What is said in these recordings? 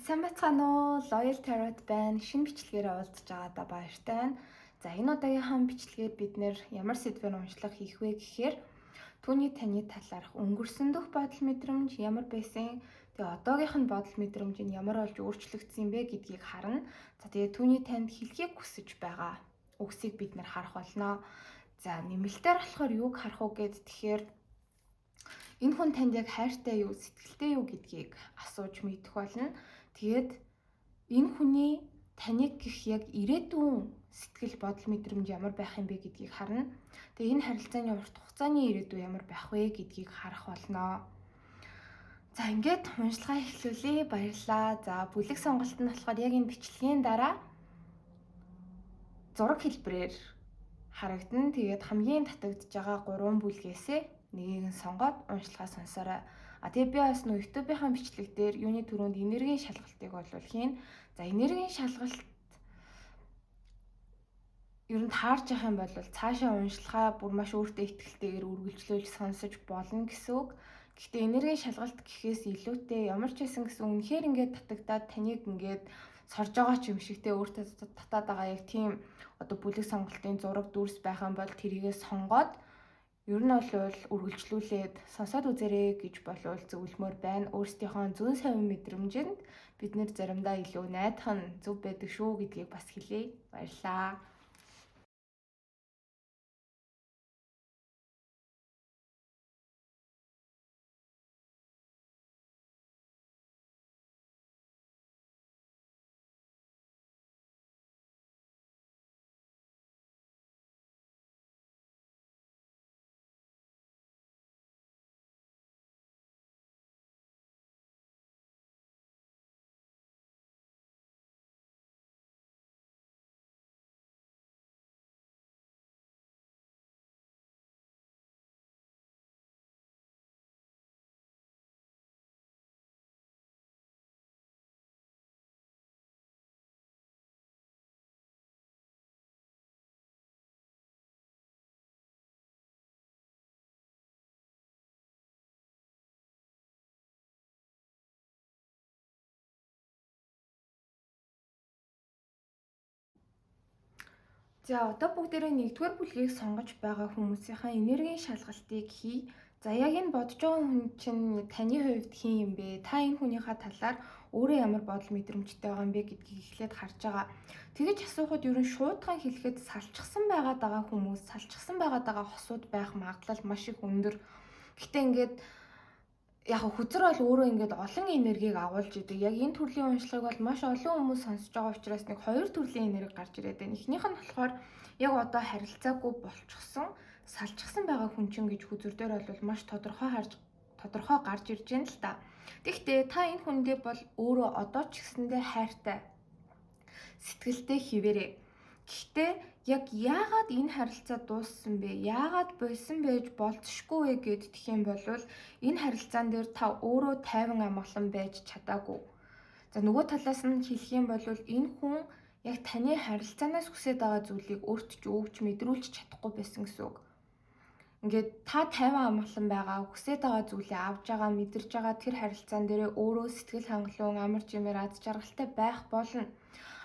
Сайн байцгаана уу? Loyal Tarot байна. Шинэ бичлэгээр уулзж байгаадаа баяртай байна. За энэ удаагийнхаа бичлэгээр бид нэр ямар сэдвээр уншлах хийх вэ гэхээр түүний таны талаарх өнгөрсөн дөх бодол мэдрэмж ямар байсан, тэгээ одоогийнх нь бодол мэдрэмж нь ямар болж өөрчлөгдсөн бэ гэдгийг харна. За тэгээ түүний танд хэлхийг хүсэж байгаа үгсийг бид нэр харах болно. За нэмэлтээр болохоор юуг харах уу гэхээр энэ хүн танд яг хайртай юу, сэтгэлтэй юу гэдгийг асууж мэдэх болно. Тэгээд энэ хүний таныг гэх яг ирээдүйн сэтгэл бодол мэдрэмж ямар байх юм бэ гэдгийг харна. Тэгээ энэ харилцааны урт хугацааны ирээдүй ямар байх вэ гэдгийг харах болно. За ингээд уншлагаа эхлүүлье. Баярлалаа. За бүлэг сонголт нь болохоор яг энэ бичлэгийн дараа зураг хэлбэрээр харагдана. Тэгээд хамгийн татагдж байгаа 3 бүлгээсээ нэгийг нь сонгоод уншлагаа сонсоорой. Тэгээ би бас нөө YouTube-ийн бичлэг дээр юуны төрөнд энергийн шалгалтыг бол хийн. За энергийн шалгалт ер нь таарж явах юм бол цаашаа уншлагаа бүр маш өөртөө ихтэйгээр үргэлжлүүлж сонсож болно гэсэн үг. Гэхдээ энергийн шалгалт гэхээс илүүтэй ямар ч байсан гэсэн үнэхээр ингээд татагдаад таныг ингээд сорж байгаа ч юм шиг те өөртөө татаад байгаа яг тийм одоо бүлэг сонголтын зураг дүрс байх юм бол тэрийгээ сонгоод ер нь бол үргэлжлүүлээд сонсоод үзээрэй гэж болвол зөвлөмөр байна. Өөрсдийнхөө зүүн совин мэдрэмжинд бид нэр заримдаа илүү найдах нь зөв байдаг шүү гэдгийг бас хэлье. Баярлалаа. За одоо бүгдээрээ нэгдүгээр бүлгийг сонгож байгаа хүмүүсийнхаа энергийн шалгалтыг хий. За яг энэ бодож байгаа хүн чинь таны хувьд хин юм бэ? Та энэ хүнийхээ талаар өөрөө ямар бодол мэдрэмжтэй байгаа юм бэ гэдгийг эхлээд харж байгаа. Тэгэж асуухад ер нь шуудхан хэлэхэд салчсан байгаад байгаа хүмүүс, салчсан байгаад байгаа хосууд байх магадлал маш их өндөр. Гэхдээ ингээд яг хүзэр бол өөрөө ингээд олон энергийг агуулж идэг. Яг энэ төрлийн уншлагыг бол маш олон хүмүүс сонсож байгаа учраас нэг хоёр төрлийн энерги гарч ирээд байна. Эхнийх нь болохоор яг одоо харилцаагүй болчихсон, салчсан байгаа хүн чинь гэж хүзэр дээр бол маш тодорхой гарч ирж байна л та. Тэгэхдээ та энэ хүндээ бол өөрөө одоо ч гэсэндээ хайртай, сэтгэлтэй хിവэрээ. Гэхдээ яг яагаад энэ харилцаа дууссан бэ? Яагаад болсон байж болцсохгүй вэ гэдэх юм бол энэ харилцаан дээр та өөрөө тайван амгалан байж чадаагүй. За нөгөө талаас нь хэлэх юм бол энэ хүн яг таны харилцаанаас хүсэж байгаа зүйлийг өөрт ч өгч мэдрүүлж чадахгүй байсан гэсэн үг. Ингээд та тайван амгалан байгаа, хүсэж байгаа зүйлээ авж байгаа, мэдэрж байгаа тэр харилцаан дээрээ өөрөө сэтгэл хангалуун, амар чимээр аз жаргалтай байх болно.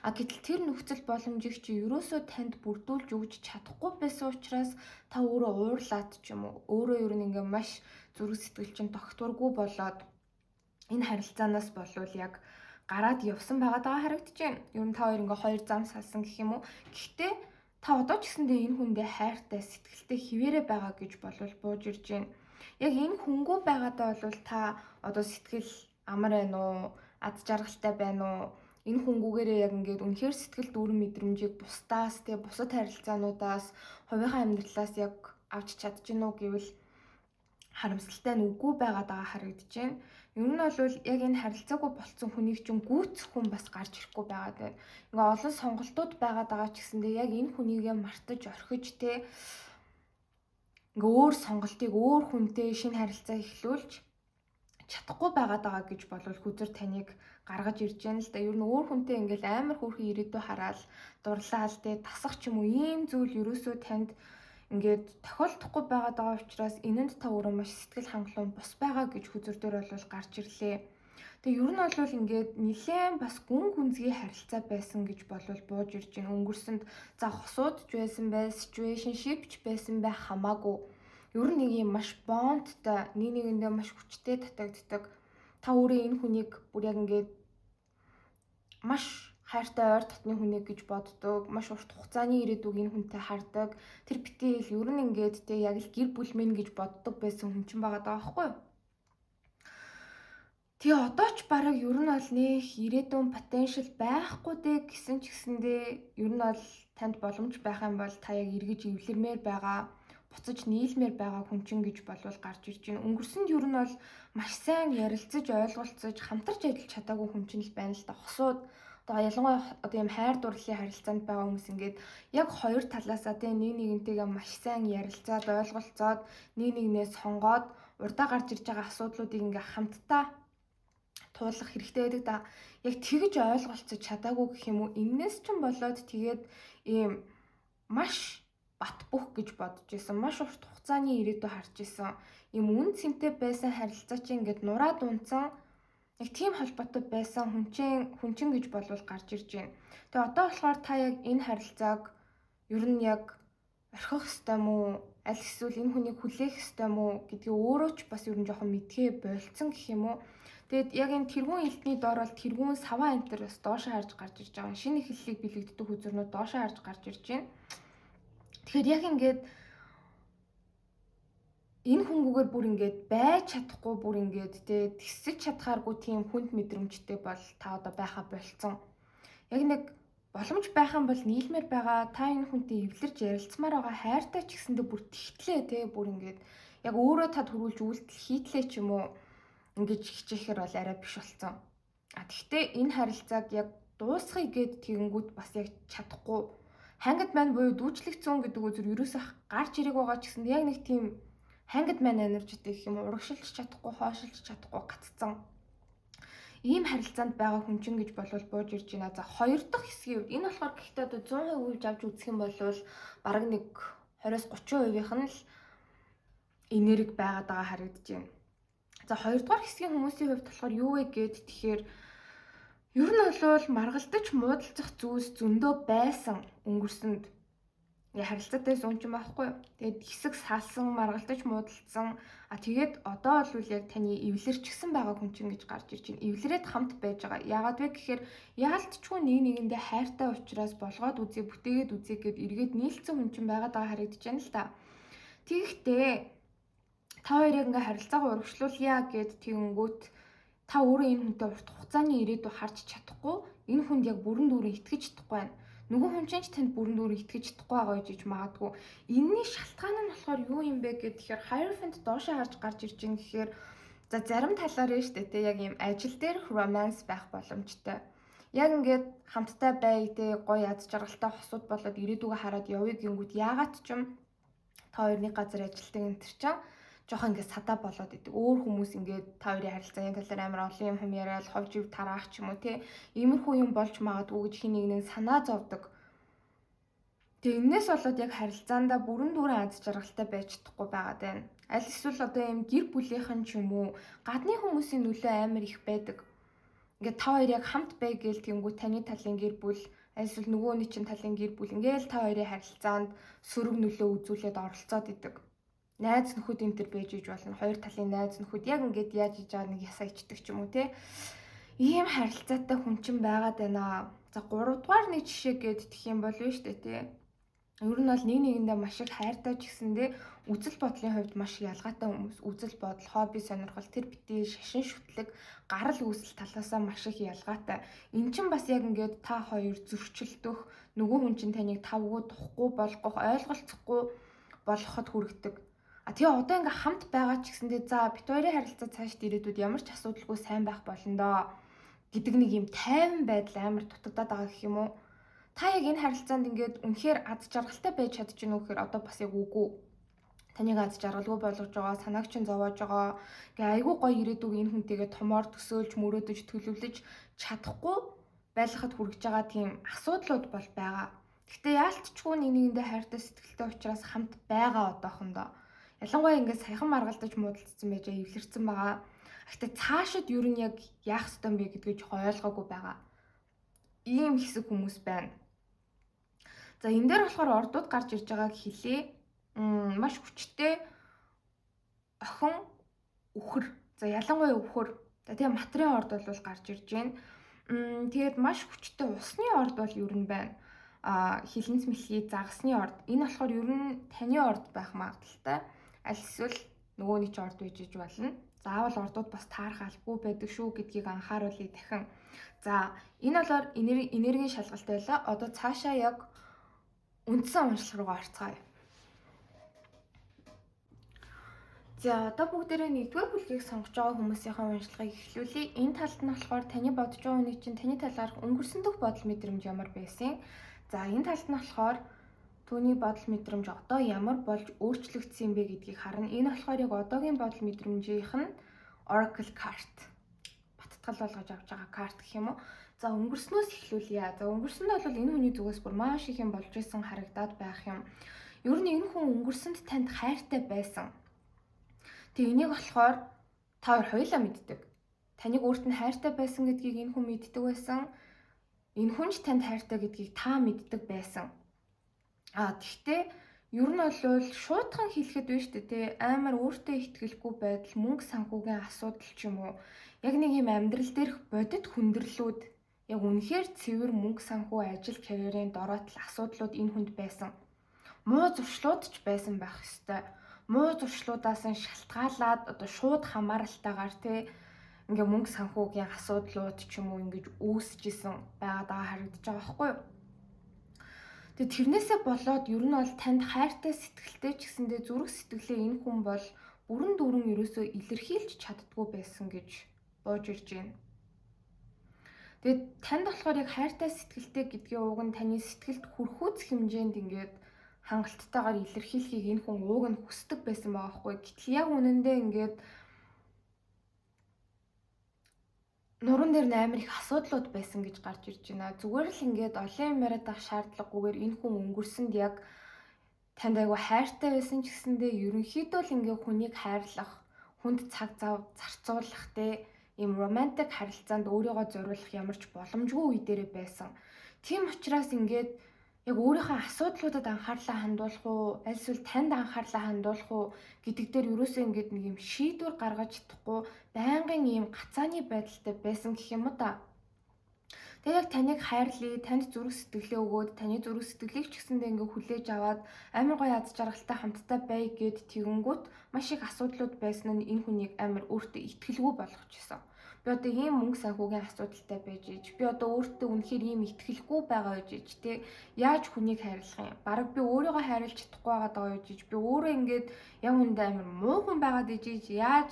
Гэтэл тэр нөхцөл боломжийг чи ерөөсөө танд бүрдүүлж өгч чадахгүй байсан учраас та өөрөө уурлаад ч юм уу өөрөө ер нь ингээ маш зүрх сэтгэл чинь тогтворгүй болоод энэ харилцаанаас болвол яг гараад явсан байгаа харагдаж байна. Ер нь та хоёр ингээ хоёр зам салсан гэх юм уу. Гэхдээ та одоо ч гэсэндээ энэ хүндээ хайртай, сэтгэлтэй хിവэрэ байгаа гэж болвол бууж ирж байна. Яг энэ хүнгүү байгаадаа бол та одоо сэтгэл амар байна уу? Аз жаргалтай байна уу? Энэ хүнгүүгээрээ яг ингээд үнэхээр сэтгэл дүүрэн мэдрэмжийг бусдаас тэгээ бусад харилцаануудаас хувийнхаа амьдралаас яг авч чадчихна уу гэвэл харамсалтай нь үгүй байгаад байгаа харагдаж байна. Ер нь бол яг энэ харилцаагүй болцсон хүнийг чинь гүйцэх хүн бас гарч ирэхгүй байгаад байна. Ингээ олон сонголтууд байгаад байгаа ч гэсэндээ яг энэ хүнийгээ мартаж орхиж те ингээ өөр сонголтыг өөр хүнтэй шинэ харилцаа эхлүүлж чадахгүй байгаад байгаа гэж болвол хүзэр таныг гаргаж ирж байна л да. Ер нь өөр хүнтэй ингээл амар хөөрхөн ирээдүй хараал дурлаал те тасах ч юм уу ийм зүйл ерөөсөө танд ингээд тохиолдохгүй байгаа учраас энэнд та өөрөө маш сэтгэл хангалуун бус байгаа гэж хүзэр дээр бол гарч ирлээ. Тэгээ ер нь бол ингээд нэлээд бас гүн гүнзгий харилцаа байсан гэж болвол бууж ирж байна. Өнгөрсөнд за хосуудч байсан бай, situationshipч байсан бай хамаагүй. Ер нь нэг юм маш бондтой, нэг нэгэндээ маш хүчтэй татагддаг. Та өөрөө энэ хүнийг бүр яг ингээд маш хайртай ойр дотны хүнийг гэж боддог, маш урт хугацааны ирээдүг энэ хүнтэй хардаг. Тэр битэл ер нь ингээд тэг яг л гэр бүл минь гэж боддог байсан хүн чинь байгаа даа байхгүй юу? Тэгээ одоо ч бараг ер нь бол нэг ирээдүйн потенциал байхгүй дээ гэсэн ч гэсэндээ ер нь бол танд боломж байх юм бол та яг эргэж эвлэрмээр байгаа, буцаж нийлмээр байгаа хүн чинь гэж болвол гарч ирж байна. Өнгөрсөнд ер нь бол маш сайн ярилцаж, ойлголцож, хамтарч ажиллаж чадаагүй хүн чинь л байна л да. Хосууд одоо ялангуяа одоо юм хайр дурлалын харилцаанд байгаа хүмүүс ингээд яг хоёр талаасаа тийм нэг нэгнтэйгээ маш сайн ярилцаад, ойлголцоод, нэг нэгнээ сонгоод урдаа гарч ирж байгаа асуудлуудыг ингээд хамтдаа туулах хэрэгтэй байдаг да. Яг тэгж ойлголцож чадаагүй гэх юм уу? Эннээс ч болоод тэгээд ийм маш бат бөх гэж бодож исэн. Маш урт хугацааны ирээдүй харж исэн. Ийм үн цэнтэй байсан харилцаа чинь ингээд нураад унтсан. Яг тийм холбоотой байсан хүнчин гэж болвол гарч ирж байна. Тэгээ одоо болохоор та яг энэ харилцааг ер нь яг орхих ёстой мүү? Аль эсвэл энэ хүнийг хүлээх ёстой мүү гэдгийг өөрөө ч бас ер нь жоохон мэдхээ болцсон гэх юм уу? Тэгэд яг энэ тэргуун элдний доор бол тэргуун саваа энтер бас доошоо харж гарч ирж байгаа. Шинэ эхлэлийг бэлэгддэг үзүүрнүүд доошоо харж гарч ирж байна. Тэгэхээр яг ингээд энэ хүнгүүгээр бүр ингээд байж чадахгүй бүр ингээд тэгсэж чадхааргүй тийм хүнд мэдрэмжтэй бол та одоо байха болцсон. Яг нэг боломж байх юм бол нийлмээр байгаа та энэ хүнтэй эвлэрж ярилцмаар байгаа хайртай ч гэсэндээ бүр тэгтлээ бүр ингээд яг өөрөө та төрүүлж үйлдэл хийтлээ ч юм уу ингэж хичээхээр бол арай биш болцсон. Тэгвэл энэ харилцааг яг дуусгая гэд тэгэнгүүт бас яг чадахгүй. Хангад маань буюу дүүжлэгцэн гэдэг үзэр ерөөсөө гарч ирэх байгаа ч гэсэн яг нэг тийм хангад маань энержитэй гэх юм уу урагшилж чадахгүй, хоошилж чадахгүй гаццсан. Ийм харилцаанд байгаа хүн чинь гэж болвол бууж ирж байна. За хоёр дахь хэсгийн үед энэ болохоор гэхдээ одоо 100% үеж авч үзэх юм бол бараг нэг 20-30%-ийнх нь л энерги байгаад байгаа харагдаж байна. За хоёрдугаар хэсгийн хүмүүсийн хувьд болохоор юу вэ гэд тэгэхээр ер нь бол маргалдаж муудалцах зүйлс зөндөө байсан өнгөрсөнд. Харилцаатай зүүн ч юм байхгүй. Тэгээд хэсэг салсан, маргалдаж муудалцсан. Тэгээд одоо бол яг таны эвлэрчгсэн байгаа хүн чинь гэж гарч ирж байна. Эвлэрээд хамт байж байгаа. Яагаад вэ гэхээр яалтчгүй нэг нэгэндээ хайртай учраас болгоод үзье, бүтээгээд үзье гэд эргээд нийлцсэн хүн чинь байгаад байгаа харагдаж байна л та. Тэгэхдээ та хоёр яг ингээ харилцаагаа урагшлуулъя гэд тэгэнгүүт та өөрөө энэ хүнтэй урт хугацааны ирээдүй харж чадахгүй, энэ хүнд яг бүрэн дүүрэн итгэж чадахгүй байна. Нөгөө хүн чинь танд бүрэн дүүрэн итгэж чадахгүй байгаа гэж магадгүй. Энэний шалтгаан нь болохоор юу юм бэ гэхээр Hierophant доошоо харж гарч ирж байгаа гэхээр за зарим талаар нь штэ тэ яг юм ажил дээр romance байх боломжтой. Яг ингээд хамттай бай тэ гоё яд жаргалтай хосууд болоод ирээдүгөө хараад явъя гингүүд яагаад ч юм та хоёрны газар ажилтдаг энэ төр чинь жоохон ингээд садаа болоод идэг. Өөр хүмүүс ингээд та хоёрын харилцааны талаар амар олон юм яриад ховж ив тараах ч юм уу те. Иймэрхүү юм болж магадгүй гэж хин нэг нь санаа зовдөг. Тэгээ энэс болоод яг харилцаандаа бүрэн дүүрэн аз жаргалтай байж чадахгүй байгаад байна. Аль эсвэл одоо юм гэр бүлийнхэн ч юм уу гадны хүмүүсийн нөлөө амар их байдаг. Ингээд та хоёр яг хамт бай гээл тэнгүү таны талын гэр бүл эсвэл нөгөөний чинь талын гэр бүл ингээл та хоёрын харилцаанд сөрөг нөлөө үзүүлээд оролцоод идэг. Найз нөхөд энэ төр байж иж болно. Хоёр талын найз нөхөд яг ингээд яаж иж байгаа нэг ясаа ичдэг ч юм уу те. Ийм харилцаатай хүн чинь байгаад байна. За 3 дугаар нэг жишээ гээд тэх юм бол нь штэ те. Ер нь бол нэг нэгэндээ маш их хайртай ч гэсэндээ үзэл бодлын хувьд маш ялгаатай хүмүүс. Үзэл бодол, хобби, сонирхол тэр битгий шашин шүтлэг, гарал үүсэл талаасаа маш их ялгаатай. Эн чинь бас яг ингээд та хоёр зөрчилдөх, нөгөө хүн чинь таныг тавгүй, тухгүй болгох, ойлголцохгүй болгоход хүргэдэг. Тэгээ одоо ингээ хамт байгаа ч гэсэндээ за бит хоёрын харилцаа цаашд ирээдүйд ямар ч асуудалгүй сайн байх болно доо гэдэг нэг юм тайван байдал амар дутагдаад байгаа гэх юм уу? Та яг энэ харилцаанд ингээд үнэхээр аз жаргалтай байж чадчих нү гэхээр одоо бас яг үгүй. Таныг аз жаргалгүй болгож байгаа, санааг чинь зовоож байгаа. Ингээ айгүй гоё ирээдүг энэ хүнтэйгээ томоор төсөөлж, мөрөөдөж, төлөвлөж чадахгүй байлгахад хүргэж байгаа тийм асуудлууд бол байгаа. Гэхдээ яалтчгүй нэг нэгэндээ хайртай сэтгэлтэй учраас хамт байгаа одоохондоо. Ялангуяа ингээд саяхан маргалдаж муудалцсан байж эвлэрсэн байгаа. Гэхдээ цаашид ер нь яг яах ёстой юм бэ гэдгийг ойлгоогүй байгаа. Ийм хэсэг хүмүүс байна. За энэ дээр болохоор ордууд гарч ирж байгааг хэлээ. Маш хүчтэй охин үхэр. За ялангуяа үхэр. За тэгээ материал орд бол гарч ирж байна. Тэгээд маш хүчтэй усны орд бол ер нь байна. Хилэнц мэлхий загасны орд. Энэ болохоор ер нь таны орд байх магадaltaй. Аль эсвэл нөгөөний ч орд байж болно. Заавал ордууд бас таарах албагүй байдаг шүү гэдгийг анхааруулъя дахин. За энэ болоор энергийн шалгалт байлаа. Одоо цаашаа яг үндсэн уншлага руугаа орцгоё. За одоо бүгдээрээ нэгдүгээр бүлгийг сонгож байгаа хүмүүсийнхээ уншлагыг эхлүүлье. Энэ талд нь болохоор таны бодож байгаа хүний чинь таны талаарх өнгөрсөн дэх бодол мэдрэмж ямар байсан. За энэ талд нь болохоор түүний бодол мэдрэмж одоо ямар болж өөрчлөгдсөн бэ гэдгийг харна. Энэ болохоор яг одоогийн бодол мэдрэмжийнх нь Oracle card. Баттгал болгож авч байгаа карт гэх юм уу. За өнгөрснөөс эхлүүлье. За өнгөрсөнд бол энэ хүний зүгээс бүр маш их юм болж исэн харагдаад байх юм. Ер нь энэ хүн өнгөрсөнд танд хайртай байсан. Тэгээ энийг болохоор та хоёр хоёулаа мэддэг. Таныг өөрт нь хайртай байсан гэдгийг энэ хүн мэддэг байсан. Энэ хүн ч танд хайртай гэдгийг та мэддэг байсан. Гэхдээ ер нь бол шуудхан хэлэхэд биш үү те, амар өөртөө итгэлгүй байдал, мөнгө санхүүгийн асуудал ч юм уу. Яг нэг юм амьдрал дээрх бодит хүндрэлүүд, яг үнэхээр цэвэр мөнгө санхүү, ажил, карьерийн дороотл асуудлууд энэ хүнд байсан. Муу зуршлууд ч байсан байх ёстой. Муу зуршлуудаас нь шалтгаалаад одоо шууд хамааралтайгаар те ингээ мөнгө санхүүгийн асуудлууд ч юм уу ингэж үүсчихсэн байгаад харагдаж байгаа байхгүй юу? Тэгээ тэрнээсээ болоод ер нь бол танд хайртай сэтгэлтэй ч гэсэндээ зүрх сэтгэлээ энэ хүн бол бүрэн дүүрэн ерөөсөө илэрхийлж чаддгүй байсан гэж бууж ирж байна. Тэгээд танд болохоор яг хайртай сэтгэлтэй гэдгийн уг нь таны сэтгэлд хүрхүүцэх хэмжээнд ингээд хангалттайгаар илэрхийлэхийг энэ хүн ууг нь хүсдэг байсан байгаа байхгүй. Гэтэл яг үнэндээ ингээд нуруунд дээр амар их асуудлууд байсан гэж гарч ирж байна. Зүгээр л ингээд олон юм яриад ах шаардлагагүйгээр энэ хүн өнгөрсөнд яг танд айгүй хайртай байсан ч гэсэндээ ерөнхийдөө л ингээд хүнийг хайрлах, хүнд цаг зав зарцуулах те ийм романтик харилцаанд өөрийгөө зориулах ямар ч боломжгүй үе дээрээ байсан. Тийм учраас ингээд яг өөрийнхөө асуудлуудад анхаарлаа хандуулах уу, аль эсвэл танд анхаарлаа хандуулах уу гэдэг дээр ерөөсөө ингээд нэг юм шийдвэр гаргаж чадахгүй байнгын ийм гацааны байдалтай байсан гэх юм уу та. Тэгээ яг таныг хайрлая, танд зүрх сэтгэлээ өгөөд, таны зүрх сэтгэлийг ч гэсэндээ ингээд хүлээж аваад амар гоё аз жаргалтай хамтдаа бай гэд тэгэнгүүт маш их асуудлууд байсан нь энэ хүнийг амар өөртөө итгэлгүй болгочихсон. Би одоо ийм мөнгө санхүүгийн асуудалтай байж иж, би одоо өөртөө үнэхээр ийм итгэлгүй байгаа байж иж те яаж хүнийг хайрлах юм? Бараг би өөрийгөө хайрлаж чадахгүй байгаа байж иж, би өөрөө ингээд яг үндэ амар муу хүн байгаад иж яаж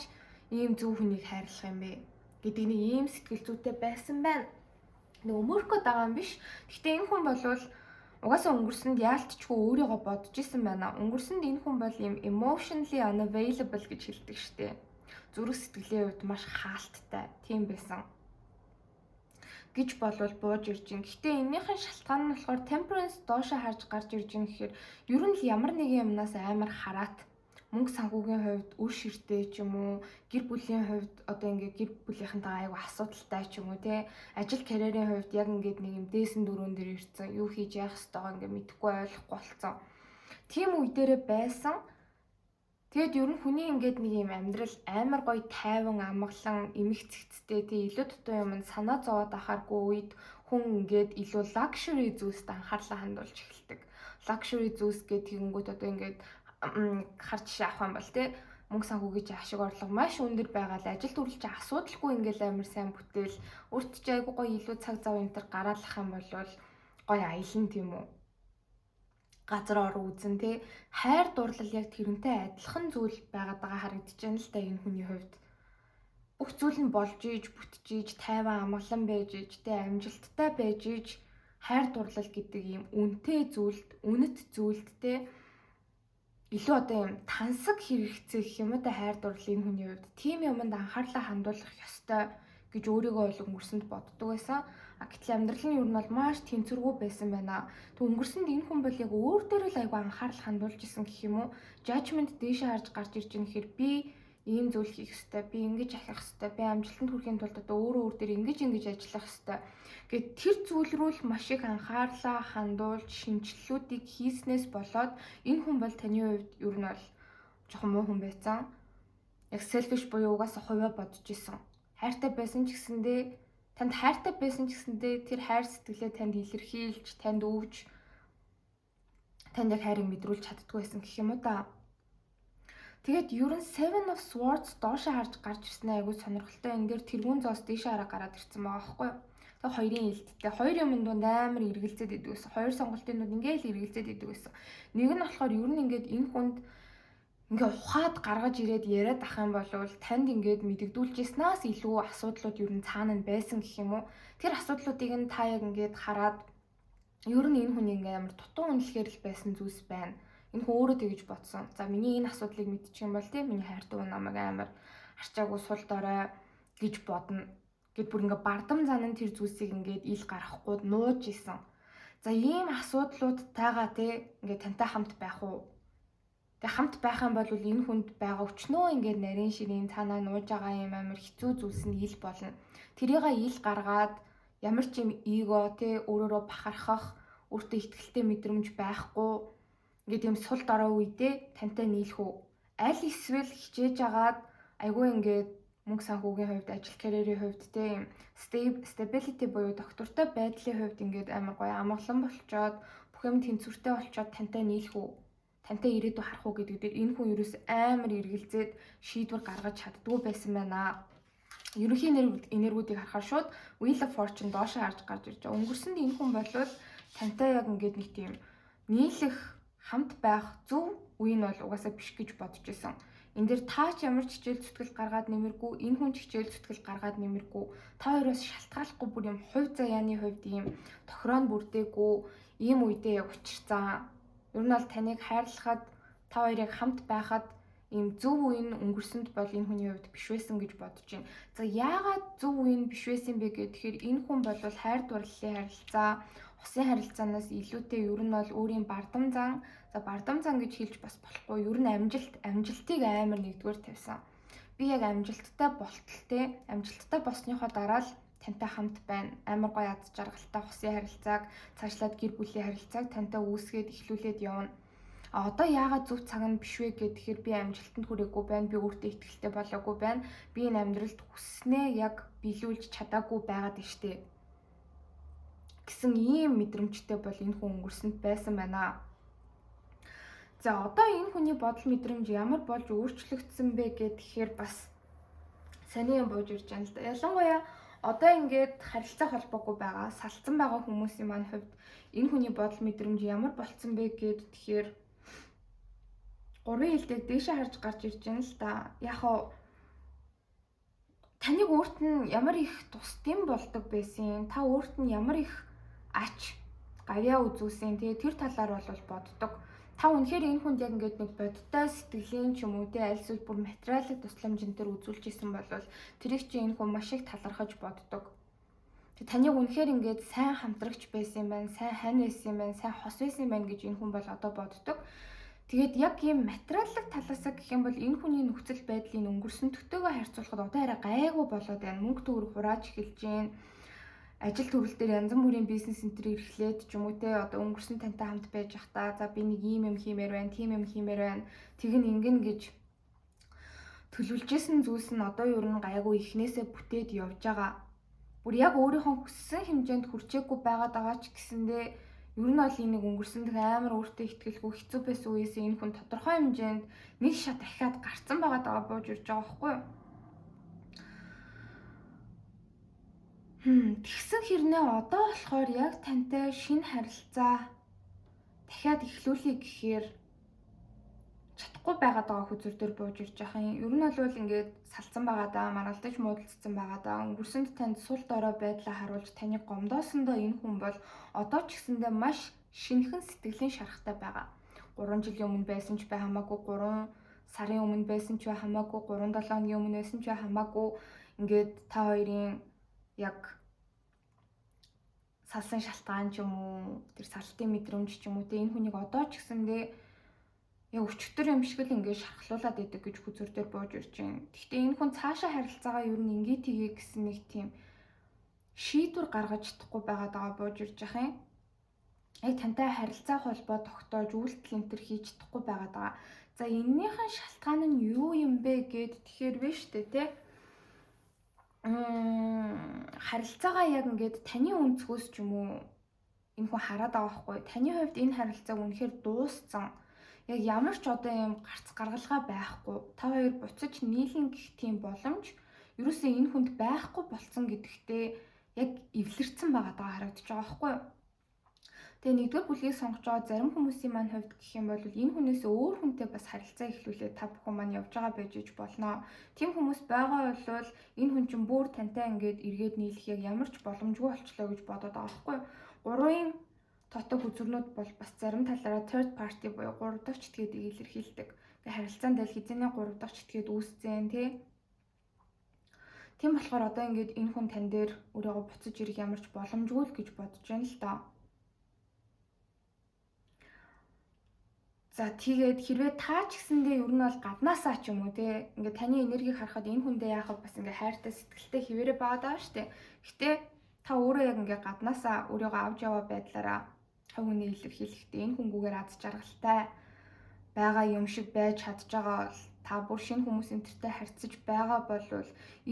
ийм зөв хүнийг хайрлах юм бэ гэдэг нэг ийм сэтгэл зүйтэй байсан байна. Нэг өмөрхөө байгаа юм биш. Гэхдээ энэ хүн болвол угаасаа өнгөрсөнд яалтчгүй өөрийгөө бодож исэн байна. Өнгөрсөнд энэ хүн бол ийм emotionally unavailable гэж хэлдэг штэ. Зүрх сэтгэлийн хувьд маш хаалттай тийм байсан гэж болвол бууж ирж байна. Гэхдээ энэнийхэн шалтгаан нь болохоор temperance доошоо харж гарч ирж байгаа гэхээр ер нь л ямар нэгэн юмнаас амар хараат мөнгө санхүүгийн хувьд үр ширтэй ч юм уу, гэр бүлийн хувьд одоо ингээд гэр бүлийнхэнтэйгээ аягүй асуудалтай ч юм уу те, ажил карьерийн хувьд яг ингээд нэг юм дээсэн дөрөөн дээр ирсэн, юу хийж яах ёстойгоо ингээд мэдэхгүй ойлгохгүй болцсон. Тийм үе дээрээ байсан. Тэгэд ер нь хүний ингээд нэг юм амьдрал амар гоё тайван амгалан эмх цэгцтэй тий илүү дутуу юмд санаа зовоод ахааргүй үед хүн ингээд илүү luxury зүйлсд анхаарлаа хандуулж эхэлдэг. Luxury зүйлс гэдэг тэгэнгүүт одоо ингээд харж авах юм бол тий мөнгө санхүүгийн ашиг орлого маш өндөр байгаа л ажил төрөлч асуудалгүй ингээд амар сайн бүтээл өөрт ч айгүй гоё илүү цаг зав энэ төр гараалах юм бол гоё аялна тийм үү. Газар ор үзэн тий хайр дурлал яг тэрнтэй адилхан зүйл байгаад байгаа харагдаж байна л да энэ хүний хувьд. Бүх зүйл нь болж иж, бүтэж иж, тайван амгалан байж иж, тий амжилттай байж иж, хайр дурлал гэдэг ийм үнэтэй зүйлд, үнэт зүйлд тий илүү одоо юм тансаг хэрэгцээ гэх юм уу та хайр дурлал энэ хүний хувьд тийм юмд анхаарлаа хандуулах ёстой гэж өөрийгөө бол өнгөрсөнд боддог байсан. Гэтэл амьдрал нь ер нь бол маш тэнцвэргүй байсан байна. Тэг өнгөрсөнд энэ хүн бол яг өөр дээр л айгүй анхаарал хандуулж исэн гэх юм уу? Judgment дээшээ харж гарч ирж байгаа гэхээр би ийм зүйл хийх ёстой, би ингэж ахих ёстой, би амжилтанд хүрэхийн тулд одоо өөрөө өөр дээр ингэж ажиллах ёстой. Гэт тэр зүйл рүү л маш их анхаарлаа хандуулж шинжилэлүүдийг хийснээс болоод энэ хүн бол таны хувьд ер нь бол жоохон муу хүн байсан. Яг selfish буюу угаасаа хувиа бодож исэн. Хайртай байсан ч гэсэндээ танд хайртай байсан ч гэсэндээ тэр хайр сэтгэлээ танд илэрхийлж, танд өгж, танд яг хайрыг мэдрүүлж чаддгүй байсан гэх юм уу та. Тэгээд ер нь Seven of Swords доошоо харж гарч ирсэн айгүй сонирхолтой. Энэ дээр тэргүүн зоос дээшээ хараа гараад ирсэн байгаа байхгүй юу? Тэгээд хоёрын илттэй. Хоёр юмд дунд амар эргэлзээд идэв гэсэн. Хоёр сонголтын дунд ингээл эргэлзээд идэв гэсэн. Нэг нь болохоор ер нь ингээд энэ хүнд ингээ ухаад гаргаж ирээд яриад ах юм бол танд ингээд мэдэгдүүлжсэнээс илүү асуудлууд ер нь цаана нь байсан гэх юм уу? Тэр асуудлуудыг нь та яг ингээд хараад ер нь энэ хүн ингээ амар дутуу үнэлэхээр л байсан зүйлс байна. Энэ хүн өөрөө тэгж бодсон. За миний энэ асуудлыг мэдчих юм бол тийм миний хайртай хүн намайг амар арчаагүй сул дорой гэж бодно. Гэт бүр ингээ бардам зан тэр зүйлсийг ингээд ил гаргахгүй нууж исэн. За ийм асуудлуудтайгаа тий ингээ тантай хамт байх уу? Тэг хамт байх юм бол энэ хүнд байгаа өчнөө ингээд нарийн ширийн цаанаа нууж байгаа юм амар хэцүү зүйлс нь ил болно. Тэрийгээ ил гаргаад ямар ч юм эго тий өөрөөрөө бахархах, өөртөө ихтгэлтэй мэдрэмж байхгүй ингээд юм сул дорой үедээ тантай нийлэх үү? Аль эсвэл хичээж агаад айгүй ингээд мөнгө санхүүгийн хувьд, ажил карьерийн хувьд тийм stability буюу доктортой байдлын хувьд ингээд амар гоё амгалан болчоод бүх юм тэнцвэртэй болчоод тантай нийлэх үү? Тантай ирээдүй харах уу гэдэг дээр энэ хүн ерөөс амар эргэлзээд шийдвэр гаргаж чаддгүй байсан байна. Ерөнхий энергиудыг харахаар шууд Wheel of Fortune доошоо харж гарч ирж байгаа. Өнгөрсөнд энэ хүн болвол тантай яг ингээд нэг тийм нийлэх, хамт байх зөв үе нь бол угаасаа биш гэж бодож исэн. Энд дээр та ч ямар ч хичээл зүтгэл гаргаад нэмэргүй, энэ хүн ч хичээл зүтгэл гаргаад нэмэргүй. Та хоёроос шалтгааллахгүй бүр юм хувь заяаны хувьд ийм тохироо бүрдээгүй ийм үедээ яг учирсан. Ер нь бол таныг хайрлахад, та хоёрыг хамт байхад ийм зөв үе нь өнгөрсөнд бол энэ хүний хувьд биш байсан гэж бодож байна. За яагаад зөв үе нь биш байсан бэ гэхээр энэ хүн бол хайр дурлалын харилцаа, усын харилцаанаас илүүтэй ер нь бол өөрийн бардам зан, за бардам зан гэж хэлж бас болохгүй. Ер нь амжилтыг амар нэгдүгээр тавьсан. Би яг амжилттай болтолтой, амжилттай босныхоо дараа л тантай хамт байна. Амар гоё ад жаргалтай усын харилцааг, цаашлаад гэр бүлийн харилцааг тантай үүсгээд эхлүүлээд явна. А одоо яагаад зөв цаг нь биш вэ гэхээр би амжилтанд хүрээгүй байна. Би өөртөө итгэлтэй болоогүй байна. Би энэ амьдралд хүснээ яг биелүүлж чадаагүй байгаад байна штэ. Гэсэн ийм мэдрэмжтэй бол энэ хүн өнгөрсөнд байсан байна. За одоо энэ хүний бодол мэдрэмж ямар болж өөрчлөгдсөн бэ гэхээр бас сони юм бууж ирж байна л да. Ялангуяа одоо ингээд харилцаа холбоогүй байгаа, салцсан байгаа хүмүүсийн маань хувьд энэ хүний бодол мэдрэмж ямар болцсон бэ гэхээр гурван хилдэг дээшээ харж гарч ирж байна л да. Яг хоо таныг өөрт нь ямар их тусдим болдог байсан, та өөрт нь ямар их ач гавьяа үзүүлсэн, тэгээ тэр талаар бол боддог. Та үнэхээр энэ хүнд яг ингээд нэг бодтой сэтгэлийн ч юм уу те аль эсвэл бүр материалын тусламжийн төр үзүүлж исэн бол тэрийг чи энэ хүн маш их талархаж боддог. Тэг таныг үнэхээр ингээд сайн хамтрагч байсан юм байна, сайн хань байсан юм байна, сайн хос байсан юм байна гэж энэ хүн бол одоо боддог. Тэгээд яг ийм материалын талаасаа гэх юм бол энэ хүний нөхцөл байдлын өнгөрсөнтөгтэйгээ харьцуулахад одоо арай гайгүй болоод байна. Мөнгө төгрөг хурааж эхэлж байна. Ажил төрөл дээр янз бүрийн бизнес энтер эрхлээд ч юм уу те одоо өнгөрсөн тантай хамт байж захтаа за би нэг ийм юм хиймээр байна, тийм юм хиймээр байна. Тэг нь ингэн гэж төлөвлөжсэн зүйлс нь одоо ер нь гайгүй ихнээсээ бүтээд явж байгаа. Бүр яг өөрийнхөө хүссэн хэмжээнд хүрчээгүй байгаад байгаа ч гэсэндээ ер нь бол энийг өнгөрсөнд амар өөртөө ихтгэлгүй хэцүү байсан үеэс энэ хүн тодорхой хэмжээнд нэг шат дахиад гарцсан байгаад байгаа бууж ирж байгаа байхгүй юу? Тэгсэн хэрнээ одоо болохоор яг тантай шинэ харилцаа дахиад эхлүүлэе гэхээр чадахгүй байгаад байгаа хүзэр дээр бууж ирж байгаа юм. Ер нь бол ингээд салцсан байгаа даа, маргалдаж муудалцсан байгаа даа. Өнгөрсөнд танд сул дорой байдлаа харуулж таныг гомдоосондоо энэ хүн бол одоо ч гэсэндээ маш шинэхэн сэтгэлийн шарахтай байгаа. 3 жилийн өмнө байсан ч бай хамаагүй, 3 сарын өмнө байсан ч бай хамаагүй, 3-7 хоногийн өмнө байсан ч бай хамаагүй. Ингээд та хоёрын яг салсан шалтгаан ч юм уу, тэр салтын мэдрэмж ч юм уу те энэ хүнийг одоо ч гэсэндээ яг өчтөр юм шиг л ингээд шархлуулаад идэг гэж хүзүр дээр бууж ирж байна. Гэхдээ энэ хүн цаашаа харилцаагаа ер нь ингээд тгий гэсэн нэг тийм шийдвэр гаргаж чадахгүй байгаад байгаа бууж ирж байгаа юм. Яг тантай харилцаа холбоо тогтоож үйлдэл энэ төр хийж чадахгүй байгаад байгаа. За эннийхэн шалтгаан нь юу юм бэ гэд тэгэхээр вэ штэ тий. Харилцаагаа яг ингээд таны өнцгөөс ч юм уу энэ хүн хараад байгаа байхгүй. Таны хувьд энэ харилцааг үнэхээр дууссан. Яг ямар ч одоо юм гарц гаргалгаа байхгүй. Та хоёр буцаж нийлэн гэх тийм боломж ерөөсөө энэ хүнд байхгүй болсон гэдэгтээ яг эвлэрсэн байгаа даа харагдаж байгаа байхгүй. Тэгээ нэгдүгээр бүлгийг сонгож байгаа зарим хүмүүсийн маань хувьд гэх юм бол энэ хүнээс өөр хүнтэй бас харилцаа эхлүүлээ та бүхэн маань явж байгаа байж болно. Тим хүмүүс байгаа бол энэ хүн чинь бүр тантай ингээд эргээд нийлэх яг ямар ч боломжгүй болчлоо гэж бодоод байгаа байхгүй. Гурван тотог үзүрнүүд бол бас зарим талаараа third party буюу гурав дахь читгээд илэрхийлдэг. Тэгээ харилцаанд л хизээний гурав дахь читгээд үүсцэн тий. Тийм болохоор одоо ингээд энэ хүн тань дээр өөрийгөө буцаж ирэх ямар ч боломжгүй л гэж бодож байна л доо. За тэгээд хэрвээ та ч гэсэндээ ер нь бол гаднаасаа ч юм уу те ингээд таны энергийг харахад энэ хүндээ яахав бас ингээд хайртай сэтгэлтэй хэвээрээ байгаа штэ. Гэтэ та өөрөө яг ингээд гаднаасаа өөрийгөө авч яваа байдлаараа хувь хүний илэрхийлэхдээ энэ хүнгүүгээр аз жаргалтай байгаа юм шиг байж чадж байгаа бол та бүр шинэ хүмүүсийн төртэй харьцаж байгаа бол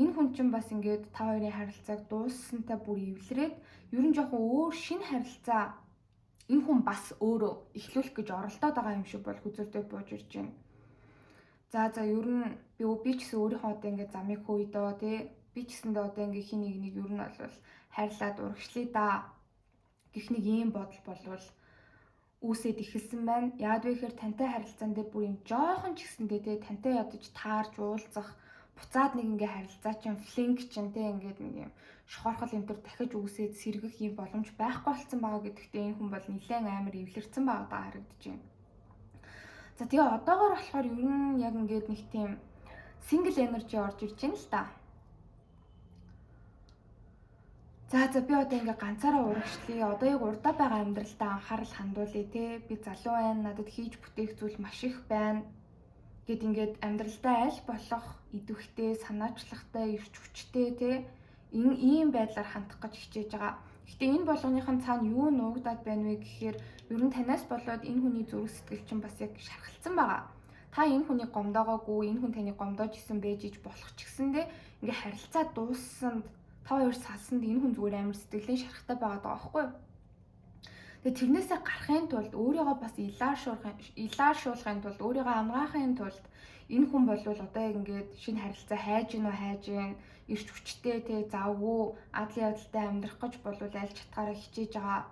энэ хүн чинь бас ингээд та хоёрын харилцааг дууссантай бүр эвлэрээд ер нь жоохон өөр шинэ харилцаа энэ хүн бас өөрөө эхлүүлэх гэж оролдоод байгаа юм шиг бол хүзүүрдээ бууж ирж байна. За ер нь би ч гэсэн өөрийнхөө одоо ингээд замыг хөөё тий. Би ч гэсэндээ одоо ингээд хин нэг ер нь бол хайрлаад урагшлая да гэх нэг ийм бодол болвол үүсэд эхэлсэн байна. Яад вэ гэхээр тантай харилцаан дээр бүр юм жоохон ч гэсэндээ тий тантай ядаж таарж уулзах буцаад нэг ингээ харилцаа чинь флинк чинь тий ингээд нэг юм шохорхол энэ төр дахиж үүсээд сэргэх юм боломж байхгүй болсон байгаа гэдэгтээ энэ хүн бол нэлээд амар эвлэрсэн байгаа даа харагдаж байна. За тэгээ одоогоор болохоор ер нь яг ингээд нэг тийм single energy орж ирж байна л та. За би одоо ингээ ганцаараа урагшлая. Одоо яг урдаа байгаа амьдралдаа анхаарал хандуулъя тий. Би залуу байна. Надад хийж бүтээх зүйл маш их байна. Гэт ингээд амьдралдаа аль болох идэвхтэй, санаачлагтай, эрч хүчтэй тий ийм байдлаар хандах гэж хичээж байгаа. Гэхдээ энэ болгоныхон цаана юу нуугдаад байна вэ гэхээр ер нь танаас болоод энэ хүний зүрх сэтгэл чинь бас яг шархалцсан байгаа. Та энэ хүнийг гомдоогоогүй, энэ хүн таныг гомдоож исэн байж иж болох ч гэсэндээ ингээ харилцаа дууссанд та хоёр салсанд энэ хүн зүгээр амар сэтгэлийн шархтай байгаа даа байхгүй юу? Тэгээ тэрнээсээ гарахын тулд өөрийгөө бас илааршуулахын тулд өөрийгөө амгаахын тулд энэ хүн бол одоо ингээд шинэ харилцаа хайж гин эрч хүчтэй те завгүй адлын явдалтай амьдрах гэж бол аль чатгаараа хичээж байгаа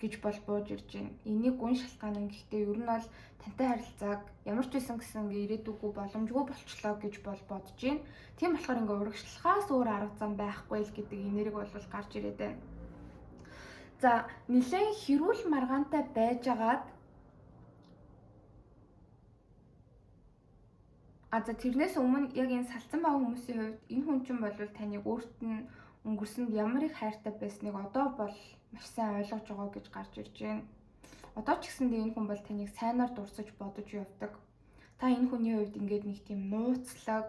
гэж бол бууж ирж байна. Энийг гүн шалтгаан нь гэхдээ ер нь бол тантай харилцааг ямар ч байсан гэсэн ингээ ирээдүггүй боломжгүй болчлоо гэж бол бодож байна. Тийм болохоор ингээ урагшлахаас өөр арга зам байхгүй л гэдэг энерги бол гарч ирээд байна. За нэлээд хэрүүл маргаантай байжгаад за тэрнээс өмнө яг энэ салцсан байгаа хүмүүсийн хувьд энэ хүн чинь бол таныг өөрт нь өнгөрсөнд ямар их хайртай байсныг одоо бол маш сайн ойлгож байгаа гэж гарч ирж байна. Одоо ч гэсэндээ энэ хүн бол таныг сайнаар дурсаж бодож явдаг. Та энэ хүний хувьд ингээд нэг тийм нууцлаг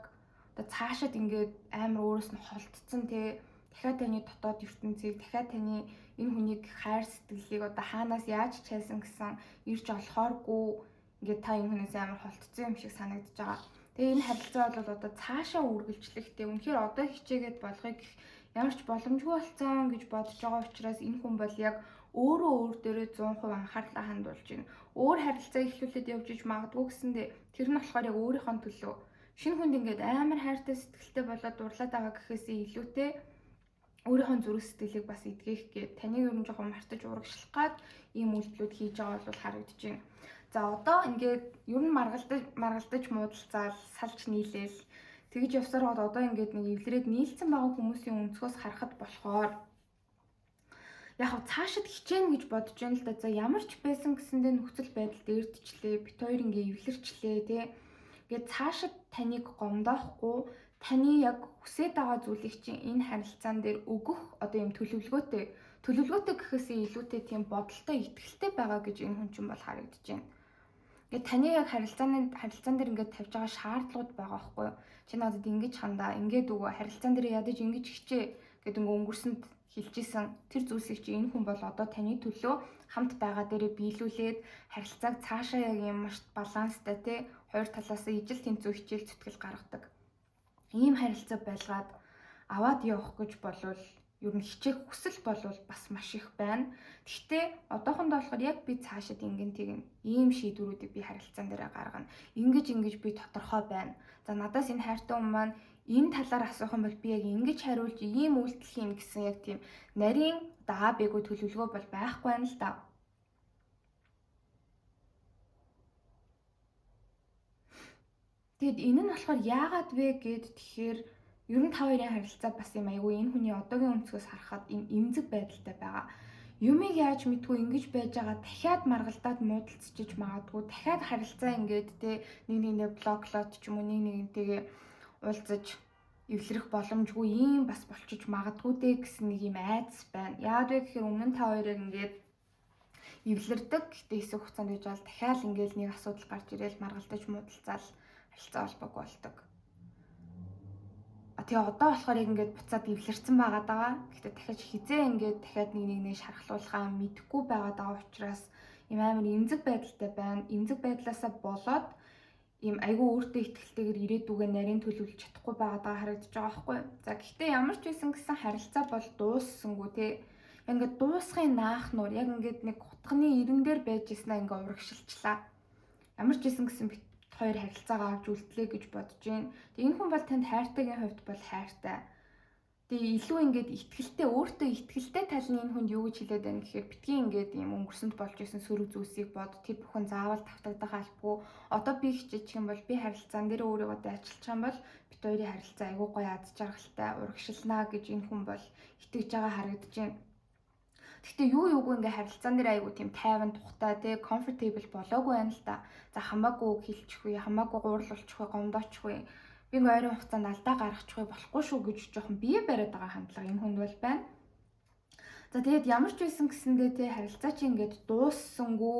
одоо цаашид ингээд амар өөрөөс нь холдсон те дахиад таны дотоод ертөнцийг дахиад таны энэ хүнийг хайр сэтгэлийг одоо хаанаас яаж чайсан гэсэн ирж олохооргүй ингээд та энэ хүнээс амар холтцсон юм шиг санагдаж байгаа. Тэгээ энэ харилцаа бол одоо цаашаа үргэлжлэхтэй үнэхээр одоо хичээгээд болохыг ямар ч боломжгүй болцсон гэж бодож байгаа учраас энэ хүн бол яг өөрөө өөр дээрээ 100% анхаарлаа хандуулж байна. Өөр харилцаа эхлүүлээд явж иж магадгүй гэсэндээ тэр нь болохоор яг өөрийнхөө төлөө шинэ хүнд ингээд амар хайртай сэтгэлтэй болоод дурлаад байгаа гэхээсээ илүүтэй өөрийнхөө зүрх сэтгэлийг бас эдгэх гээд таныг ер нь жоохон мартаж урагшлах гад ийм үйлдэлүүд хийж байгаа бол харагдаж байна. За одоо ингээд ер нь маргалдаж муудалцаал салж нийлээл тэгж явсаар хаад одоо ингээд нэг эвлэрээд нийлцсэн байгаа хүмүүсийн өнцгөөс харахад болохоор яг цаашид хичээнэ гэж бодож байна л да. За ямар ч байсан гэсэндээ нөхцөл байдал дээрдчлээ бит хоёр ингээд эвлэрчлээ тий. Ингээд цаашид таныг гомдоохгүй таны яг хүсэж байгаа зүйлийг чинь энэ харилцаан дээр өгөх одоо юм төлөвлөгөөтэй гэхээсээ илүүтэй тийм бодолтой итгэлтэй байгаа гэж энэ хүн чинь бол харагдаж байна. Ингээд таны яг харилцаан дээр ингээд тавьж байгаа шаардлагууд байгаа байхгүй юу? Чи надад ингэж хандаа, ингээд өгөө, харилцаан дээр ядаж ингэж хичээ гэдэг ингээд өнгөрсөнд хэлжсэн тэр зүйлсийг чи энэ хүн бол одоо таны төлөө хамт байгаа дээрээ биелүүлээд харилцааг цаашаа яг юм маш баланстай те хоёр талаас нь ижил тэнцүү хичээл зүтгэл гаргадаг. Ийм харилцаа байлгаад аваад явах гэж болвол ер нь хичээх хүсэл болвол бас маш их байна. Гэхдээ одоохондоо болохоор яг би цаашид ингэн тэгнэ. Ийм шийдвэрүүдийг би харилцаан дээр гаргана. Ингэж би тодорхой байна. За надаас энэ хайртай хүн маань энэ талаар асуух юм бол би яг ингэж хариулж ийм үйлдэл хийн гэсэн яг тийм нарийн А, Б-гүй төлөвлөгөө бол байхгүй байна л да. Тэгэд энэ нь болохоор яагаад вэ гэд тэгэхээр ер нь та хоёрын харилцаа бас юм айгүй энэ хүний одоогийн өнцгөөс харахад юм эмзэг байдалтай байгаа. Юмыг яаж мэдгүй ингэж байж байгаа дахиад маргалдаад муудалцчих магадгүй дахиад харилцаа ингээд те нэг блоклоод ч юм уу нэгнтэйгээ уулзаж эвлэрэх боломжгүй юм бас болчих магадгүй дээ гэсэн нэг юм айдас байна. Яагаад вэ гэхээр өмнө нь та хоёрыг ингээд эвлэрдэг. Гэтэ хэсэг хугацаанд гэж бол дахиад ингээд нэг асуудал гарч ирээл маргалдаж муудалцаал харилцаа холбоогүй болдог. Тэгээ одоо болохоор яг ингээд буцаад эвлэрсэн байгаа даа. Гэхдээ дахиад хизээ ингээд дахиад нэг шархлуулахаа мэдэхгүй байгаа даа учраас юм амар эмзэг байдалтай байна. Эмзэг байдлаасаа болоод ийм айгүй өөртөө ихтгэлтэйгээр ирээдүгээ нарийн төлөвлөж чадахгүй байгаа даа харагдаж байгаа байхгүй. За гэхдээ ямар ч байсан гэсэн харилцаа бол дууссангүй те. Ингээд дуусхын наах нуур яг ингээд нэг хутганы ирэн дээр байж ирснаа ингээд урагшилчлаа. Ямар ч байсан гэсэн хоёр харилцаагаа авч үлдлээ гэж бодож байна. Тэгээ энэ хүн бол танд хайртайгийн хувьд бол хайртай. Тэгээ илүү ингээд ихтгэлтэй өөртөө ихтгэлтэй талын энэ хүнд юу гэж хэлээд байна гэхээр битгий ингээд юм өнгөрсөнд болж исэн сөрөг зүйлсийг бод тэр бүхэн заавал тавтагдах албагүй. Одоо би хичээчих юм бол би харилцаан дээр өөрийгөө дайчилчих юм бол бит хоёрын харилцаа айгүй гоё аз жаргалтай урагшилнаа гэж энэ хүн бол итгэж байгаа харагдаж байна. Гэхдээ юугүй ингээ харилцаан дээр айгу тийм тайван тухтай те comfortable болоогүй байна л да. За хамаагүй үг хэлчихгүй, хамаагүй гуурлуулчихгүй, гомдоочихгүй. Би ингээ ойрын хугацаанд алдаа гаргачихгүй болохгүй шүү гэж жоохон бие бариад байгаа хандлага энэ хүнд бол байна. За тэгээд ямар ч байсан гэсэндээ те харилцаа чи ингээд дууссангүй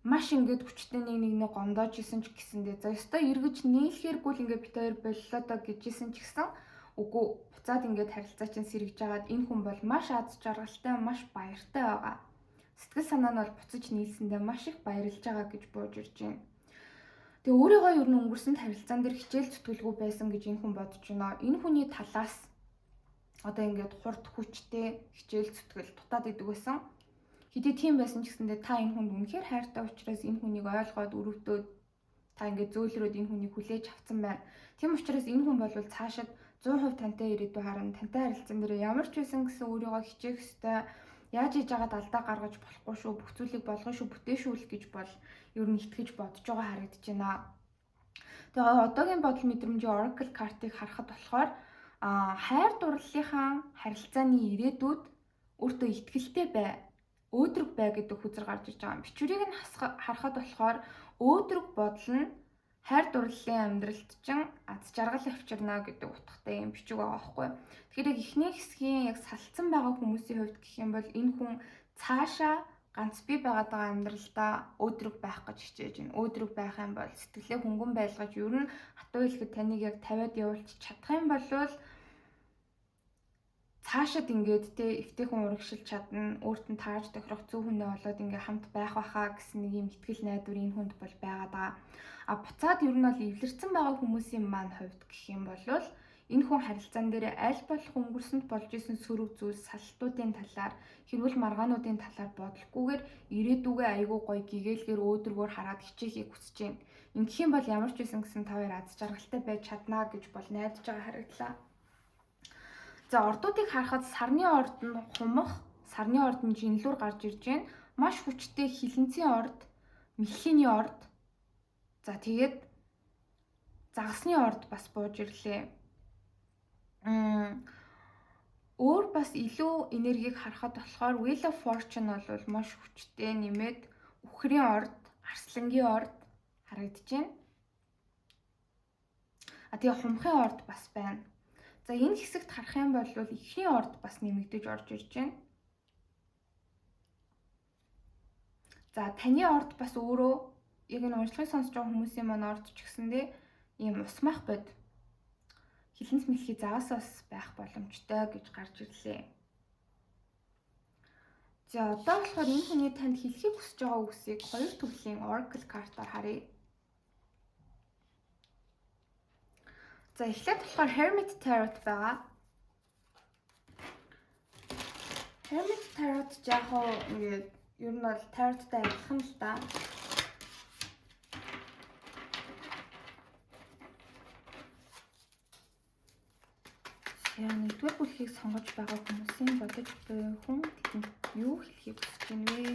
маш ингээд хүчтэй нэг гомдоож исэн ч гэсэндээ за ёстой эргэж нийлэхэргүй л ингээ бит хоёр боллоо доо гэжсэн ч гэсэн үгүй буцаад ингээд харилцаа чинь сэргэж агаад энэ хүн бол маш аз жаргалтай, маш баяртай байгаа. Сэтгэл санаа нь бол буцаж нийлсэндээ маш их баярлж байгаа гэж бууж ирж байна. Тэгээ өөрийгөө ер нь өнгөрсөнд харилцаан дээр хичээл зүтгэлгүй байсан гэж энэ хүн бодож байна. Энэ хүний талаас одоо ингээд хурд хүчтэй хичээл зүтгэл дутаад идэг байсан. Хэдий тийм байсан ч гэсэндээ та энэ хүнд үнэхээр хайртай учраас энэ хүнийг ойлгоод өрөвдөөд та ингээд зөөлрөөд энэ хүнийг хүлээж авсан байна. Тийм учраас энэ хүн бол цаашид 100% тантай ирээдүй харна. Тантай харилцаан дээр ямар ч байсан гэсэн өөрийгөө хичээх ёстой. Яаж хийж байгаад алдаа гаргаж болохгүй шүү. Бүх зүйлийг болгоно шүү, бүтээшүүл гэж бол ер нь итгэж бодож байгаа харагдаж байна. Тэгээ одоогийн бодол мэдрэмжийн Oracle картыг харахад болохоор хайр дурлалынхаа харилцааны ирээдүйд өөртөө итгэлтэй бай, өөдрөг бай гэдэг хүзэр гарч ирж байгаа. Бичвэрийг нь харахад болохоор өөдрөг бодол нь хайр дурлалын амьдралд чинь аз жаргал авчирна гэдэг утгатай юм бичиг байгаа байхгүй. Тэгэхээр яг эхний хэсгийн яг салцсан байгаа хүмүүсийн хувьд гэх юм бол энэ хүн цаашаа ганц би байгаа амьдралдаа өөдрөг байх гэж хичээж байна. Өөдрөг байх юм бол сэтгэлээ хөнгөн байлгаж ер нь хатуу хэлэхэд таныг яг тавиад явуулчих чадах юм бол цаашид ингээд те эвтэйхэн урагшилж чадна, өөрт нь тааж тохирох зөв хүнээ болоод ингээд хамт байх байхаа гэсэн нэг юм итгэл найдвар энэ хүнд бол байгаад байгаа. А буцаад ер нь бол эвлэрсэн байгаа хүмүүсийн маань хувьд гэх юм бол энэ хүн харилцаан дээр аль болох өнгөрсөнд болж исэн сөрөг зүйл салтуудын талаар хэрүүл маргаануудын талаар бодлохгүйгээр ирээдүгээ айгүй гоё гэгээлгээр өөдрөгөөр хараад хичээхийг хүсэж байна. Ингэх юм бол ямар ч байсан гэсэн та хоёр аз жаргалтай байж чаднаа гэж бол найдаж байгаа харагдлаа. За ордуудыг харахад сарны орд нь хумах, сарны орд нь жинлүүр гарч ирж байна. Маш хүчтэй хилэнцгийн орд, мэлхийний орд. За тэгээд загасны орд бас бууж ирлээ. Өөр бас илүү энергийг харахад болохоор Wheel of Fortune бол маш хүчтэй нэмээд үхрийн орд, арслангийн орд харагдаж байна. Тэгээ хумхын орд бас байна. За энэ хэсэгт харах юм бол эхний орд бас нэмэгдэж орж ирж байна. За таны орд бас өөрөө яг энэ уншлагыг сонсож байгаа хүмүүсийн маань орж ч гэсэндээ ийм усмах бод хилэнц мэлхий загасаас байх боломжтой гэж гарч ирлээ. За одоо болохоор энэ хүний танд хэлхийг хүсэж байгаа үгсийг хоёр төрлийн oracle картаар харъя. За эхлээд болохоор Hermit Tarot байгаа. Hermit Tarot жаахан ингээд ер нь бол Tarotтай адилхан л да. Яа нэгдүгээр бүлгийг сонгож байгаа хүмүүсийн бодож буй хүн тэдэнд юу хэлхийг хүсэж байна вэ?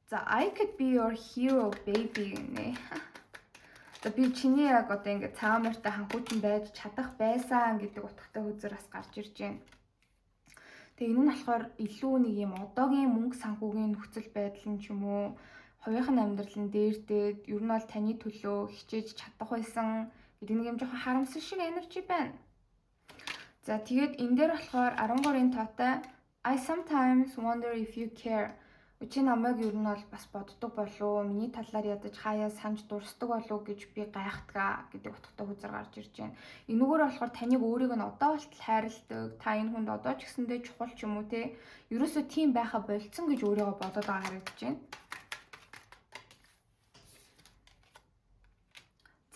За I could be your hero baby гэнэ. За би чиний яг одоо ингэ цаамартай ханхуучин байж чадах байсан гэдэг утгатай үзэр бас гарч ирж байна. Тэгээ энэ нь болохоор илүү нэг юм одоогийн мөнгө санхүүгийн нөхцөл байдал нь ч юм уу хувийнхан амьдралын дээрдээд ер нь бол таны төлөө хичээж чадах байсан гэдэг нэг юм жоохон харамсал шиг энержи байна. За тэгээд энэ дээр болохоор 13-ын тоотой I sometimes wonder if you care. Чи намайг ер нь бол бас боддог болов, миний талаар ядаж хаяа санаж дурсдаг болов гэж би гайхдаг гэдэг утгатай үзэр гарч ирж байна. Энэгээр болохоор таныг өөрийг нь одоо болтол хайрладаг, та энэ хүнд одоо ч гэсэндээ чухал ч юм уу те. Ерөөсөө тийм байха болцсон гэж өөрийгөө бодоод байгаа харагдаж байна.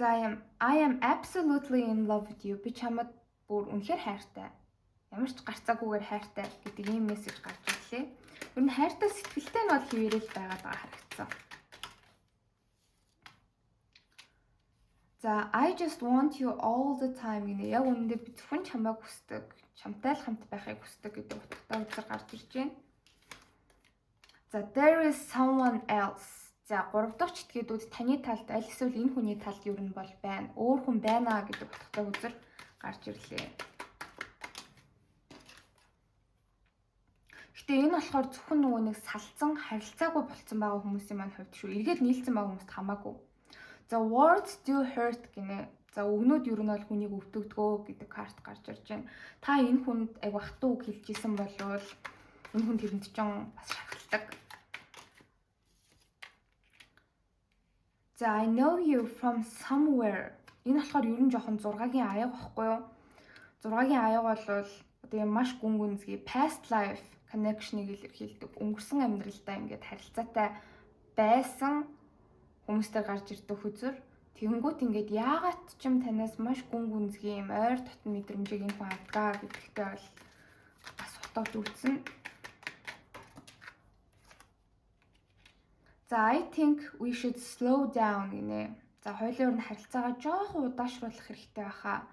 За I am absolutely in love with you. Би чамд бүр үнэхээр хайртай. Ямар ч гарцаагүйгээр хайртай гэдэг ийм мессеж гарч ирлээ. Ер нь хайртай сэтгэлтэй нь бол хэвээрэл байгаад байгаа харагдсан. За I just want you all the time гэнэ. Яг үүндээ би зөвхөн чамайг хүсдэг, чамтай л хамт байхыг хүсдэг гэдэг утгатай үзэр гарч ирж байна. За there is someone else. За 3 дахь читгэдүүд таны талд аль эсвэл энэ хүний талд ер нь бол байна. Өөр хүн байна гэдэг утгатай үзэр гарч ирлээ. Гэтэ энэ болохоор зөвхөн нөгөө нэг салцсан, харилцаагүй болцсон байгаа хүмүүсийн маань хувьд шүү. Эргээд нийлцсэн байгаа хүмүүст хамаагүй. За words do hurt гинэ. За өгнүүд ер нь бол хүнийг өвдөгдгөө гэдэг карт гарч ирж байна. Та энэ хүнд айгу хатуу үг хэлж исэн болвол энэ хүн тэрэнд ч бас шахалдаг. За I know you from somewhere. Энэ болохоор ер нь жоохон 6-гийн аяга байхгүй юу? 6-гийн аяга бол одоо маш гүн гүнзгий past life connection-ыг илэрхийлдэг. Өнгөрсөн амьдралдаа ингээд харилцаатай байсан хүмүүстэй гарч ирдэг хүзэр. Тэгэнгүүт ингээд яагаад ч юм танаас маш гүн гүнзгий юм ойр дотн мэдрэмжийг энэ хүн авдгаа гэдэгтэй бол бас хотоод үзсэн. За I think we should slow down гинэ. За хоёулын өрн харилцаагаа жоохон удаашруулах хэрэгтэй байхаа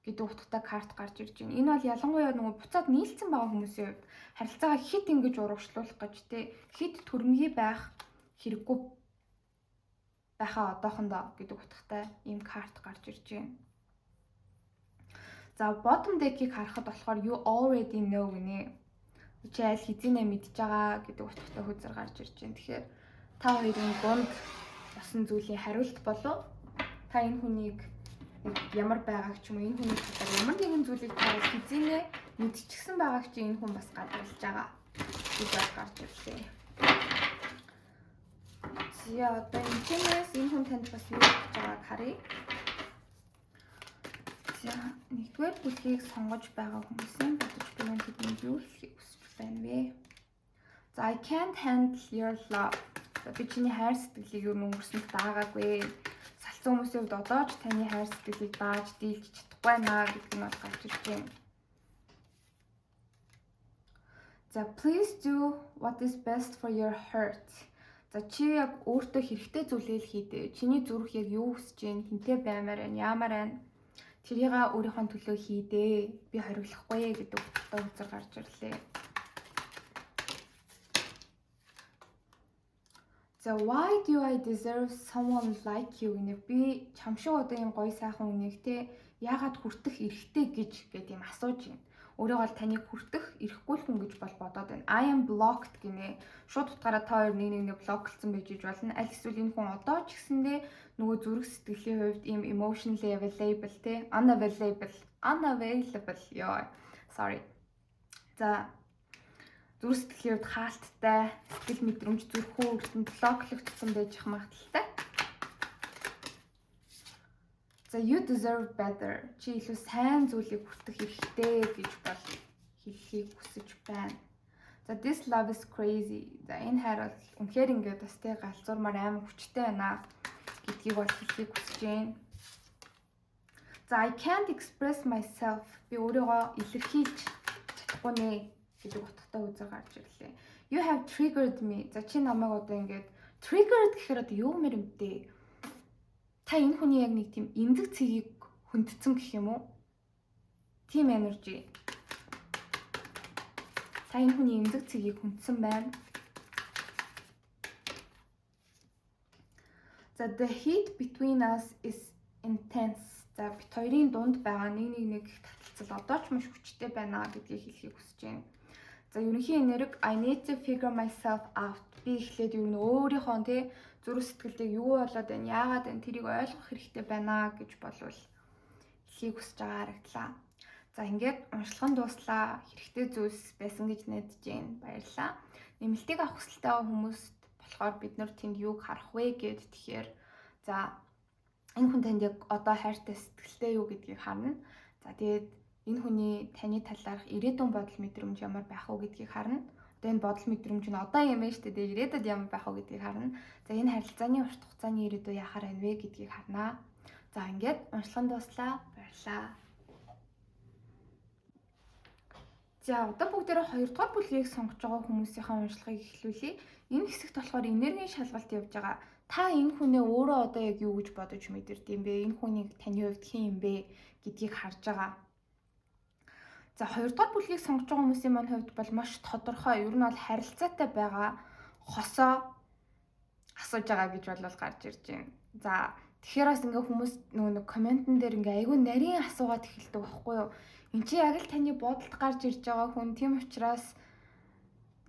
гэдэг утгатай карт гарч ирж байна. Энэ бол ялангуяа нөгөө буцаад нийлцсэн байгаа хүмүүсийн хувьд харилцаагаа хит ингэж урагшлуулах гэж те хит төрмгий байх хэрэггүй байхаа одоохондоо гэдэг утгатай ийм карт гарч ирж байна. За bottom deck-ийг харахад болохоор you already know гинэ. Чи аль хэзээ мэдж байгаа гэдэг утгатай хөзөр гарч ирж байна. Тэгэхээр та хоёрын дунд босон зүйлийн хариулт болов та энэ хүнийг ямар байгааг ч юм уу энэ хүний талаар ямар нэгэн зүйлийг та хэзээ мэдчихсэн байгааг чи энэ хүн бас гадарлаж байгаа гэж гарч ирлээ. За одоо энэчнээс энэ хүн танд бас юу гэж байгааг харъя. За нэгдүгээр бүлгийг сонгож байгаа хүмүүсийн бодож буй тэдэнд юу хэлхийг хүсэж байна вэ? За I can't handle your love. Би чиний хайр сэтгэлийг юу өнгөрсөнд даагаагүй. Салцсан хүмүүсийн хувьд одоо ч таны хайр сэтгэлийг дааж дийлж чадахгүй байна гэдэг нь бол гарч ирж байна. За please do what is best for your heart. За чи яг өөртөө хэрэгтэй зүйлээ л хийдэ. Чиний зүрх яг юу хүсэж байна, хинтээ баймаар байна, яамаар байна. Тэрийг өөрийнхөө төлөө хийдэ. Би хориглохгүй гэдэг утгатай үзэр гарч ирлээ. За why do I deserve someone like you гэнэ. Би чам шиг одоо юм гоё сайхан үнийг те яагаад хүртэх эрхтэй гэж гэдэг юм асууж байна. Өөрөө бол таныг хүртэх эрхгүй хүн гэж бол бодоод байна. I am blocked гэнэ. Шууд утгаараа та хоёр нэг блоклцсон байж болно. Аль эсвэл энэ хүн одоо ч гэсэндээ нөгөө зүрх сэтгэлийн хувьд ийм emotionally available те unavailable ёо. Sorry. За зүрх сэтгэлийн хувьд хаалттай, сэтгэл мэдрэмж зүрхүү өртөнд блоклогдсон байж их магадaltaй. За you deserve better. Чи илүү сайн зүйлийг хүртэх хэрэгтэй гэж бол хэлхийг хүсэж байна. За this love is crazy. За энэ хайр бол үнэхээр ингээд бас тэ галзуурмаар амар хүчтэй байна гэдгийг бол хэлхийг хүсэж байна. За I can't express myself. Би өөрийгөө илэрхийлж чадахгүй нэ гэдэг утгатай үзэг гарч ирлээ. You have triggered me. За чи намайг одоо ингээд triggered гэхээр одоо юу мэрэмтэй? Та энэ хүний яг нэг тийм эмзэг цэгийг хөндцөн гэх юм уу? Team energy. Та энэ хүний эмзэг цэгийг хөндсөн байна. За the heat between us is intense. За бит хоёрын дунд байгаа нэг таталцал одоо ч маш хүчтэй байна гэдгийг хэлхийг хүсэж байна. За ерөнхий энерги I need to figure myself out. Би эхлээд ер нь өөрийнхөө тий зүрх сэтгэлдээ юу болоод байна, яагаад энэ тэрийг ойлгох хэрэгтэй байна гэж болвол хэлхийг хүсэж байгаа харагдлаа. За ингээд уншлагын дууслаа. Хэрэгтэй зүйлс байсан гэж найдаж байна. Баярлалаа. Нэмэлтийг авах хүсэлтэй байгаа хүмүүст болохоор бид нар тэнд юуг харах вэ гэд тэгэхээр за энэ хүн танд яг одоо хайртай сэтгэлтэй юу гэдгийг харна. За тэгээд энэ хүний таны талаарх ирээдүйн бодол мэдрэмж ямар байх вэ гэдгийг харна. Одоо энэ бодол мэдрэмж нь одоо юм байна шүү дээ. Ирээдүйд ямар байх вэ гэдгийг харна. За энэ харилцааны урт хугацааны ирээдүй яхаар байна вэ гэдгийг харнаа. За ингээд уншлагын дууслаа. Баярлалаа. За одоо бүгдээрээ 2 дугаар бүлгийг сонгож байгаа хүмүүсийнхээ уншлагыг эхлүүлье. Энэ хэсэгт болохоор энергийн шалгалт явж байгаа. Та энэ хүнээ өөрөө одоо яг юу гэж бодож мэдэрд юм бэ? Энэ хүнийг таны хувьд хэн юм бэ гэдгийг харж байгаа. За 2 дугаар бүлгийг сонгож байгаа хүмүүсийн маань хувьд бол маш тодорхой. Ер нь бол харилцаатай байгаа хосоо асууж байгаа гэж бол гарч ирж байна. За тэгэхээр бас ингээ хүмүүс нэг комментэн дээр ингээ айгүй нарийн асуугаад эхэлдэг байхгүй юу? Энд чи яг л таны бодолд гарч ирж байгаа хүн, тийм учраас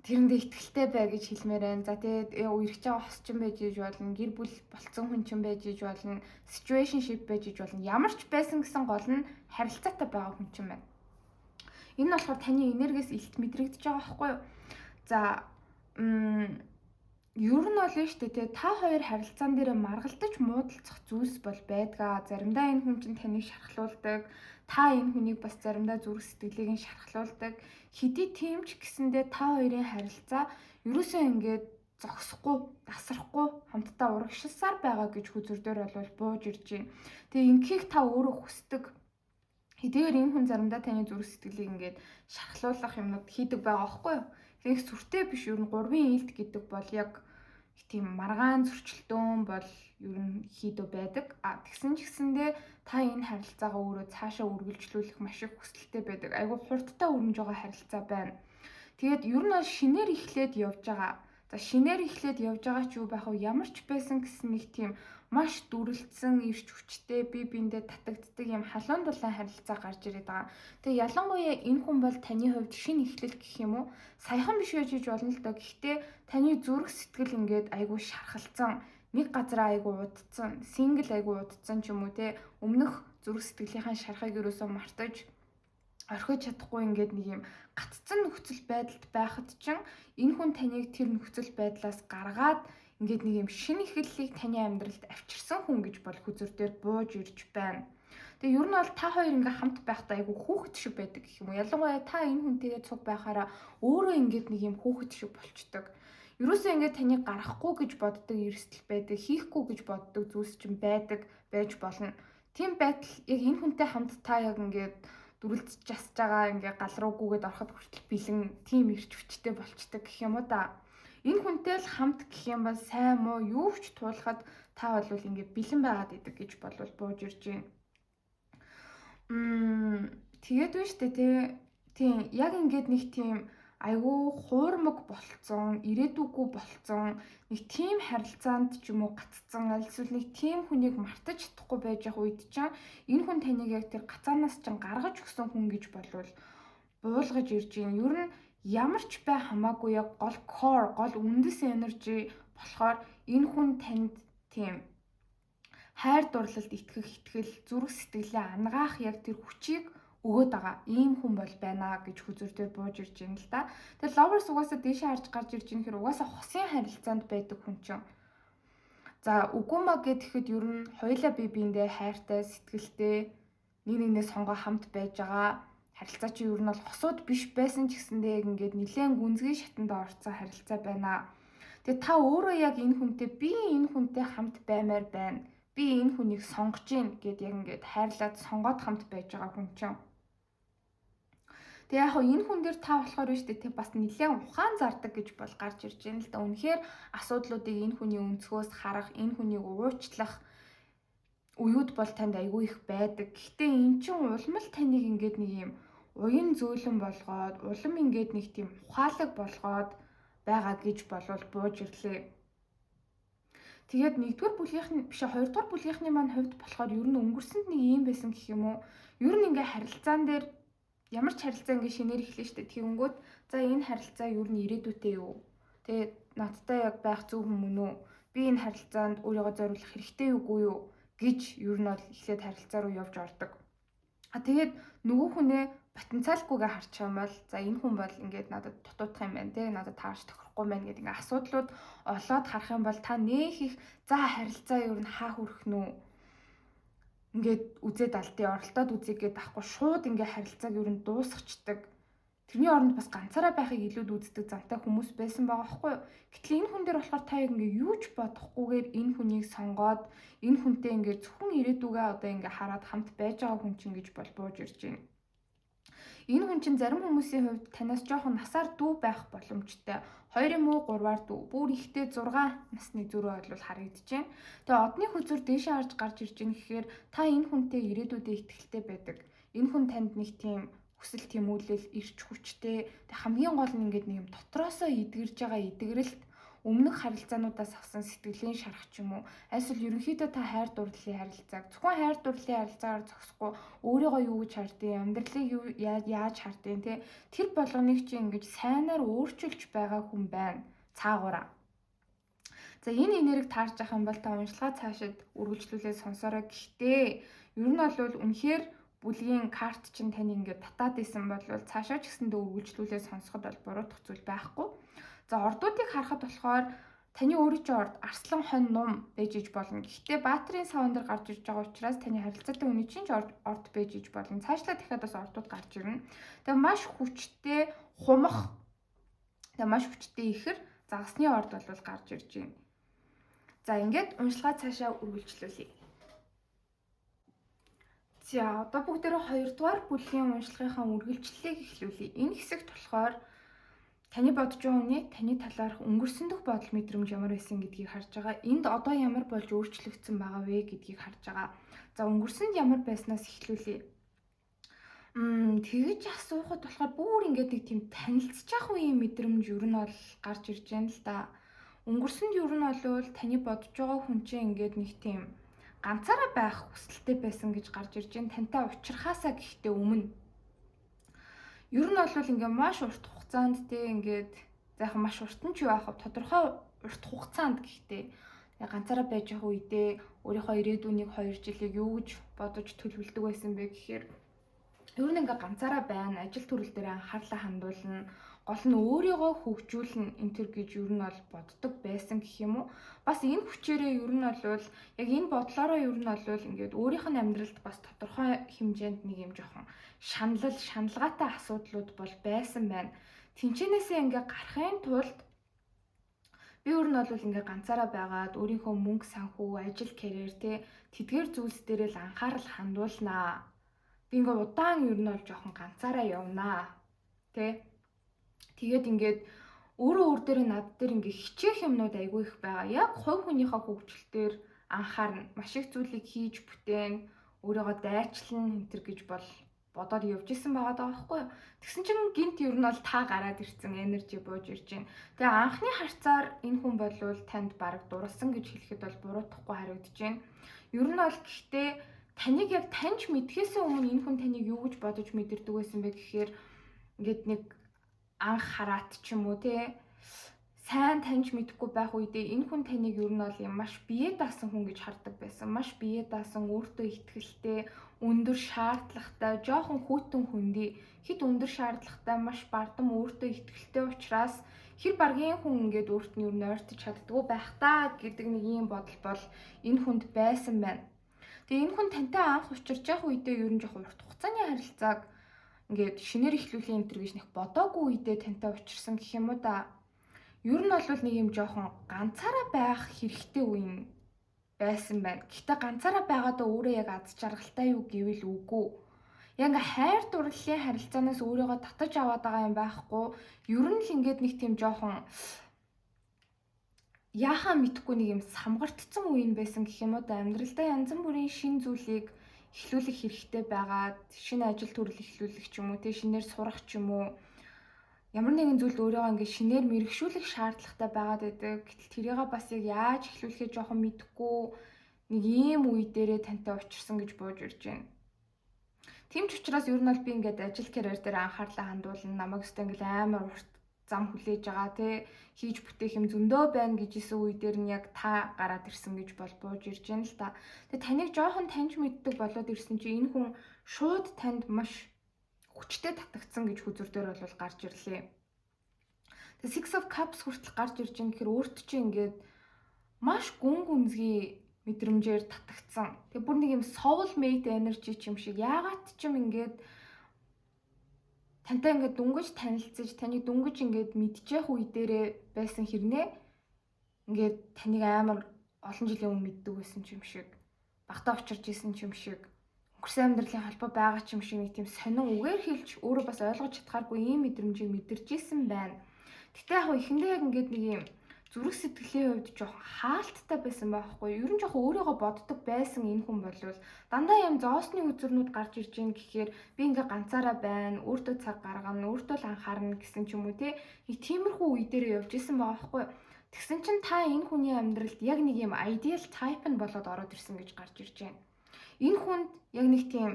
тэрэндээ ихтгэлтэй бай гэж хэлмээр байна. За тэгээд үерхэж байгаа хосчин байж иж болно, гэр бүл болцсон хүн чинь байж иж болно, situationship байж иж болно. Ямар ч байсан гэсэн гол нь харилцаатай байгаа хүн чинь байна. Энэ нь болохоор таны энергиэс илт мэдрэгдэж байгаа байхгүй юу? За ер нь бол шүү дээ та хоёр харилцаан дээр маргалдаж муудалцах зүйлс бол байдгаа. Заримдаа энэ хүн чинь таныг шархлуулдаг. Та энэ хүнийг бас заримдаа зүрх сэтгэлийг нь шархлуулдаг. Хэдий тийм ч гэсэндээ та хоёрын харилцаа ерөөсөө ингээд зогсохгүй, тасрахгүй, хамтдаа урагшилсаар байгаа гэж хүзэр дээр бол бууж ирж байна. Тэгээ ингийг та өөрөө хүсдэг. Хэдийгээр энэ хүн заримдаа таны зүрх сэтгэлийг ингээд шархлуулах юмнууд хийдэг байгаа байхгүй юу? Тэрийг сүртэй биш ер нь 3-ын илт гэдэг бол яг тийм маргаан зөрчилдөөн бол ер нь хийдөө байдаг. Тэгсэн ч гэсэндээ та энэ харилцаагаа өөрөө цаашаа үргэлжлүүлэх маш их хүсэлтэй байдаг. Айгу хурдтай өрнөж байгаа харилцаа байна. Тэгээд ер нь бол шинээр эхлээд явж байгаа. За шинээр эхлээд явж байгаа ч юу байх вэ? Ямар ч байсан гэсэн нэг тийм маш дүрлэлтсэн, ирч хүчтэй, бие биендээ татагддаг юм халуун дулаан харилцаа гарч ирээд байгаа. Тэгээ ялангуяа энэ хүн бол таны хувьд шинэ эхлэл гэх юм уу? Саяхан биш байж болно л доо. Гэхдээ таны зүрх сэтгэл ингээд айгүй шархалцсан, нэг газараа айгүй удцсан, сингл айгүй удцсан ч юм уу те. Өмнөх зүрх сэтгэлийнхаа шархыг ерөөсөө мартаж орхиж чадахгүй ингээд нэг юм гатцсан нөхцөл байдалд байхад чинь энэ хүн таныг тэр нөхцөл байдлаас гаргаад ингээд нэг юм шинэ эхлэлийг таны амьдралд авчирсан хүн гэж бол хүзэр дээр бууж ирж байна. Тэгээ ер нь бол та хоёр ингээ хамт байхдаа айгүй хүүхэд шиг байдаг гэх юм уу. Ялангуяа та энэ хүнтэйгээ цуг байхаараа өөрөө ингээд нэг юм хүүхэд шиг болчдөг. Ерөөсөө ингээд таныг гарахгүй гэж боддог эрсдэл байдаг, хийхгүй гэж боддог зүйлс чинь байдаг, байж болно. Тийм байдал яг энэ хүнтэй хамт та яг ингээд дүрлж жасж байгаа ингээ гал руугүйгээд ороход хүртэл бэлэн тийм ирч хүчтэй болчдөг гэх юм уу да. Энэ хүнтэй л хамт гэх юм бол сайн муу юу ч туулахад та бол ингээ бэлэн байгаад идэг гэж болвол бууж ирж байна. Тэгээд вэ штэ тийм яг ингээд нэг тийм айгүй хуурмаг болцсон, ирээдүггүй болцсон, нэг тийм харилцаанд ч юм уу гатцсан, аль эсвэл нэг тийм хүнийг мартаж чадахгүй байж явах үед чинь энэ хүн таныг яг тэр гацаанаас чинь гаргаж өгсөн хүн гэж болвол буулгаж ирж байна. Ер нь ямар ч бай хамаагүй яг гол core, гол үндэс энержи болохоор энэ хүн танд тийм хайр дурлалд итгэх, итгэл, зүрх сэтгэлээ ангаах яг тэр хүчийг өгөөд байгаа. Ийм хүн бол байна гэж хүзүүр дээр бууж ирж байна л да. Тэгээ lovers угаасаа дээшээ харж гарч ирж байгаа хэрэг угаасаа хосын харилцаанд байдаг хүн чинь. За үгүй маа гэхэд ер нь хоёулаа бие биендээ хайртай, сэтгэлтэй нэг нэгнээ сонгоо хамт байж байгаа. Харилцаа чи ер нь бол хосууд биш байсан ч гэсэндээ ингээд нэлээд гүнзгий шатанд орцсон харилцаа байна. Тэгээ та өөрөө яг энэ хүнтэй би энэ хүнтэй хамт баймаар байна. Би энэ хүнийг сонгож гин гэд яг ингээд хайрлаад сонгоод хамт байж байгаа хүн чинь. Тэгээ яг энэ хүн дээр та болохоор биш үү те бас нэлээд ухаан зардаг гэж бол гарч ирж байна л да. Үнэхээр асуудлуудыг энэ хүний өнцгөөс харах, энэ хүнийг уучлах уюуд бол танд айгүй их байдаг. Гэхдээ эн чинь улам л таныг ингээд нэг юм уян зөөлөн болгоод, улам ингээд нэг тийм ухаалаг болгоод байгаа гэж болвол бууж ирлээ. Тэгээд нэгдүгээр бүлгийнхний биш хоёрдугаар бүлгийнхний маань хувьд болохоор ер нь өнгөрсөнд нэг юм байсан гэх юм уу? Ер нь ингээ харилцаан дээр ямар ч харилцаа ингээ шинээр эхлэв штэ. Тэгэнгүүт за энэ харилцаа ер нь ирээдүйтэй юу? Тэгээд надтай яг байх зөв хүмүүн үү? Би энэ харилцаанд өөрийгөө зориулах хэрэгтэй юугүй юу гэж ер нь бол эхлээд харилцаа руу явж ордог. Тэгээд нөгөө хүнээ потенциалгүйгээ харчих юм бол за энэ хүн бол ингээд надад дутуудах юм байна те надад таарч тохирохгүй байна гэдэг ингээд асуудлууд олоод харах юм бол та нээх их за харилцаа ер нь хаа хүрэх нү ингээд үзээд алтын оролдоод үзийгээд авахгүй шууд ингээд харилцааг ер нь дуусгачдаг. Тэрний оронд бас ганцаараа байхыг илүүд үздэг зантай хүмүүс байсан байгаа байхгүй юу? Гэтэл энэ хүн дээр болохоор та яг ингээ юу ч бодохгүйгээр энэ хүнийг сонгоод энэ хүнтэй ингээ зөвхөн ирээдүгээ одоо ингээ хараад хамт байж байгаа хүн чинь гэж бол бууж ирж байна. Энэ хүн чинь зарим хүмүүсийн хувьд танаас жоохон насаар дүү байх боломжтой. 2 юм уу 3-аар дүү. Бүр ихтэй 6 насны зүрөө бол харагдаж байна. Тэгээ одны хүзүүр дээшээ харж гарч ирж байгаа гэхээр та энэ хүнтэй ирээдүйдээ итгэлтэй байдаг. Энэ хүн танд нэг тийм хүсэл тэмүүлэл ирч хүчтэй. Тэг хамгийн гол нь ингээд нэг юм дотроосоо эдгэрж байгаа эдгэрэлт өмнөх харилцаануудаас авсан сэтгэлийн шарах ч юм уу. Эсвэл ерөнхийдөө та хайр дурлалын харилцааг зөвхөн хайр дурлалын харилцаагаар зогсохгүй өөрийгөө юу гэж хардیں۔ Амьдралыг юу яаж хардیں۔ Тэр болгоныг чи ингэж сайнаар өөрчилж байгаа хүн байна. Цаагаараа. За энэ энерги таарч авах юм бол та уншлагаа цаашид үргэлжлүүлээд сонсороо. Гэхдээ ер нь бол үнэхээр бүлгийн карт чинь тань ингээд татаад исэн бол цаашаа ч гэсэндээ үргэлжлүүлээд сонсоход бол буруутгах зүйл байхгүй. За ордуудыг харахад болохоор таны өөрийн чинь орд арслан хонь нум байж иж болно. Гэхдээ баатрийн савн дээр гарч ирж байгаа учраас таны харилцаатай хүний чинь орд байж иж болно. Цаашлаа дахиад бас ордууд гарч ирнэ. Тэгээ маш хүчтэй хумах. Тэгээ маш хүчтэй ихэр загасны орд бол гарч ирж байна. За ингээд уншлагаа цаашаа үргэлжлүүлье. За одоо бүгдээрээ 2 дугаар бүлгийн уншлагынхаа үргэлжлэлийг эхлүүлье. Энэ хэсэгт болохоор таны бодож байгаа хүний таны талаарх өнгөрсөн дэх бодол мэдрэмж ямар байсан гэдгийг харж байгаа. Энд одоо ямар болж өөрчлөгдсөн байгаа вэ гэдгийг харж байгаа. За өнгөрсөнд ямар байснаас эхлүүлье. Тэгэж асуухад болохоор бүр ингээд нэг тийм танилцж явах үеийн мэдрэмж ер нь бол гарч ирж байна л да. Өнгөрсөнд ер нь бол таны бодож байгаа хүн чинь ингээд нэг тийм ганцаараа байх хүсэлтэй байсан гэж гарч ирж байна. Тантай уулзрахаасаа гэхдээ өмнө ер нь бол ингээ маш урт хугацаанд те ингээд заахаа маш уртан ч юу аах тодорхой урт хугацаанд гэхдээ ганцаараа байж байгаа үедээ өөрийнхөө ирээдүйнийг 2 жилийг юу гэж бодож төлөвлөдөг байсан бэ гэхээр ер нь ингээ ганцаараа байна, ажил төрөл дээр анхаарлаа хандуулна, гол нь өөрийгөө хөгжүүлнэ энтэр гэж ер нь бол боддог байсан гэх юм уу. Бас энэ хүчээрээ ер нь бол яг энэ бодлороо ер нь бол ингээд өөрийнх нь амьдралд бас тодорхой хэмжээнд нэг юм жоохон шаналгаатай асуудлууд бол байсан байна. Тэнчэнээсээ ингээ гарахын тулд би ер нь бол ингээ ганцаараа байгаад өөрийнхөө мөнгө санхүү, ажил, карьер тэдгээр зүйлс дээр л анхаарал хандуулнаа. Би ингээ удаан ер нь бол жоохон ганцаараа явнаа. Тэгээд ингээд өөрөө өөр дээр над дээр ингээ хичээх юмнууд айгүй их байгаа. Яг хувь хүнийхээ хөгжилтөөр анхаарна. Маш их зүйлийг хийж бүтээн, өөрийгөө дайчлан энтер гэж бол бодоод явж исэн байгаа даа байхгүй юу. Тэгсэн чинь гинт ер нь бол та гараад ирсэн энержи бууж ирж байна. Тэгээ анхны харцаар энэ хүн болвол танд бараг дурлсан гэж хэлэхэд бол буруутгахгүй харагдаж байна. Ер нь бол гэхдээ таныг яг таньж мэдхээс өмнө энэ хүн таныг юу гэж бодож мэдэрдэг байсан бэ гэхээр ингээд нэг анх хараат ч юм уу сайн таньж мэдэхгүй байх үедээ энэ хүн таныг ер нь бол юм маш бие даасан хүн гэж хардаг байсан. Маш бие даасан, өөртөө ихтгэлтэй, өндөр шаардлагатай, жоохон хүйтэн хүндий, хэд өндөр шаардлагатай, маш бардам өөртөө ихтгэлтэй учраас хэр баргийн хүн ингээд өөрт нь ер нь ойртож чаддгүй байх та гэдэг нэг юм бодол бол энэ хүнд байсан байна. Тэгээ энэ хүн тантай анх учирч явах үедээ ер нь жоохон урт хугацааны харилцааг ингээд шинээр эхлүүлэх энэ төр гэж нэг бодоогүй үедээ тантай учирсан гэх юм уу да. Ер нь бол нэг юм жоохон ганцаараа байх хэрэгтэй үе байсан байна. Гэхдээ ганцаараа байгаадаа өөрөө яг аз жаргалтай юу гэвэл үгүй. Яг ингээ хайр дурлалын харилцаанаас өөрийгөө татаж аваад байгаа юм байхгүй. Ер нь л ингээд нэг тийм жоохон яахаа мэдхгүй нэг юм самгартцсан үе байсан гэх юм уу да. Амьдралдаа янз бүрийн шин зүйлийг эхлүүлэх хэрэгтэй байгаад шинэ ажил төрөл эхлүүлэх ч юм уу, шинээр сурах ч юм уу. Ямар нэгэн зүйлд өөрийгөө ингээ шинээр мэрэгшүүлэх шаардлагатай байгаад байдаг. Гэтэл тэрийг бас яг яаж эхлүүлэхээ жоохон мэдэхгүй нэг ийм үе дээрээ тантай учирсан гэж бууж ирж байна. Тийм ч учраас ер нь бол би ингээд ажил карьер дээр анхаарлаа хандуулна. Намайг өстой ингээл амар урт зам хүлээж байгаа тий хийж бүтээх юм зөндөө байна гэж исэн үе дээр нь яг та гараад ирсэн гэж бол бууж ирж байна л та. Тэгээ таныг жоохон таньж мэддэг болоод ирсэн чи энэ хүн шууд танд маш хүчтэй татагдсан гэж хүзүр дээр бол гарч ирлээ. Тэгээ Six of Cups хүртэл гарч ирж байгаа гэхээр өөрт чинь ингээд маш гүн гүнзгий мэдрэмжээр татагдсан. Тэгээ бүр нэг юм soul mate energy юм шиг яагаад ч юм ингээд тантай ингээд дүнгэж танилцаж, таныг дүнгэж ингээд мэдчих үе дээрээ байсан хэрнээ ингээд таныг амар олон жилийн өмнө мэддэг байсан юм шиг, багтаа учирч исэн юм шиг, өнгөрсөн амьдралын холбоо байгаа юм шиг нэг тийм сонин үгээр хэлж өөрөө бас ойлгож чадхааргүй ийм мэдрэмжийг мэдэрч исэн байна. Гэтэ яг ихэндээ яг ингээд нэг юм зүрх сэтгэлийн хувьд жоохон хаалттай байсан байхгүй. Ер нь жоохон өөрийгөө боддог байсан энэ хүн болвол дандаа юм зоосны үзүрнүүд гарч ирж ийн гэхээр би ингээ ганцаараа байна, өөртөө цаг гаргана, өөртөө л анхаарна гэсэн ч юм уу тий. Нэг тиймэрхүү үе дээр явж исэн байгаа байхгүй. Тэгсэн чинь та энэ хүний амьдралд яг нэг юм ideal type нь болоод ороод ирсэн гэж гарч ирж байна. Энэ хүнд яг нэг тийм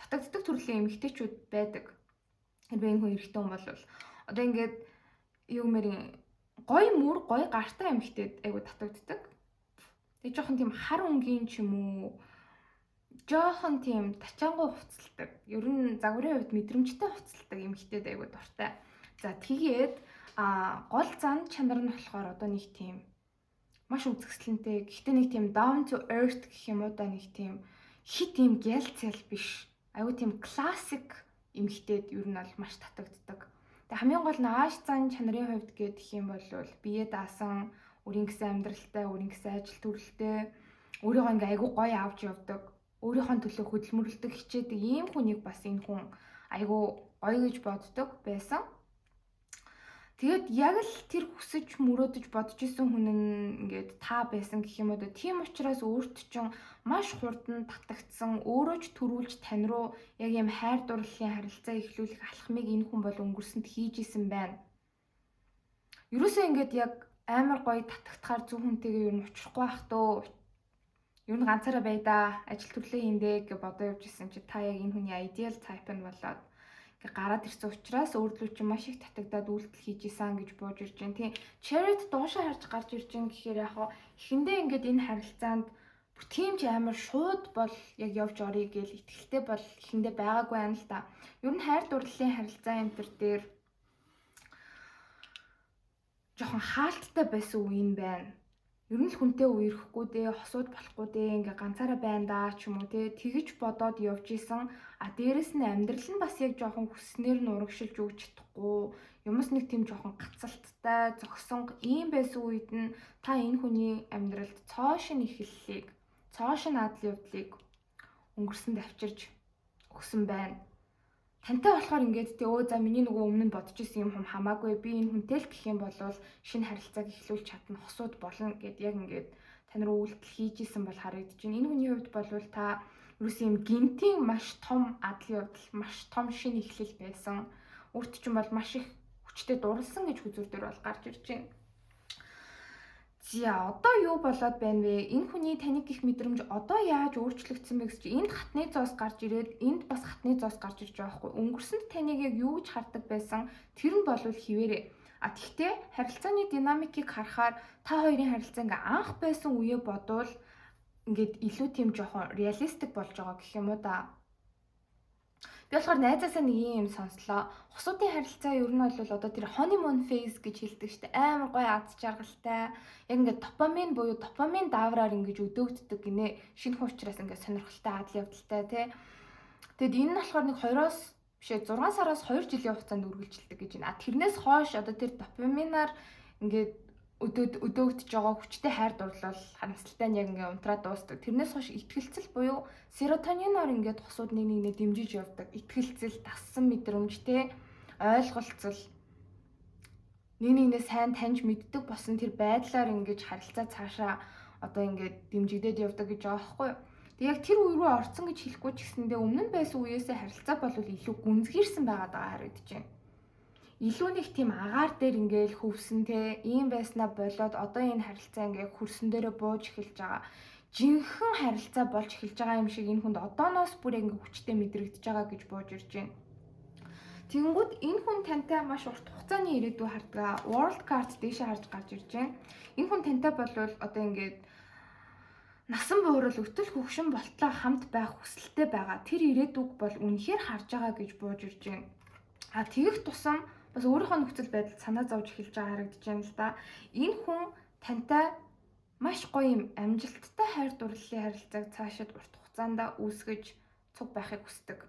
татагддаг төрлийн эмэгтэйчүүд байдаг. Хэрвээ энэ хүн эрэгтэй хүн болвол одоо ингээд юу мэрийн гой мөр гой гартай эмэгтэйд айгу татагддаг. Тэгээ жоохон тийм хар өнгийн ч юм уу жоохон тийм тачаангуй хувцалдаг. Ер нь загварын хувьд мэдрэмжтэй хувцалдаг эмэгтэйд айгу дуртай. За тэгээд гол зан чанар нь болохоор одоо нэг тийм маш үзэсгэлэнтэй. Гэхдээ нэг тийм down to earth гэх юм уу да нэг тийм хит юм гялцэл биш. Айгу тийм классик эмэгтэйд ер нь бол маш татагддаг. Хамгийн гол нь ааш зан чанарын хувьд гэх юм бол бие даасан, өөрийн гэсэн амьдралтай, өөрийн гэсэн ажил төрөлтэй, өөрийгөө ингээ айгүй гоё авч явдаг, өөрийнхөө төлөө хөдөлмөрлөдөг хичээдэг ийм хүнийг бас энэ хүн айгүй гоё гэж боддог байсан. Тэгээд яг л тэр хүсэж мөрөөдөж бодож исэн хүн нь ингээд та байсан гэх юм уу. Тийм учраас өөрт чинь маш хурдан татагдсан, өөрөө ч төрүүлж тань руу яг юм хайр дурлалын харилцаа эхлүүлэх алхмыг энэ хүн бол өнгөрсөнд хийж исэн байна. Ерөөсөө ингээд яг амар гоё татагдахаар зөв хүнтэйгээ ер нь учрахгүй байх төө. Ер нь ганцаараа бай да, ажил төрлөө хийндэ гэж бодоо явж исэн чи та яг энэ хүний ideal type нь болоод гараад ирсэн учраас өөрлөө чи маш их татагдаад үйлдэл хийж исэн гэж бууж ирж байна. Тийм Chariot доошоо харж гарч ирж байгаа гэхээр яг эхэндээ ингээд энэ харилцаанд бүр тийм ч амар шууд бол яг явж орё гэж итгэлтэй бол эхэндээ байгаагүй юм л та. Ер нь хайр дурлалын харилцаа энэ төр дээр жоохон хаалттай байсан үе юм байна. Ер нь л хүнтэй үерхгүй дээ, хосууд болохгүй дээ, ингээ ганцаараа байна да ч юм уу тэгж бодоод явж исэн. Дээрэс нь амьдрал нь бас яг жоохон хүснээр нь урагшилж өгч чадахгүй. Юмс нэг тийм жоохон гацалттай, зогсонго ийм байсан үед нь та энэ хүний амьдралд цоошин эхлэлийг, цоошин адал явдлыг өнгөрсөнд авчирж өгсөн байна. Тантай болохоор ингээд за миний нөгөө өмнө нь бодож исэн юм хамаагүй би энэ хүнтэй л гэх юм бол шинэ харилцааг эхлүүлж чадна, хосууд болно гэд яг ингээд тань руу үйлдэл хийж исэн бол харагдаж байна. Энэ хүний хувьд бол та ерөөс юм гинтийн маш том адал явдал, маш том шинэ эхлэл байсан. Өөрт чинь бол маш их хүчтэй дурлсан гэж хүзүр дээр бол гарч ирж байна. За одоо юу болоод байна вэ? Энэ хүний таныг гих мэдрэмж одоо яаж өөрчлөгдсөн бэ гэж энд хатны зоос гарч ирээд энд бас хатны зоос гарч ирж байгаа хгүй. Өнгөрсөнд таныг яг юу гэж хардаг байсан? Тэр нь болвол хിവэрэ. Тэгэхдээ харилцааны динамикийг харахаар та хоёрын харилцаа ингээ анх байсан үеэ бодвол ингээд илүү тийм жоохон реалистик болж байгаа гэх юм уу да. Би болохоор найзаасаа нэг юм сонслоо. Хосуудын харилцаа ер нь бол одоо тэр honeymoon phase гэж хэлдэг шүү дээ. Амар гоё аз жаргалтай. Яг ингээд допамин даавраар ингэж өдөөгддөг гинэ. Шинэ хүн учраас ингээд сонирхолтой адал явдалтай тий. Тэгэд энэ нь болохоор нэг 6 сараас 2 жилийн хугацаанд үргэлжилдэг гэж байна. Тэрнээс хойш одоо тэр допаминаар ингээд өдөөгдөж байгаа хүчтэй хайр дурлал харамсалтай нь яг ингээ унтраад дуустдаг. Тэрнээс хойш итгэлцэл буюу серотониноор ингээд хосууд нэг нэгнээ дэмжиж явдаг. Итгэлцэл, тассан мэдрэмжтэй ойлголцол нэг нэгнээ сайн таньж мэддэг болсон тэр байдлаар ингэж харилцаа цаашаа одоо ингээд дэмжигдээд явдаг гэж байгаа байхгүй юу? Тэг яг тэр үе рүү орсон гэж хэлэхгүй ч гэсэндээ өмнө нь байсан үеэсээ харилцаа бол илүү гүнзгийрсэн байгаад байгаа харагдаж байна. Илүү нэг тийм агаар дээр ингээл хөвсөн те ийм байснаа болоод одоо энэ харилцаа ингээ хөрсөн дээрээ бууж эхэлж байгаа. Жинхэнэ харилцаа болж эхэлж байгаа юм шиг энэ хүнд одооноос бүр ингээ хүчтэй мэдрэгдэж байгаа гэж бууж ирж байна. Тэгэнгүүт энэ хүн тантай маш урт хугацааны ирээдүй хардгаа world card дээшээ харж гарч ирж байна. Энэ хүн тантай болвол одоо ингээд насан буурал өтөл хөгшин болтлоо хамт байх хүсэлтэй байгаа. Тэр ирээдүг бол үнэхээр харж байгаа гэж бууж ирж байна. Тэгэх тусам бас өөрийнхөө нөхцөл байдалд санаа зовж эхэлж байгаа харагдаж байна л да. Энэ хүн тантай маш гоё юм амжилттай хайр дурлалын харилцааг цаашид урт хугацаанд үүсгэж цуг байхыг хүсдэг.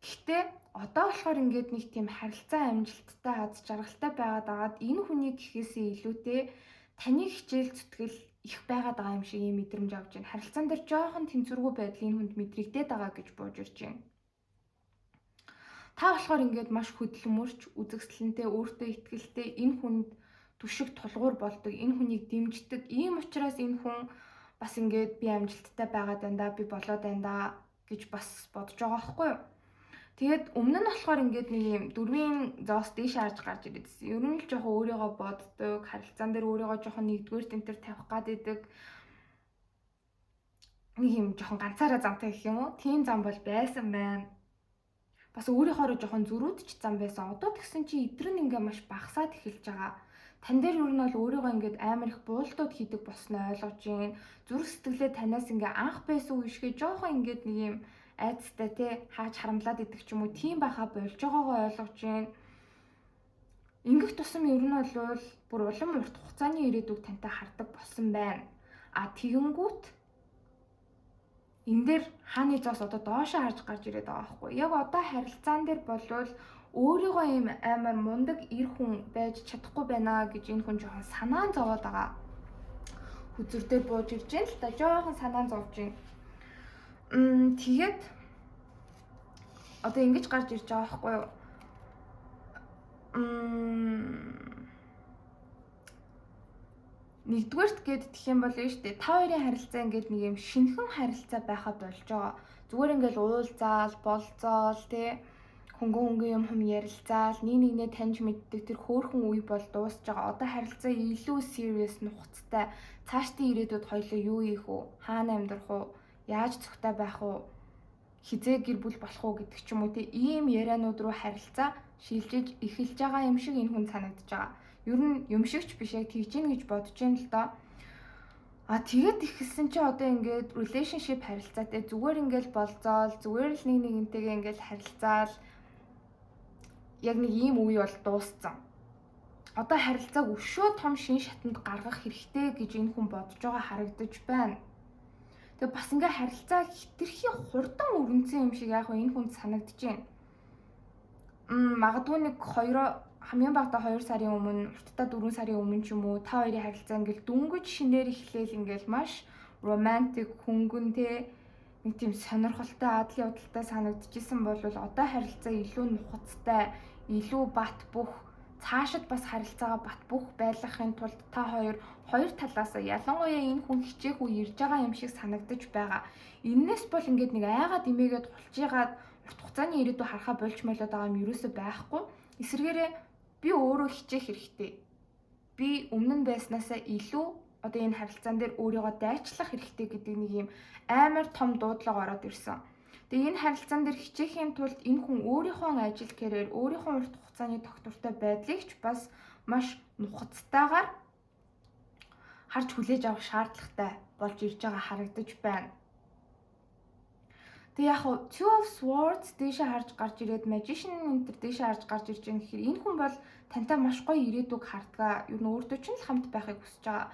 Гэхдээ одоо болохоор ингээд нэг тийм харилцаа амжилттай аз жаргалтай байгаад агаад энэ хүний гэхээсээ илүүтэй таны хичээл зүтгэл их байгаад байгаа юм шиг юм мэдрэмж авч байна. Харилцаан дээр жоохон тэнцвэргүй байдал энэ хүнд мэдрэгдээд байгаа гэж бууж ирж байна. Та болохоор ингээд маш хөдөлмөрч, үзэгсэлэнтэй, өөртөө итгэлтэй энэ хүнд түшиг тулгуур болдог, энэ хүнийг дэмждэг. Ийм учраас энэ хүн бас ингээд би амжилттай байгаад байна да, би болоод байна да гэж бас бодож байгаа байхгүй юу? Тэгээд өмнө нь болохоор ингээд нэг юм дөрвийн зоос дээш харж гарч ирээдсэн. Ер нь л жоохон өөрийгөө боддог, харилцаан дээр өөрийгөө жоохон нэгдүгээр тентэр тавих гад идэг. Нэг юм жоохон ганцаараа замтай гэх юм уу? Тийм зам бол байсан байна. Бас өөрийнхоороо жоохон зөрүүдч зам байсан. Одоо тэгсэн чи идрэн ингээ маш багасаад эхэлж байгаа. Тан дээр ер нь бол өөрийгөө ингээд амар их буултууд хийдэг болсноо ойлгож байна. Зүрх сэтгэлээ танаас ингээ анх байсан үе шигээ жоохон ингээд нэг юм айцтай те хааж харамлаад идэх ч юм уу тийм байхаа болж байгаагаа ойлгож байна. Ингэх тусам ер нь бол бүр улам урт хугацааны ирээдүг тантай хардаг болсон байна. Тэгэнгүүт энэ дээр хааны зоос одоо доошоо харж гарч ирээд байгаа байхгүй. Яг одоо харилцаан дээр болвол өөрийгөө ийм амар мундаг эр хүн байж чадахгүй байна гэж энэ хүн жоохон санаан зовоод байгаа. Хүзэр дээр бууж ирж байна л да. Жоохон санаан зовж байна. Тэгээд одоо ингэж гарч ирж байгаа байхгүй юу? Нэгдүгээрт гээд тэх юм бол шүү дээ. Та хоёрын харилцаа ингээд нэг юм шинхэн харилцаа байхаа болж байгаа. Зүгээр ингээд уулзаал, болцоол тий хөнгөн юм ярилцаал, нэг нэгнээ таньж мэддэг тэр хөөрхөн үе бол дуусж байгаа. Одоо харилцаа илүү serious нухацтай. Цаашдын ирээдүйд хоёулаа юу хийх вэ? Хаана амьдрах вэ? Яаж цогтой байх вэ? Хизээ гэр бүл болох уу гэдэг ч юм уу тий ийм ярианууд руу харилцаа шилжиж эхэлж байгаа юм шиг энэ хүн санагдаж байгаа. Ер нь юм шигч биш яг тэгж ийн гэж бодож байна л доо. Тэгээд ихэлсэн чи одоо ингээд relationship харилцаатай зүгээр ингээд болзоол, зүгээр л нэг нэгнтэйгээ ингээд харилцаал яг нэг ийм үе бол дууссан. Одоо харилцааг өшөө том шин шатанд гаргах хэрэгтэй гэж энэ хүн бодож байгаа харагдаж байна. Тэгээ бас ингээ харилцаа хитрхи хурдан өрнөсөн юм шиг яг энэ хүнд санагдаж байна. Магадгүй нэг хамгийн багадаа 2 сарын өмнө, уртдаа 4 сарын өмнө ч юм уу та хоёрын харилцаа ингээл дүнгэж шинээр эхлээл ингээл маш романтик, хөнгөн те нэг тийм сонирхолтой адал явдалтай санагдчихсан бол одоо харилцаа илүү нухацтай, илүү бат бөх, цаашид бас харилцаагаа бат бөх байлгахын тулд та хоёр талаас ялангуяа энэ хүн хичээх үе ирж байгаа юм шиг санагдаж байгаа. Эннээс бол ингээд нэг айгаад имээгээд хулчигаад урт хугацааны ирээдүй харахаа болж молоод байгаа юм ерөөсөө байхгүй. Эсвэргээрээ би өөрөө хичээх хэрэгтэй. Би өмнө нь байснаасаа илүү одоо энэ харилцаан дээр өөрийгөө дайчлах хэрэгтэй гэдэг нэг юм амар том дуудлага ороод ирсэн. Тэгээ энэ харилцаан дээр хичээхийн тулд энэ хүн өөрийнхөө ажил карьер, өөрийнхөө урт хугацааны тогтвортой байдлыг ч бас маш нухацтайгаар харж хүлээж авах шаардлагатай болж ирж байгаа харагдаж байна. Тэг яг хуу Two of Swords дээшээ харж гарч ирээд Magician энтер дээшээ харж гарч ирж байгаа гэхээр энэ хүн бол тантай маш гоё ирээдүг хардгаа. Юу н өөртөө ч л хамт байхыг хүсэж байгаа.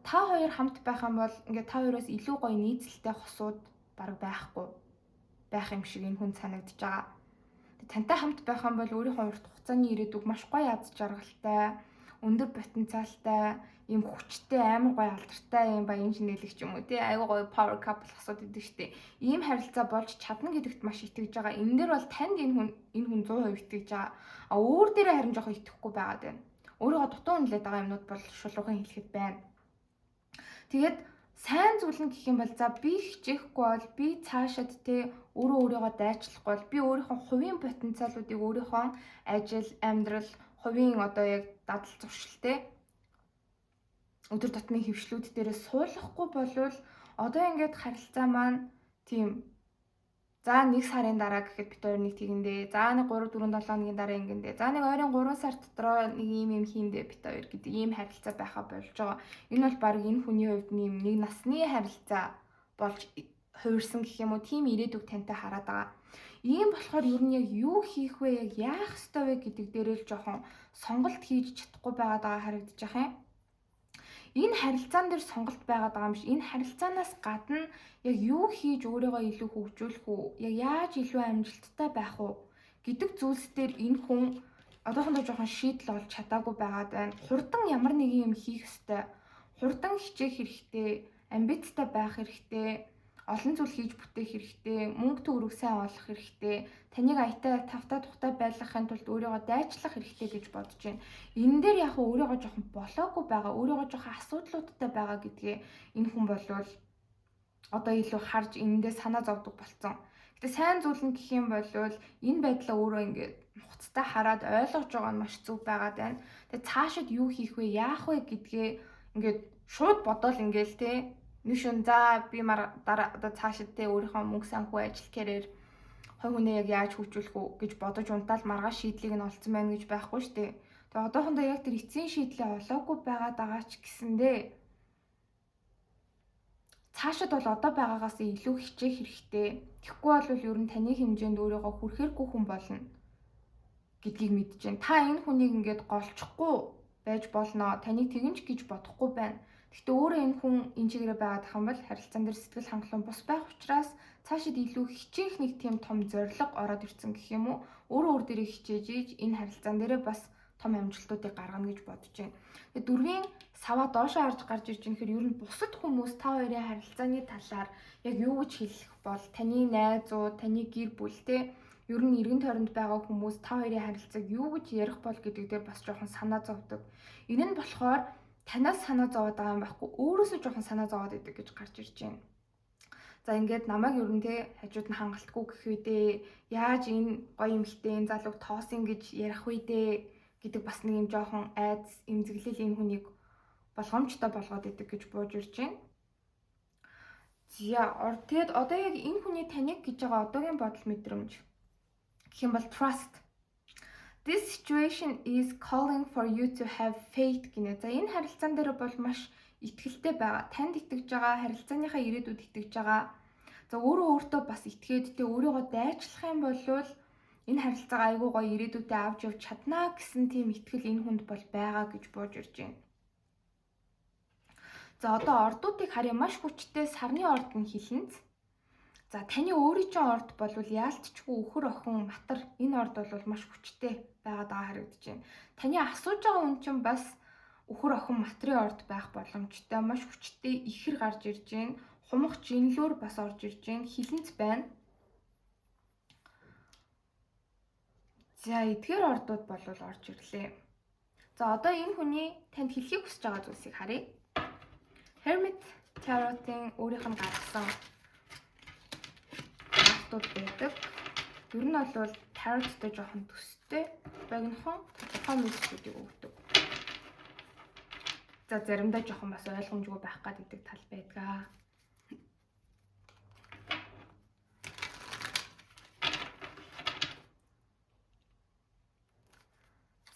Та хоёр хамт байх юм бол ингээд та хоёроос илүү гоё нийцэлтэй хосууд баг байхгүй байх юм шиг энэ хүн санагдаж байгаа. Тантай хамт байх юм бол өөрийнхөө урт хугацааны ирээдүг маш гоё аз жаргалтай, өндөр потенциалтай, ийм хүчтэй, амар гоё алдартай юм баян шинэлэг ч юм уу тий айгүй гоё power couple хосууд идэв штэ. Ийм харилцаа болж чадна гэдэгт маш итгэж байгаа. Энэ дээр бол танд энэ хүн 100% итгэж байгаа. А өөр дээрээ харин жоохон итгэхгүй байгаад байна. Өөрийгөө дутуу үнэлээд байгаа юмнууд бол шулуухан хэлэхэд байна. Тэгээд сайн зүйл нь гэх юм бол за би хичээхгүй бол би цаашид те өөрийгөө дайчлахгүй бол би өөрийнхөө хувийн потенциалуудыг өөрийнхөө ажил, амьдрал, хувийн одоо яг дадал зуршилтэй өдөр тутмын хөвшлүүд дээрээ суулгахгүй болвол одоо ингээд харилцаа маань тийм за 1 сарын дараа гэхэд бид хоёр нэг тэгэндээ за нэг 3 4 7 хоногийн дараа ингэндээ за нэг ойрын 3 сар дотроо нэг юм хийндээ бид хоёр гэдэг ийм харилцаа байхаа болж байгаа. Энэ бол баг энэ хүний хувьд нэг насны харилцаа болж хувирсан гэх юм уу тийм ирээдүг тантай хараад байгаа. Ийм болохоор ер нь яг юу хийх вэ, яг яах ёстой вэ гэдэг дээрээ л жоохон сонголт хийж чадахгүй байгаа харагдаж байгаа юм. Энэ харилцаан дээр сонголт байгаад байгаа юм биш. Энэ харилцаанаас гадна яг юу хийж өөрийгөө илүү хөгжүүлэх үү? Яг яаж илүү амжилттай байх уу гэдэг зүйлс дээр энэ хүн одоохондоо жоохон шийдэл олж чадаагүй байгаад байна. Хурдан ямар нэгэн юм хийх ёстой. Хурдан хичээх хэрэгтэй, амбицтай байх хэрэгтэй, олон зүйл хийж бүтээх хэрэгтэй, мөнгө төгрөг сайн олох хэрэгтэй, таныг аятай тавтай тухтай байлгахын тулд өөрийгөө дайчлах хэрэгтэй гэж бодож байна. Энэ дээр яг өөрийгөө жоохон болоогүй байгаа, өөрийгөө жоохон асуудлуудтай байгаа гэдгээ энэ хүн болвол одоо илүү харж энэндээ санаа зовдөг болцсон. Гэтэ сайн зүйл нь гэх юм бол энэ байдлаа өөрөө ингээд нухацтай хараад ойлгож байгаа нь маш зөв байгаад байна. Тэгээ цаашид юу хийх вэ, яах вэ гэдгээ ингээд шууд бодоол ингээл те нэг шүн за би дараа одоо цаашид те өөрийнхөө мөнгө санхүү ажил карьер хой хүнээ яг яаж хөгжүүлэх үү гэж бодож унтаал маргааш шийдлийг нь олцсон байна гэж байхгүй шүү дээ. Тэгээ одоохондоо яг тэр эцсийн шийдлээ олоогүй байгаа ч гэсэндээ цаашид бол одоо байгаагаас илүү хичээх хэрэгтэй. Тэгэхгүй бол ер нь таны хэмжээнд өөрийгөө хүрэхэргүй хүн болно гэдгийг мэдэж байна. Та энэ хүнийг ингээд голчихгүй байж болно. Таныг тэгэнч гэж бодохгүй байна. Гэхдээ өөрөө энэ хүн энэ чигээрээ байгаад ах юм бол харилцаан дээр сэтгэл хангалуун бус байх учраас цаашид илүү хичээх нэг тийм том зорилго ороод ирсэн гэх юм уу. Өөр дээрээ хичээж ийж энэ харилцаан дээрээ бас том амжилтуудыг гаргана гэж бодож байна. Тэгээ дөрвийн саваа доошоо харж гарч ирж байгаа хэрэг ер нь бусад хүмүүс та хоёрын харилцааны талаар яг юу гэж хэлэх бол таны найзууд, таны гэр бүл те ер нь эргэн тойронд байгаа хүмүүс та хоёрын харилцааг юу гэж ярих бол гэдэг дээр бас жоохон санаа зовдөг. Энэ нь болохоор танаас санаа зовоод байгаа юм байхгүй өөрөөсөө жоохон санаа зовоод идэг гэж гарч ирж байна. За ингээд намайг ер нь те хажууд нь хангалтгүй гэх үү дээ. Яаж энэ гоё эмхтэй энэ залууг тоосон гэж ярих үү дээ гэдэг бас нэг юм жоохон айц эмзэглэл энэ хүнийг болгоомжтой болгоод идэг гэж бууж ирж байна. Тэгээд одоо яг энэ хүний таныг гэж байгаа одоогийн бодол мэдрэмж гэх юм бол trust. This situation is calling for you to have faith гинэ. За энэ харилцаан дээр бол маш итгэлтэй байгаа. Танд итгэж байгаа, харилцааныхаа ирээдүйд итгэж байгаа. За өөртөө бас итгээд тэ өөрийгөө дайчлах юм бол энэ харилцаагаа айгүй гоё ирээдүйдээ авч явж чаднаа гэсэн тийм итгэл энэ хүнд бол байгаа гэж бууж ирж байна. За одоо ордуудыг харъя маш хүчтэй сарны орд нь хилэнц. За таны өөрийн чинь орд бол яалтчгүй өхөр охин матар энэ орд бол маш хүчтэй байгаад харагдаж байна. Таны асууж байгаа хүн чинь бас өхөр охин матрын орд байх боломжтой маш хүчтэй ихэр гарч ирж байна. Хумх жинлүүр бас орж ирж байна. Хилэнц байна. За эдгээр ордууд бол орж ирлээ. За одоо энэ хүний танд хэлхийг хүсэж байгаа зүйлсийг харъя. Hermit Tarot-ын өөрийнх нь гаргасан картууд байдаг. Ер нь бол Tarot-тэй жоохон төстэй богинохон тухайн мессежүүдийг өгдөг. За заримдаа жоохон бас ойлгомжгүй байх гэдэг тал байдаг.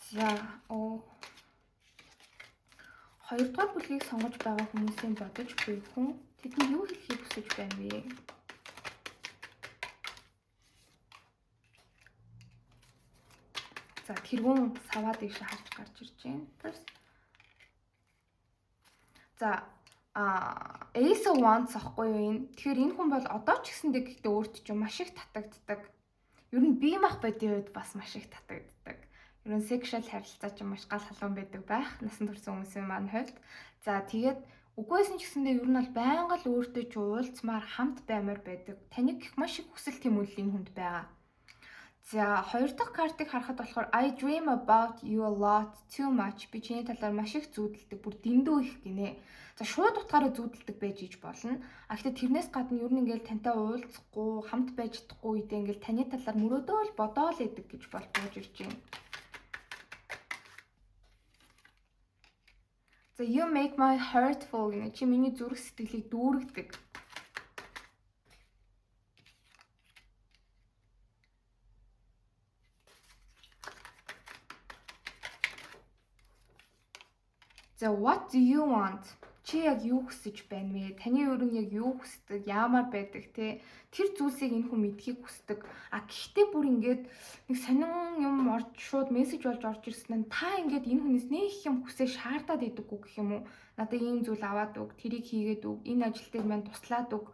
За хоёрдугаар бүлгийг сонгож байгаа хүмүүсийн бодож буй хүн тэдэнд юу хэлхийг хүсэж байна вэ? За тэргүүн саваад ийшээ харж гарч ирж байна. За Ace of Wands ахгүй юу энэ? Тэгэхээр энэ хүн бол одоо ч гэсэндээ гэхдээ өөрт ч маш их татагддаг. Ер нь бие мах бодийн үед бас маш их татагддаг. Ер нь sexual харилцаа ч маш гал халуун байдаг байх. Насанд хүрсэн хүмүүсийн маань хувьд. За тэгээд үгүйсэн ч гэсэндээ ер нь бол байнга л өөртөө ч уулзмаар хамт баймаар байдаг. Таныг их маш их хүсэл тэмүүлэл энэ хүнд байгаа. За хоёр дахь картыг харахад болохоор I dream about you a lot too much. Би чиний талаар маш их зүүдэлдэг. Бүр дэндүү их гинэ. За шууд утгаараа зүүдэлдэг байж иж болно. Гэхдээ тэрнээс гадна ер нь ингээл тантай уулзахгүй, хамт байж чадахгүй үедээ ингээл таны талаар мөрөөдөө л бодоол идэг гэж бол бууж ирж байна. За you make my heart full гинэ. Чи миний зүрх сэтгэлийг дүүргэдэг. За what do you want? Чи яг юу хүсэж байна вэ? Таны ер нь яг юу хүсдэг? Яамаар байдаг те? Тэр зүйлсийг энэ хүн мэдхийг хүсдэг. Гэхдээ бүр ингээд нэг сонин юм орж шууд мессеж болж орж ирсэн нь та ингээд энэ хүнээс нэг их юм хүсэж шаардаад идэггүй гэх юм уу? Надад ийм зүйл аваад өг, тэрийг хийгээд өг, энэ ажил дээр мань туслаад өг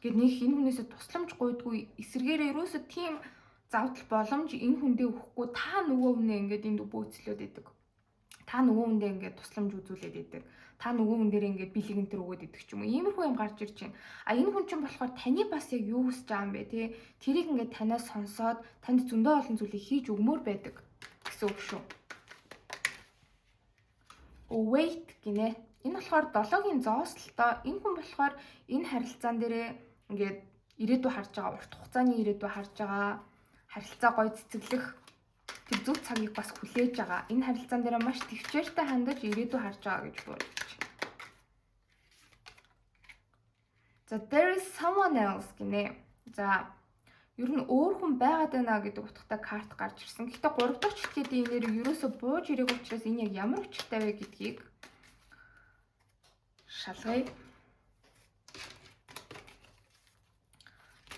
гэд нэг энэ хүнээсээ тусламж гуйдгүй эсэргээрээ ерөөсөө тийм завдал боломж энэ хүндээ өгөхгүй та нөгөө хүнээ ингээд энд бөөцлөөд идэг. Та нөгөө хүндээ ингээд тусламж үзүүлээд идэг. Та нөгөө хүн дээр ингээд бэлэг энэ төр өгөөд идэг ч юм уу. Иймэрхүү юм гарч ирж байна. Энэ хүн чинь болохоор таны бас яг юу хүсэж байгаа юм бэ те? Тэрийг ингээд танаас сонсоод танд зөндөө олон зүйлийг хийж өгмөр байдаг гэсэн үг шүү. Wait гинэ. Энэ болохоор 7-гийн зоос л тоо. Энэ хүн болохоор энэ харилцаан дээрээ ингээд ирээдүй харж байгаа, урт хугацааны ирээдүй харж байгаа. Харилцаа гоё цэцэглэх тэр зөв цагийг бас хүлээж байгаа. Энэ харилцаан дээр маш төвчээртэй хандаж ирээдүй харж байгаа гэж бодож байна. За there is someone else гинэ. За ер нь өөр хүн байгаад байна гэдэг утгатай карт гарч ирсэн. Гэхдээ 3 дахь чиглэлд энэ нэр ерөөсө бууж ирээг учраас энэ яг ямар учиртай вэ гэдгийг шалгая.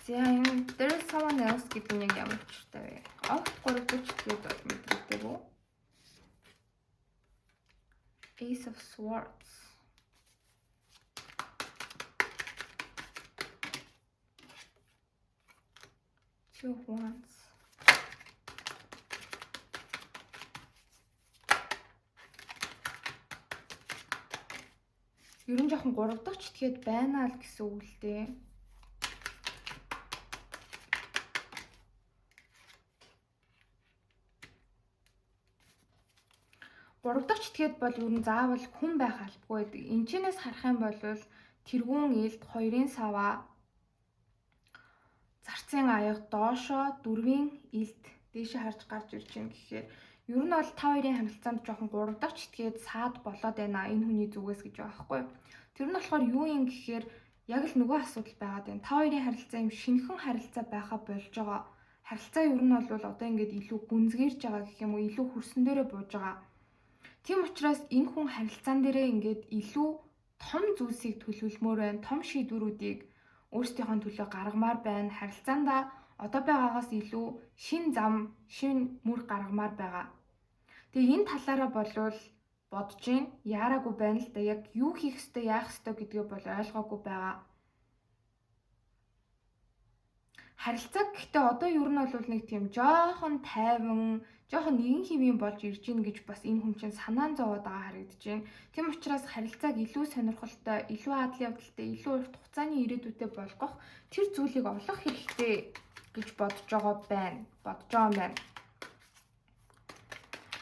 За энэ there is someone else гэдэг нь яг ямар учиртай вэ? Огт 3 дахь чиглэлд бол мэддэг үү? Ace of Swords. Two of Wands. Ер нь жоохон 3 дахь чиглэлд байна л гэсэн үг л дээ. Гурав дахь читгэд бол ер нь заавал хүн байх албагүй байдаг. Энчнээс харах юм бол тэргүүн элд 2-ын саваа зарцын аяга доошоо 4-ийн элд дээшээ харж гарч ирж байна гэхээр ер нь бол та хоёрын харилцаанд жоохон 3 дахь читгэд саад болоод байна энэ хүний зүгээс гэж байгаа байхгүй. Тэр нь болохоор юу юм гэхээр яг л нөгөө асуудал байгаад байна. Та хоёрын харилцаа юм шинэхэн харилцаа байхаа болж байгаа. Харилцаа ер нь бол одоо ингээд илүү гүнзгийрж байгаа гэх юм уу, илүү хөрсөн дээрээ бууж байгаа. Тийм учраас энэ хүн харилцаан дээрээ ингээд илүү том зүйлсийг төлөвлөмөр байна. Том шийдвэрүүдийг өөрсдийнхөө төлөө гаргамаар байна. Харилцаандаа одоо байгаагаас илүү шин зам, шин мөр гаргамаар байгаа. Тэгээ энэ талаараа болвол бодож гин яараагүй байна л да. Яг юу хийх ёстой, яах ёстой гэдгээ бол ойлгоогүй байгаа. Харилцаа гэхдээ одоо ер нь бол нэг тийм жоохон тайван, жоохон нэгэн хэвийн болж ирж гин гэж бас энэ хүн чинь санаан зовоод байгаа харагдаж байна. Тийм учраас харилцааг илүү сонирхолтой, илүү адал явдалтай, илүү урт хугацааны ирээдүйтэй болгох тэр зүйлийг олох хэрэгтэй гэж бодож байгаа юм байна.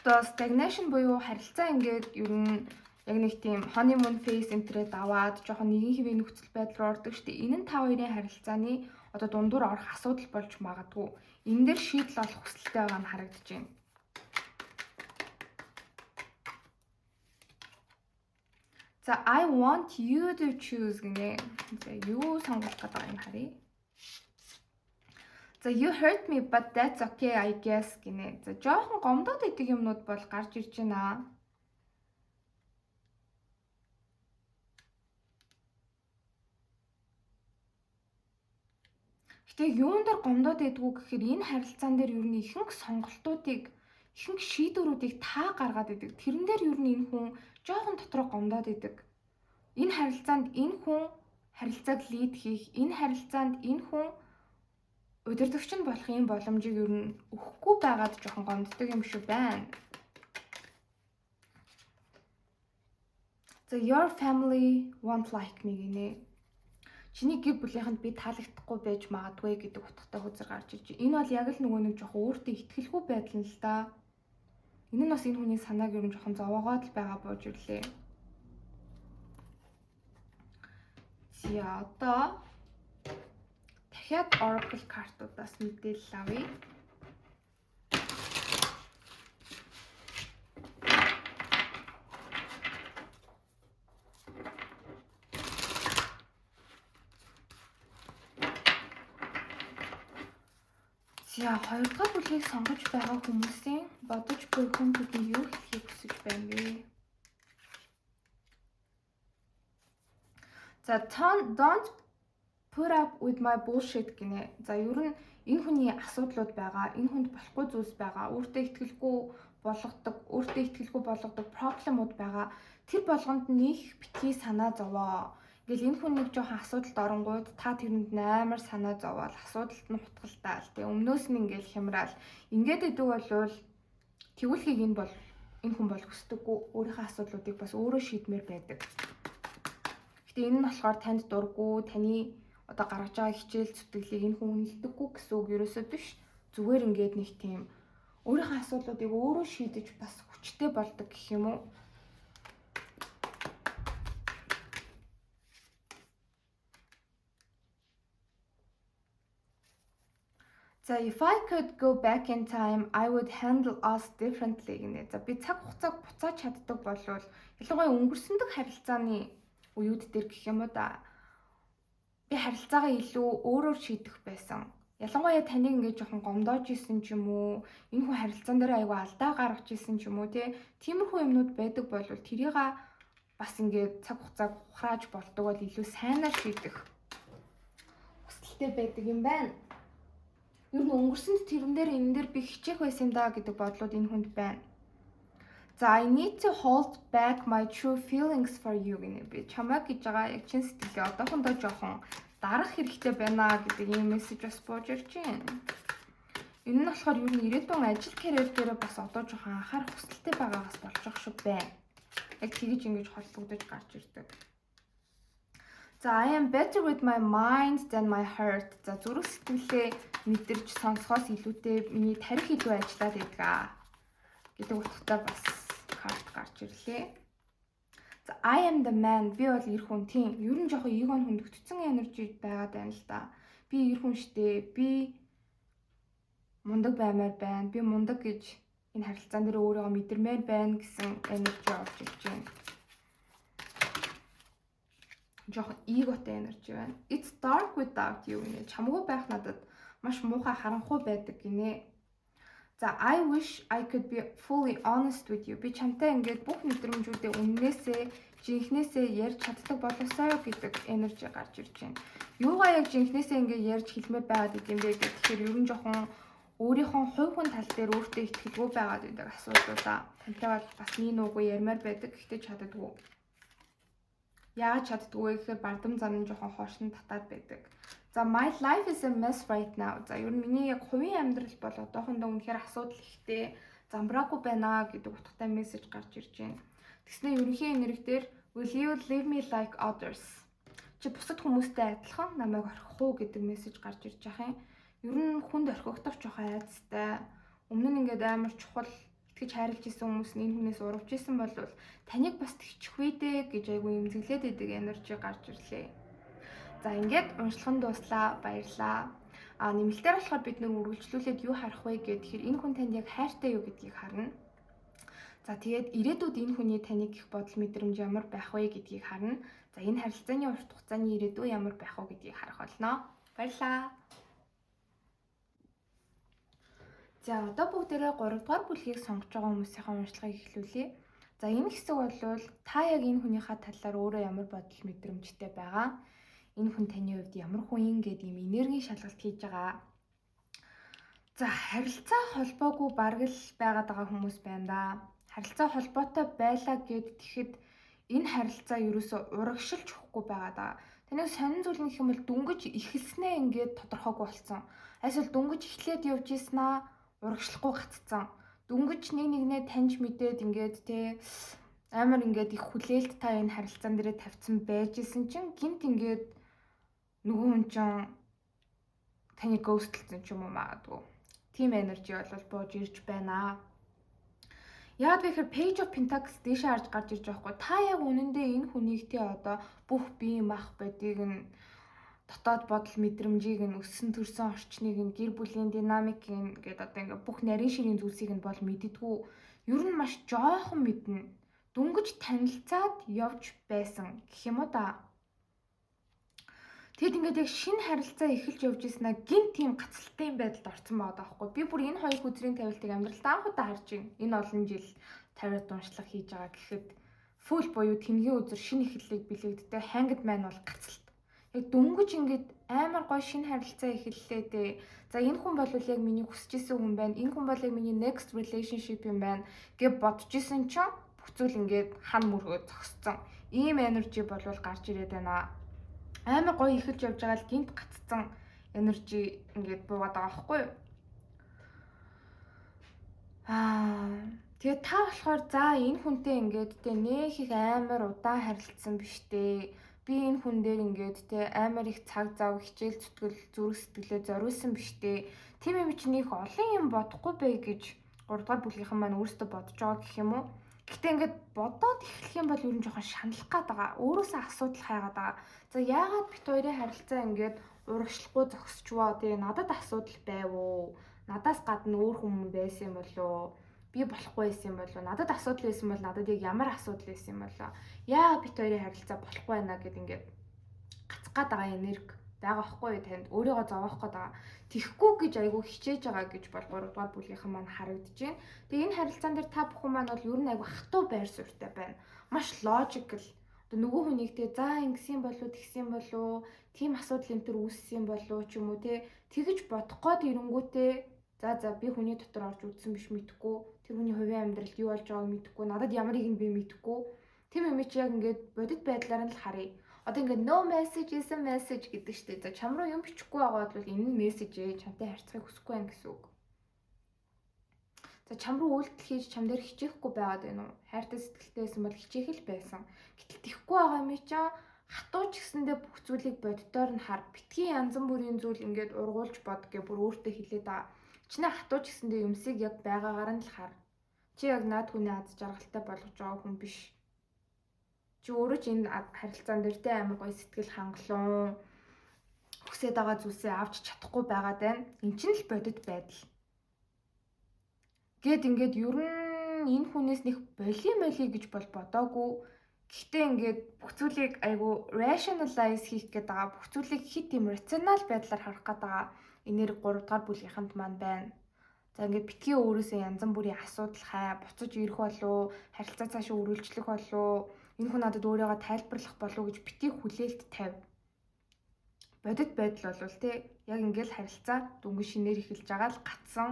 Одоо stagnation буюу харилцаа ингээд ер нь яг нэг тийм honeymoon phase энтрээ даваад жоохон нэгэн хэвийн нөхцөл байдал руу ордог шүү дээ. Энэ нь та хоёрын харилцааны одоо дундуур орох асуудал болж магадгүй. Энэ дээр шийдэл олох хүсэлтэй байгаа нь харагдаж байна. За I want you to choose гэнэ. За юу сонгох гэдэг юм харъя. За you hurt me but that's okay I guess гинэ. За жоохон гомдоод идэг юмнууд бол гарч ирж байна. Гэтэ юун дээр гомдоод идэггүй гэхээр энэ харилцаан дээр ер нь ихэнх сонголтуудыг, ихэнх шийдвэрүүдийг та гаргаад идэг. Тэрэн дээр ер нь энэ хүн жоохон дотроо гомдоод идэг. Энэ харилцаанд энэ хүн харилцааг лид хийх, энэ харилцаанд энэ хүн удирдагч нь болох юм боломжийг ер нь өгөхгүй байгаад жоохон гомддог юм шиг байна. So your family won't like me гинэ. Чиний гэр бүлийнхэнд би таалагдахгүй байж магадгүй гэдэг утгатай хүзэр гарч ирж байна. Энэ бол яг л нөгөө нэг жоохон өөртөө итгэлгүй байдал нь л да. Энэ нь бас энэ хүний санааг ер нь жоохон зовоогоод л байгаа бууж ирлээ. За одоо дахиад Oracle картуудаас мэдээлэл авъя. За хоёрдугаар бүлгийг сонгож байгаа хүмүүсийн бодож буй хүн бидний юу хэлхийг хүсэж байна вэ? За don't put up with my bullshit гинэ. За ер нь энэ хүний асуудлууд байгаа, энэ хүнд болохгүй зүйлс байгаа, өөртөө итгэлгүй болгодог проблемууд байгаа. Тэр болгонд нэг битгий санаа зовоо. Ингээл энэ хүн нэг жоохон асуудалд оронгууд та тэрэнд амар санаа зовоол, асуудалд нь хутгалтаал, тэг өмнөөс нь ингээл хямраал. Ингээд идэг болвол тэгүүлхийг энэ хүн бол хүсдэггүй, өөрийнхөө асуудлуудыг бас өөрөө шийдмээр байдаг. Гэтэ энэ нь болохоор танд дурггүй, таны одоо гаргаж байгаа хичээл зүтгэлийг энэ хүн үнэлдэггүй гэсэн үг ерөөсөө биш. Зүгээр ингээд нэг тийм өөрийнхөө асуудлуудыг өөрөө шийдэж бас хүчтэй болдог гэх юм уу? За if I could go back in time, I would handle us differently гинэ. За би цаг хугацааг буцааж чаддаг болвол ялангуяа өнгөрсөндөг харилцааны үеуд дээр гэх юм уу да. Би харилцаагаа илүү өөрөөр шийдэх байсан. Ялангуяа таныг ингээд жоохон гомдоож исэн ч юм уу, энэ хүн харилцаан дээр аягүй алдаа гаргаж исэн ч юм уу тиймэрхүү юмнууд байдаг болвол тэрийг бас ингээд цаг хугацааг ухрааж болдог бол илүү сайнаар шийдэх хүсэлтэй байдаг юм байна. Ер нь өнгөрсөнд тэрэн дээр энэ дээр би хичээх байсан да гэдэг бодлууд энэ хүнд байна. За I need to hold back my true feelings for you гэнэ. Би чамайг гэж байгаа яг чин сэтгэлээ одоохондоо жоохон дарах хэрэгтэй байна гэдэг ийм мессеж бас бууж ирж байна. Энэ нь болохоор ер нь ирээдүйн ажил карьер дээр бас одоо жоохон анхаарах хүсэлтэй байгаагаас болж ах шиг байна. Яг тэгэж ингэж холбогдож гарч ирдэг. За I am better with my mind than my heart. За зүрх сэтгэлээ мэдэрч сонсохоос илүүтэй миний тарих илүү ажиллаад байдаг гэдэг утгатай бас карт гарч ирлээ. За I am the man. Би бол эр хүн тийм. Ер нь жоохон эго нь хөндөгдсөн энержи байгаад байна л да. Би эр хүн штэ. Би мундаг баймаар байна. Би мундаг гэж энэ харилцаан дээр өөрийгөө мэдэрмээр байна гэсэн энержи орж ирж байна. Жоохон эготой энержи байна. It's dark without you гэнэ. Чамгүй байх надад маш муухай харанхуй байдаг гинэ. За I wish I could be fully honest with you. Би чамтай ингээд бүх мэдрэмжүүдээ үннээсээ, жинхнээсээ ярьж чаддаг болоосаа гэдэг энержи гарч ирж байна. Юугаа яг жинхнээсээ ингээд ярьж хэлмээр байгаад идэм бэ гэхээр ер нь жоохон өөрийнхөө хувь хүн тал дээр өөртөө итгэлгүй байгаад байдаг асуудлуудаа тантай бол бас нэг нүгөө ярмаар байдаг гэхдээ чаддаггүй. Яаж чаддгүй вэ гэхээр бардам зам нь жоохон хоошин татаад байдаг. За my life is a mess right now. За ер нь миний яг хувийн амьдрал бол одоохондоо үнэхээр асуудал ихтэй замбраагүй байна гэдэг утгатай мессеж гарч ирж байна. Тэгснээр ерөнхий энерги дээр will you leave me like others? Чи бусад хүмүүстэй адилхан намайг орхих уу гэдэг мессеж гарч ирж байгаа юм. Ер нь хүнд орхигдох жоохон айцтай. Өмнө нь ингээд амар чухал итгэж хайрлаж исэн хүмүүс нь энэ хүнээс урвж исэн бол таныг бас тэгчих вэ дээ гэж айгүй эмзэглээд идэг энержи гарч ирлээ. За ингээд уншлагын дуслаа. Баярлаа. Нэмэлтээр болохоор бид нэг үргэлжлүүлээд юу харах вэ гэхээр энэ хүн танд яг хайртай юу гэдгийг харна. За тэгээд ирээдүйд энэ хүний таныг их бодол мэдрэмж ямар байх вэ гэдгийг харна. За энэ харилцааны урт хугацааны ирээдүй ямар байх вэ гэдгийг харах болно. Баярлаа. За одоо бүгдээрээ 3 дугаар бүлгийг сонгож байгаа хүмүүсийн уншлагыг эхлүүлье. За энэ хэсэг бол та яг энэ хүнийхээ талаар өөрөө ямар бодол мэдрэмжтэй байгаа. Энэ хүн таны хувьд ямар хүн юм гэдэг ийм энергийн шалгалт хийж байгаа. За харилцаа холбоогүй бараг л байгаад байгаа хүмүүс байна да. Харилцаа холбоотой байлаа гэд тэгэхэд энэ харилцаа ерөөсөө урагшилж өгөхгүй байгаад байгаа. Таны сонин зүйл нь гэх юм бол дүнгиж эхэлснээ ингээд тодорхойгүй болсон. Эсвэл дүнгиж эхлээд явж ийснаа урагшлахгүй гаццсан. Дүнгиж нэг нэгнээ таньж мэдээд ингээд те амар ингээд их хүлээлт та энэ харилцаан дээрээ тавьсан байж исэн чинь гинт ингээд нөгөө хүн чинь таны гhost-лсэн ч юм уу магадгүй. Team energy бол бууж ирж байна. Яагаад гэхээр Page of Pentacles дээшээ харж гарч ирж байгаа хгүй. Та яг үнэндээ энэ хүнийг те одоо бүх бие мах бодийг нь дотоод бодол мэдрэмжийг нь өссөн төрсөн орчныг нь гэр бүлийн динамикийг гэдэг одоо ингээ бүх нарийн ширийн зүйлсийг нь бол мэддэггүй. Ер нь маш жоохон мэднэ. Дүнгиж танилцаад явж байсан гэх юм уу да. Тэгэд ингээд яг шинэ харилцаа эхэлж явж ийснаа гинт тийм гацалтын байдалд орсон байгаа байхгүй. Би бүр энэ хоёр хүзрийн тавилтыг амьдралдаа анх удаа харж байна. Энэ олон жил тавиад уншлах хийж байгаа гэхэд full буюу тэмгийн үзэр шинэ эхлэлийг бэлэгддэг hanged man бол гацалт. Яг дөнгөж ингээд амар гоё шинэ харилцаа эхэллээ дээ. За энэ хүн бол яг миний хүсэж исэн хүн байна. Энэ хүн бол яг миний next relationship юм байна гэж бодож исэн чинь бүх зүйл ингээд хан мөргөө зогссон. Ийм energy бол гарч ирээд байна. Амар гоё эхэлж явж байгаа л гинт гаццсан энержи ингээд буугаад байгаа байхгүй юу? Тэгээд та болохоор за энэ хүнтэй ингээд те нэх их амар удаан харилцсан биш дээ. Би энэ хүн дээр ингээд те амар их цаг зав хичээл зүтгэл зүрх сэтгэлээ зориулсан биш дээ. Тийм юм чи нэх олон юм бодохгүй бай гэж 3 дугаар бүлгийнхэн маань өөрсдөө бодож байгаа гэх юм уу? Гэхдээ ингээд бодоод эхлэх юм бол ер нь жоохон шаналх гээд байгаа. Өөрөөсөө асуудал хайгаад байгаа. За яагаад бит хоёрын харилцаа ингээд урагшлахгүй зогсчвоо тий надад асуудал байв уу? Надаас гадна өөр хүн байсан юм болоо? Би болохгүй байсан юм болоо? Надад асуудал байсан бол надад яг ямар асуудал байсан юм болоо? Яагаад бит хоёрын харилцаа болохгүй байна гэд ингээд гацх гээд байгаа энерги байгаа байхгүй танд өөрийгөө зовоох гээд байгаа. Тихгүй гэж айгүй хичээж байгаа гэж бол 3 дугаар бүлгийнхэн маань харагдаж байна. Тэгээ энэ харилцаан дээр та бүхэн маань бол ер нь айгүй хатуу байр суурьтай байна. Маш логикл. Одоо нөгөө хүнийг те за ингэсэн болов тэгсэн болов тийм асуудал энэ төр үүссэн болов ч юм уу те тэгэж бодох гээд ирэнгүүтээ за би хүний дотор орж үзсэн биш мэдэхгүй. Тэр хүний хувийн амьдралд юу болж байгааг мэдэхгүй. Надад ямарыг нь би мэдэхгүй. Тийм юм чи яг ингээд бодит байдлаар нь л харъя. Одоо ингээд no message is a message гэдэг штеп. За чам руу юм бичихгүй байгаа бол энэ нь мессеж ээ. Чамтай харьцахыг хүсэхгүй байх гэсэн үг. За чам руу үйлдэл хийж чам дээр хичээхгүй байгаад байна уу? Хайртай сэтгэлтэй байсан бол хичээх л байсан. Гэтэл тэхгүй байгаа юм чи хатуу ч гэсэндээ бүх зүйлийг боддоор нь хар. Битгий янз бүрийн зүйл ингээд ургуулж бод гэ бүр өөртөө хэлээд байгаа. Чинээ хатуу ч гэсэндээ юмсыг яг байгаагаар нь л хар. Чи яг наад хүний аз жаргалтай болгож байгаа хүн биш. Чи өөрөө ч энэ харилцаан дээр тэ амар гоё сэтгэл хангалуун хүсэж байгаа зүйлсээ авч чадахгүй байгаад байна. Энд чинь л бодит байдал. Гэт ингээд ер нь энэ хүнээс нэг боли гэж бол бодоогүй. Гэхдээ ингээд бүх зүйлийг айгу rationalize хийх гээд байгаа. Бүх зүйлийг хит тийм рационал байдлаар харах гээд байгаа. Энээр 3 дугаар бүлгийнхэнд маань байна. За ингээд битгий өөрөөсөө янз бүрийн асуудал хай буцаж ирэх болов, харилцаа цаашаа үргэлжлэх болов, энэ хүн надад өөрийгөө тайлбарлах болов гэж битгий хүлээлт тавь. Бодит байдал болвол те яг ингээд харилцаа дөнгөж шинээр эхэлж байгаа л гацсан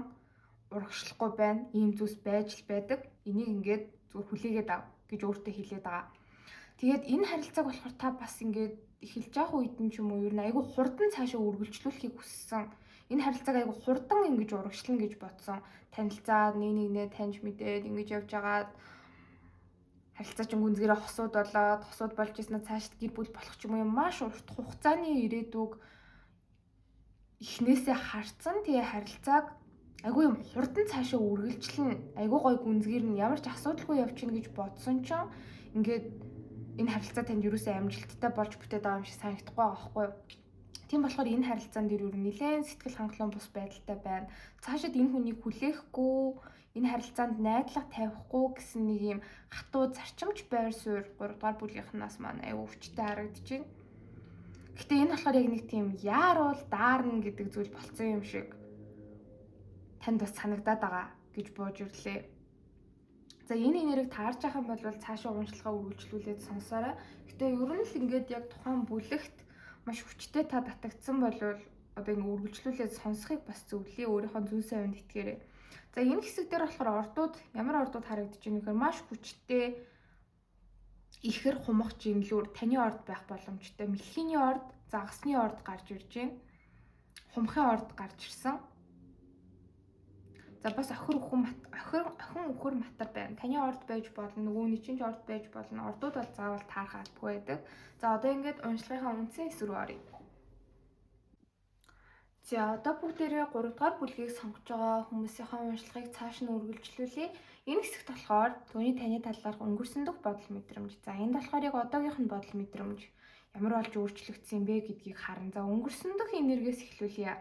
урагшлахгүй байна. Ийм зүйлс байж л байдаг. Энийг ингээд зүгээр хүлээгээд ав гэж өөртөө хэлээд байгаа. Тэгээд энэ харилцааг болохоор та бас ингээд эхэлж явах үед нь ч юм уу ер нь айгүй хурдан цаашаа үргэлжлүүлэхийг хүссэн. Энэ харилцааг айгүй хурдан ингэж урагшлна гэж бодсон. Танилцаад нэг нэгнээ таньж мэдээд ингэж явж агаад харилцаа чинь гүнзгийрээ хосууд болоод хосууд болж ирснээр цаашд гэр бүл болох ч юм уу маш урт хугацааны ирээдүг эхнээсээ харцсан. Тэгээ харилцааг айгүй юм хурдан цаашаа үргэлжлэн айгүй гой гүнзгийр нь ямар ч асуудалгүй явчихна гэж бодсон чинь ингээд энэ харилцаа танд юусэн амжилттай болж бүтээд байгаа юм шиг санагдахгүй байгаа байхгүй юу? Тийм болохоор энэ харилцаан дээр юу нэлээд сэтгэл хангалуун бус байдалтай байна. Цаашид энэ хүнийг хүлээхгүй, энэ харилцаанд найдлага тавихгүй гэсэн нэг юм хатуу зарчимч байр суурь 3 дугаар бүлгийнхнаас маань аюу өвчтэй харагдаж байна. Гэхдээ энэ болохоор яг нэг тийм яаруул даарна гэдэг зүйл болцсон юм шиг танд бас санагдаад байгаа гэж бууж ирлээ. За энэ нэрийг таарж байгаа юм бол цаашаа уншлагаа үргэлжлүүлээд сонсоорой. Гэтэ ер нь л ингээд яг тухайн бүлэгт маш хүчтэй та татагдсан бол одоо ингэ үргэлжлүүлээд сонсохыг бас зөвлөе. Өөрийнхөө зүн совинд итгээрэй. За энэ хэсэг дээр болохоор ордууд ямар ордууд харагдаж байна гэхээр маш хүчтэй ихэр хумах жинглүүр таны орд байх боломжтой. Мэлхийний орд, загасны орд гарч ирж байна. Хумхын орд гарч ирсэн. За бас охин өхөр матар байна. Таны орд байж болно, нөгөөний чинь ч орд байж болно. Ордууд бол заавал таархаалбгүй байдаг. За одоо ингээд уншлагынхаа үндсэн хэсэг рүү оръё. За одоо бүгдээрээ 3 дугаар бүлгийг сонгож байгаа хүмүүсийнхээ уншлагыг цааш нь үргэлжлүүлье. Энэ хэсэгт болохоор түүний таны талаарх өнгөрсөн дэх бодол мэдрэмж. За энд болохоор яг одоогийнх нь бодол мэдрэмж ямар болж өөрчлөгдсөн юм бэ гэдгийг харна. За өнгөрсөн дэх энергиэс эхлүүлье.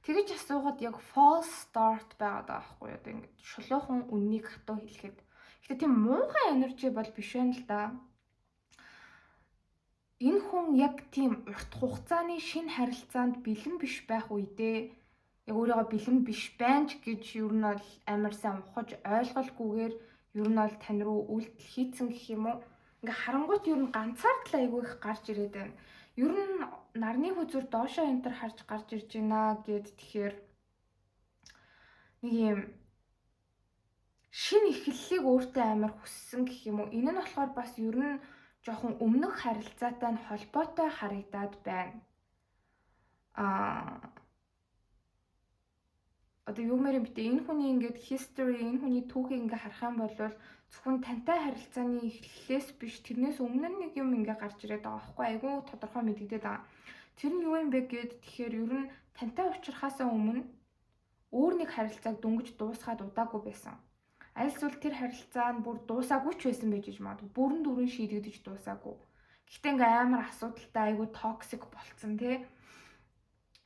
Тэгэж асуугаад яг false start байгаад байгаа байхгүй юу? Одоо ингэ шулуухан үннийг хатуу хэлэхэд. Гэтэ тийм муухай энержи бол биш байна л да. Энэ хүн яг тийм урт хугацааны шинэ харилцаанд бэлэн биш байх үедээ яг өөрийгөө бэлэн биш байна ч гэж ер нь бол амар сайн ухаж ойлголгүйгээр ер нь бол тань руу үйлдэл хийцэн гэх юм уу? Ингээ харангуут ер нь ганцаар л айгүй их гарч ирээд байна. Ер нь нарны хүзүр доошоо энтер харж гарч ирж байна гэд тэгэхээр нэг юм шинэ эхлэлийг өөртөө амар хүссэн гэх юм уу? Энэ нь болохоор бас ер нь жоохон өмнөх харилцаатай нь холбоотой харагдаад байна. Одоо юу мээр юм бэ? Энэ хүний ингээд history, энэ хүний түүхийг ингээ харах юм бол зөвхөн тантай харилцааны эхлэлээс биш тэрнээс өмнө нэг юм ингээ гарч ирээд байгаа байхгүй айгүй тодорхой мэдэгдээд байгаа. Тэр нь юу юм бэ гэд тэгэхээр ер нь тантай уулзрахаасаа өмнө өөр нэг харилцааг дөнгөж дуусгаад удаагүй байсан. Аль эсвэл тэр харилцаа нь бүр дуусаагүй ч байсан байж магадгүй. Бүрэн дүүрэн шийдэгдэж дуусаагүй. Гэхдээ ингээ амар асуудалтай айгүй токсик болцсон тий.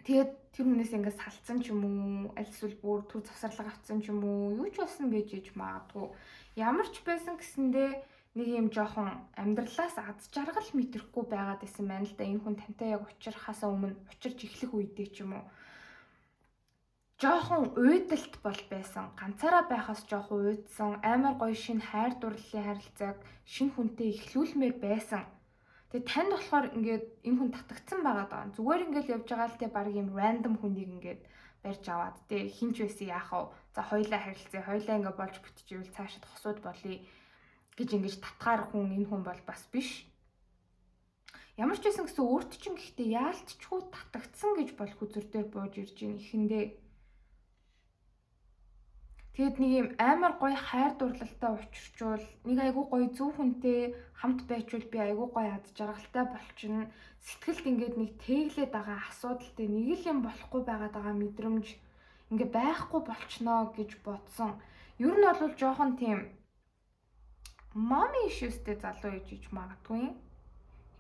Тэгээд тэр хүнээс ингээ салцсан ч юм уу, аль эсвэл бүр түр завсарлага авцсан ч юм уу, юу ч болсон байж магадгүй. Ямар ч байсан гэсэндээ нэг юм жоохон амьдралаас аз жаргал мэдрэхгүй байгаад байсан байна л да. Энэ хүн тантай яг учрахаасаа өмнө учирч эхлэх үедээ ч юм уу. Жоохон уйдалт бол байсан. Ганцаараа байхаас жоохон уйдсан. Амар гоё шинэ хайр дурлалын харилцааг шинэ хүнтэй эхлүүлмээр байсан. Тэгээ танд болохоор ингээд энэ хүн татагдсан байгаа даа. Зүгээр ингээд явж байгаа л те баг юм рандом хүнийг ингээд барьж аваад те хинч байсан яах вэ? За хоёлаа харилцаа, хоёлаа ингээд болж бүтчихвэл цаашид хосууд болъё гэж ингэж татгаар хүн энэ хүн бол бас биш. Ямар ч байсан гэсэн өөрт чинь гэхдээ яалтчгүй татагдсан гэж бол хүзэр дээр бууж ирж ийн ихэндээ. Тэгэд нэг юм амар гоё хайр дурлалтай учирчвал нэг айгүй гоё зөв хүнтэй хамт байчвал би айгүй гоё аз жаргалтай болчихно. Сэтгэлд ингээд нэг тээглээд байгаа асуудалтай нэг л юм болохгүй байгаа мэдрэмж ингээ байхгүй болчихноо гэж бодсон. Ер нь бол жоохон тийм mommy issuesтэй залуу ээж магадгүй.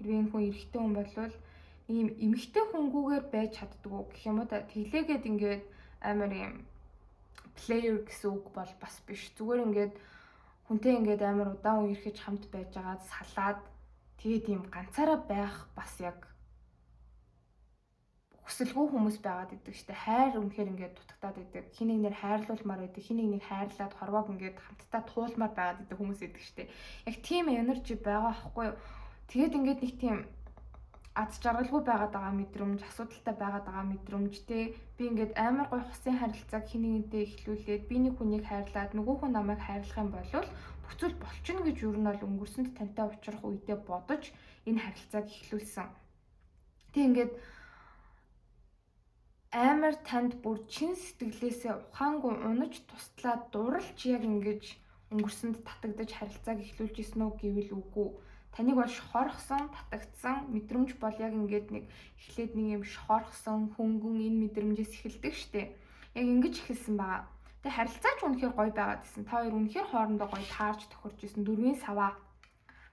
Хэрвээ энэ хүн эрэгтэй хүн бол нэг юм эмэгтэй хүнгүүгээр байж чаддгүй гэх юм уу та. Тэглээгээд ингээд амар юм player гэсэн үг бол бас биш. Зүгээр ингээд хүнтэй ингээд амар удаан үерхэж хамт байж байгаад салаад тэгээд юм ганцаараа байх бас яг хүсэлгүй хүмүүс байгаад идэг штэ. Хайр үнэхээр ингээд дутагдаад идэг. Хин нэг нэр хайрлуулмаар байдаг. Хин нэг хайрлаад хорвоог ингээд хамтдаа туулмаар байгаад идэг хүмүүс идэг штэ. Яг тийм энержи байгаа байхгүй юу? Тэгээд ингээд нэг тийм аз жаргалгүй байгаад байгаа мэдрэмж, асуудалтай байгаад байгаа мэдрэмжтэй би ингээд амар гоё хусын харилцааг хин нэгнтэй эхлүүлээд би нэг хүнийг хайрлаад нөгөө хүн намайг хайрлах юм бол бүх зүйл болчихно гэж юу нь бол өнгөрсөнд тантай уулзрах үедээ бодож энэ харилцааг эхлүүлсэн. Тэг ингээд амар танд бүр чин сэтгэлээсээ ухаангүй унаж туслаад дурлж яг ингэж өнгөрсөнд татагдаж харилцааг эхлүүлж исэн үү гэвэл үгүй. Таныг бол шохорхсон, татагдсан мэдрэмж бол яг ингээд нэг эхлээд нэг юм шохорхсон, хөнгөн энэ мэдрэмжээс эхэлдэг штэ. Яг ингэж эхэлсэн байгаа. Тэгээ харилцаач үнэхээр гоё байгаад исэн. Та хоёр үнэхээр хоорондоо гоё таарч тохирч исэн. Дөрвийн саваа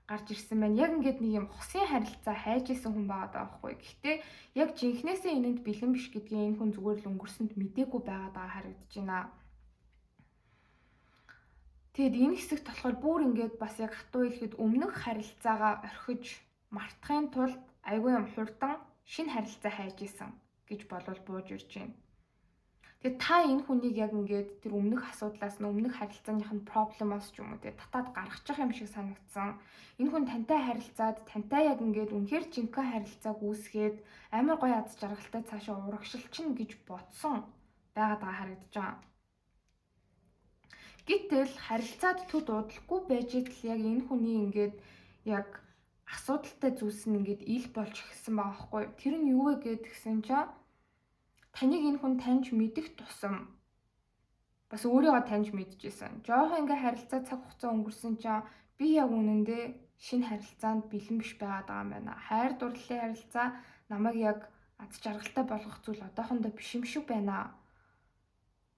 гарч ирсэн байна. Яг ингээд нэг юм хусын харилцаа хайж исэн хүн байгаад байгаа байхгүй. Гэхдээ яг жинхнээсээ энэнд бэлэн биш гэдгийг энэ хүн зүгээр л өнгөрсөнд мдээгүй байгаад байгаа харагдаж байна. Тэгэд энэ хэсэгт болохоор бүр ингээд бас яг хатуу хэлэхэд өмнөх харилцаагаа орхиж мартахын тулд айгүй юм хурдан шинэ харилцаа хайж исэн гэж болов бууж ирж байна. Тэгээ та энэ хүнийг яг ингээд тэр өмнөх асуудлаас нь өмнөх харилцааных нь проблемоос ч юм уу тэгээ татаад гаргачих юм шиг санагдсан. Энэ хүн тантай харилцаад тантай яг ингээд үнэхээр жинхэнэ харилцааг үүсгээд амар гоё аз жаргалтай цаашаа урагшилчихна гэж бодсон байгаад байгаа харагдаж байгаа. Гэтэл харилцаад төд удалгүй байж идэл яг энэ хүний ингээд яг асуудалтай зүйлс нь ингээд ил болж эхэлсэн байгаа байхгүй. Тэр нь юу вэ гэдгсэн чинь таныг энэ хүн таньж мэдэх тусам бас өөрийгөө таньж мэдчихсэн. Жохон ингээ харилцаа цаг хугацаа өнгөрсөн чинь би яг үнэндээ шинэ харилцаанд бэлэн биш байгаад байгаа юм байна. Хайр дурлалын харилцаа намайг яг аз жаргалтай болгох зүйл одоохондоо биш юм шиг байна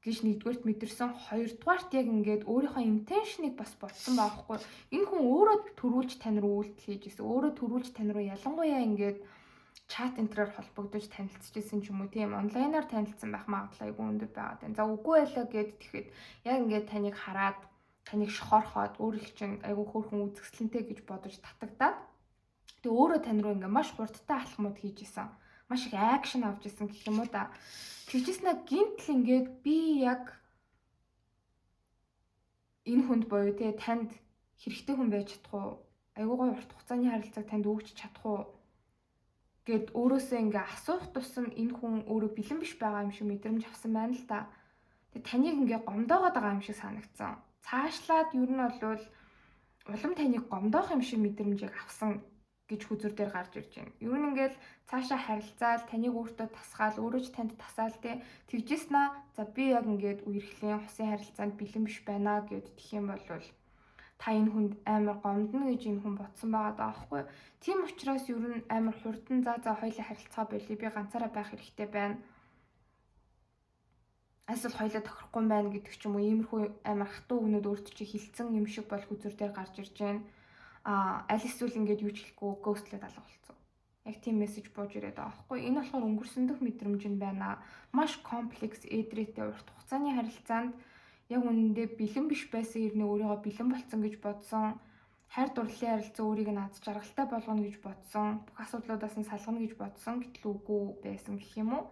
гэж нэгдүгээрт мэдэрсэн. Хоёрдугаарт яг ингээд өөрийнхөө интеншнийг бас бодсон байхгүй. Энэ хүн өөрөө төрүүлж тань руу үйлдэл хийж ирсэн. Өөрөө төрүүлж тань руу ялангуяа ингээд чат энтрээр холбогдож танилцчихсэн ч юм уу тийм онлайнаар танилцсан байх магадлал айгүй өндөр байгаа тань. За үгүй байлаа гэд тэгэхэд яг ингээд таныг хараад таныг шохорхоод өөр их чинь айгүй хөөрхөн үзэсгэлэнтэй гэж бодож татагдаад тэгээ өөрөө тань руу ингээд маш хурдтай алхмууд хийж исэн. Маш их акшн авч исэн гэх юм уу да. Тэгжснэ гинтл ингээд би яг энэ хүнд боёо те танд хэрэгтэй хүн байж чадах уу? Айгүй гой урт хугацааны харилцааг танд өгч чадах уу? Гэт өөрөөсөө ингээ асуух тусам энэ хүн өөрөө бэлэн биш байгаа юм шиг мэдрэмж авсан байна л да. Тэгээ таныг ингээ гомдоогоод байгаа юм шиг санагдсан. Цаашлаад ер нь бол улам таныг гомдоох юм шиг мэдрэмжийг авсан гэж хүзүр дээр гарч ирж байна. Ер нь ингээл цаашаа харилцаал таныг өөртөө тасгаал өөрөө ч танд тасаал тэгжснэ. За би яг ингээд үерхлийн хусын харилцаанд бэлэн биш байна гэд тэх юм бол та энэ хүнд амар гомдно гэж энэ хүн бодсон байгаа даахгүй. Тийм учраас ер нь амар хурдан за хоёлаа харилцаа болъё. Би ганцаараа байх хэрэгтэй байна. Эсвэл хоёлаа тохирохгүй байна гэдэг ч юм уу иймэрхүү амар хатуу өгнөд өөртөө чи хилцэн юм шиг бол хүзүр дээр гарч ирж байна. Аль эсвэл ингээд юу ч хэлэхгүй гөөстлээд алга болцсон. Яг тийм мессеж бууж ирээд байгаа байхгүй. Энэ болохоор өнгөрсөндөх мэдрэмж нь байна. Маш комплекс эдрээтэй урт хугацааны харилцаанд яг үнэндээ бэлэн биш байсан хэрнээ өөрийгөө бэлэн болцсон гэж бодсон. Хайр дурлалын харилцаа өөрийг нь аз жаргалтай болгоно гэж бодсон. Бүх асуудлуудаас нь салгана гэж бодсон. Гэтэл үгүй байсан гэх юм уу?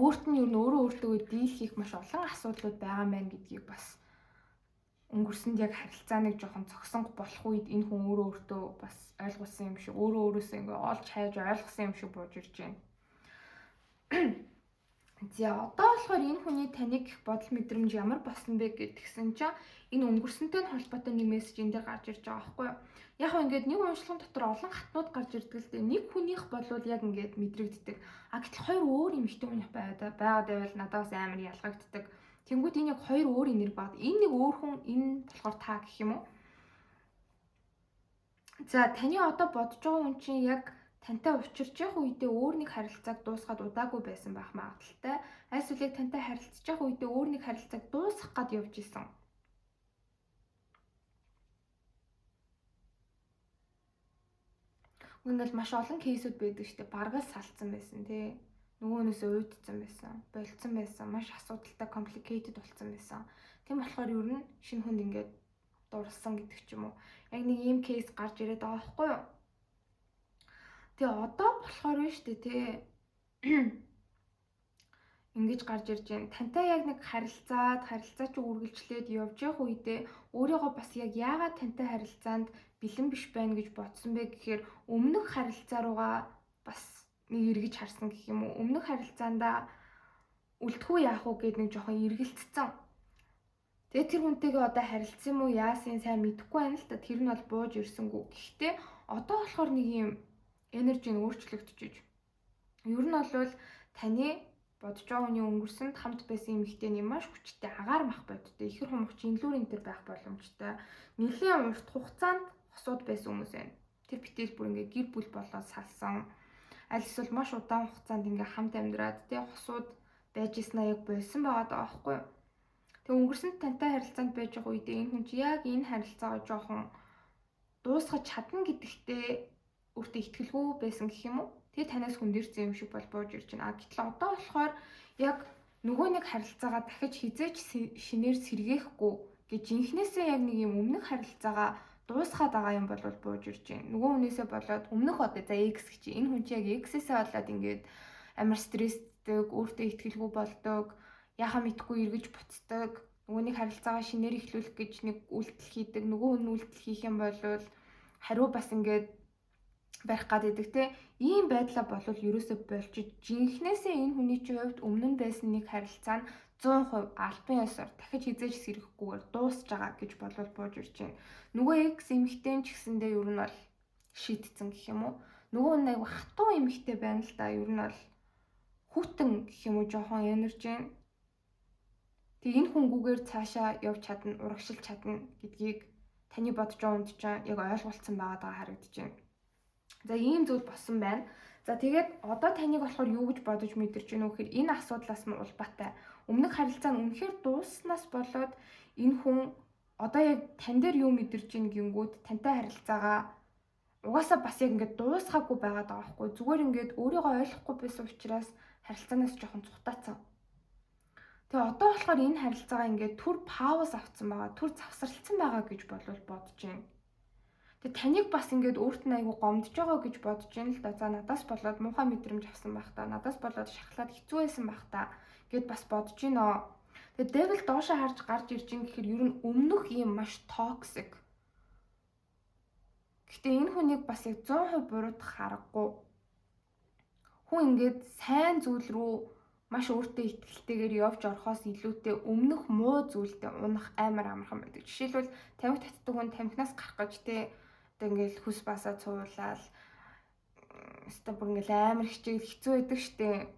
Өөрт нь ер нь өөртөө дийл хийх маш олон асуудлууд байгаа юм байна гэдгийг бас өнгөрсөнд яг харилцааныг жоохон зогсон болох үед энэ хүн өөртөө бас ойлгуулсан юм шиг өөрөөсөө ингээ олж хайж ойлгосон юм шиг бууж ирж байна. За одоо болохоор энэ хүний таныг гэх бодол мэдрэмж ямар болсон бэ гэдгсэн чинь энэ өнгөрсөнтэй нь холбоотой нэг мессеж энэ дээр гарч ирж байгаа байхгүй юу? Яг хөө ингээд нэг уншлагын дотор олон хатнууд гарч ирдэг л дээ. Нэг хүнийх болвол яг ингээд мэдрэгддэг. Гэтэл хоёр өөр эмэгтэй хүнийх байгаад байвал надаас амар ялгагддаг. Тэнгүүд энэ яг хоёр өөр энерги баад. Энэ нэг өөр хүн энэ болохоор та гэх юм уу? За таны одоо бодож байгаа хүн чинь яг тантай учирч явах үедээ өөр нэг харилцааг дуусгаад удаагүй байсан байх магадaltaй. Эсвэл яг тантай харилцаж явах үедээ өөр нэг харилцааг дуусгах гээд явж исэн. Ингээл маш олон кейсүүд байдаг шүү дээ. Баргал салцсан байсан тий. Нөгөөнөөс уйдсан байсан, болцсон байсан, маш асуудалтай complicated болсон байсан. Тийм болохоор ер нь шинэ хүнд ингээд дурлсан гэдэг ч юм уу. Яг нэг ийм кейс гарч ирээд байгаа байхгүй юу? Тэгээ одоо болохоор нь шүү дээ тий. Ингэж гарч ирж байна. Тантай яг нэг харилцаа чи үргэлжлээд явж явах үедээ өөрийгөө бас яг яагаад тантай харилцаанд бэлэн биш байна гэж бодсон бэ гэхээр өмнөх харилцаа руугаа бас нэг эргэж харсан гэх юм уу. Өмнөх харилцаандаа үлдэхүү яах уу гэд нэг жоохон эргэлцсэн. Тэгээ тэр хүнтэйгээ одоо харилцсан юм уу яасын сайн мэдэхгүй байна л та. Тэр нь бол бууж ирсэнгүү. Гэхдээ одоо болохоор нэг юм энержи нь өөрчлөгдөж. Ер нь бол таны бодож байгаа хүний өнгөрсөнд хамт байсан эмэгтэйний маш хүчтэй агаар мах бодтой ихэр хумгч инлүүр энэ төр байх боломжтой. Нэлийн урт хугацаанд хосууд байсан хүмүүс байна. Тэр битэл бүр ингээ гэр бүл болоод салсан. Аль эсвэл маш удаан хугацаанд ингээ хамт амьдраад тэ хосууд байж иснаа яг болсон байгаа даа байхгүй юу? Тэг өнгөрсөнд тантай харилцаанд байж байгаа үедээ энэ хүн чи яг энэ харилцаагаа жоохон дуусгаж чадна гэдэгтээ өөртөө итгэлгүй байсан гэх юм уу? Тэгээ танаас хүндэрсэн юм шиг бол бууж ирж байна. Гэтэл одоо болохоор яг нөгөө нэг харилцаагаа дахиж хизээч шинээр сэргээхгүй гэж инхнээсээ яг нэг юм өмнөх харилцаагаа дуусгаад байгаа юм бол бууж ирж байна. Нөгөө хүнээсээ болоод өмнөх одоо за X гэж энэ хүн чи яг X-ээсээ болоод ингээд амар стресстэй, өөртөө ихтгэлгүй болдог, яхаа мэдгүй эргэж буцдаг, нөгөөний харилцаагаа шинээр эхлүүлэх гэж нэг үйлдэл хийдэг, нөгөө хүн үйлдэл хийх юм бол хариу бас ингээд барих гаддаг те. Ийм байдлаа болвол ерөөсөө болж жинхнээсээ энэ хүний чинь хувьд өмнө нь байсан нэг харилцаа нь 100% албан ёсоор дахиж хизээж сэрэхгүйгээр дуусж байгаа гэж болвол бууж ирж байна. Нөгөө X эмэгтэй ч гэсэндээ ер нь бол шийтцэн гэх юм уу. Нөгөө нь аяга хатуу эмэгтэй байна л да. Ер нь бол хүүтэн гэх юм уу жоохон энерж байна. Тэг энэ хүнгүүгээр цаашаа явж чадна, урагшилж чадна гэдгийг таны бодож байгаа үнд чинь яг ойлголцсон байгаа харагдаж байна. За ийм зүйл болсон байна. За тэгээд одоо таныг болохоор юу гэж бодож мэдэрч байна вэ гэхээр энэ асуудлаас нь улбаатай. Өмнөх харилцаа нь үнэхээр дуусснаас болоод энэ хүн одоо яг тань дээр юу мэдэрч ийн гингүүд тантай харилцаагаа угаасаа бас яг ингээд дуусгаагүй байгаад байгаа байхгүй. Зүгээр ингээд өөрийгөө ойлгохгүй байсан учраас харилцаанаас жоохон цухтаацсан. Тэгээ одоо болохоор энэ харилцаагаа ингээд түр пауз авцсан байгаа, түр завсарлцсан байгаа гэж бодож байна. Тэгээ таныг бас ингээд өөрт нь айгу гомдож байгаа гэж бодож байна л да. За надаас болоод муухай мэдрэмж авсан байх та. Надаас болоод шахлаад хэцүү байсан байх та гэд бас бодож байна. Тэгээ devil доошоо харж гарч ирж ин гэхээр ер нь өмнөх юм маш toxic. Гэхдээ энэ хүнийг бас яг 100% буруутгах аргагүй. Хүн ингээд сайн зүйл рүү маш өөртөө итгэлтэйгээр явж орохоос илүүтэй өмнөх муу зүйлдээ унах амар амархан байдаг. Жишээлбэл тамхи татдаг хүн тамхинаас гарах гэж тэ одоо ингээл хүс басаа цуулаад стаб ингээл амар хичээл хэцүү байдаг штэ.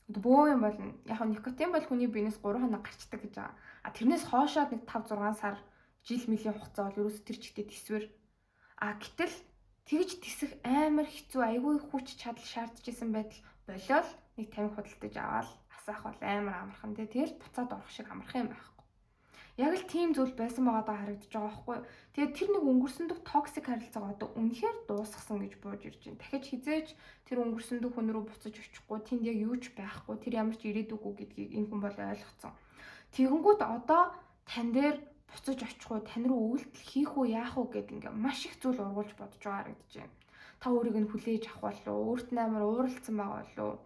Бөө юм болно. Яг нь никотин бол хүний биенээс 3 хоног гарчдаг гэж байгаа. А тэрнээс хоошоод нэг 5-6 сар жил мөлийн хугацаа бол ерөөсө тэр чигтээ тисвэр. А гэтэл тэгж тисэх амар хэцүү айгүй хүч чадал шаардж исэн байтал болол нэг тамхи худалдаж аваад асаах бол амар амархан тий. Тэгэл буцаад орох шиг амархан юм байхгүй. Яг л тийм зүйл байсан байгаадаа харагдаж байгаа байхгүй. Тэгээд тэр нэг өнгөрсөн дэх токсик харилцаага одоо үнэхээр дуусгасан гэж бууж ирж байна. Дахиж хизээж тэр өнгөрсөн дэх хүн рүү буцаж очихгүй, тэнд яг юу ч байхгүй, тэр ямар ч ирээдүггүй гэдгийг энэ хүн бол ойлгоцсон. Тэгэнгүүт одоо тань дээр буцаж очихгүй, тань руу үйлдэл хийх үү, яах үү гэд ингээ маш их зүйл ургуулж бодож байгаа харагдаж байна. Та өөрийг нь хүлээж авах болов уу? Өөрт нь амар ууралцсан байгаа болов уу?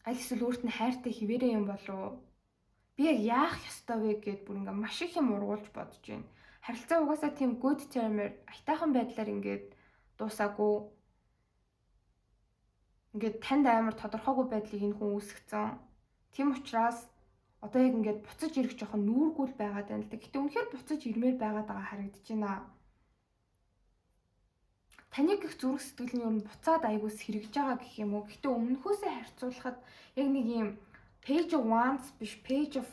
Аль эсвэл өөрт нь хайртай хിവэрэ юм болов уу? Би яг яах ёстой вэ гэд бүр ингээ маш их юм ургуулж бодож байна. Харилцаа угаасаа тийм good term-ээр айтайхан байдлаар ингээд дуусаагүй. Ингээд танд амар тодорхойгүй байдлыг энэ хүн үүсгэсэн. Тийм учраас одоо яг ингээд буцаж ирэх жоохон нүүргүй л байгаад байна л да. Гэтэ үнэхээр буцаж ирмээр байгаад байгаа харагдаж байна. Таныг их зүрх сэтгэл нь юу н буцаад аягуулс хэрэгж байгаа гэх юм уу. Гэтэ өмнөхөөсөө харьцуулахад яг нэг юм page of wands биш page of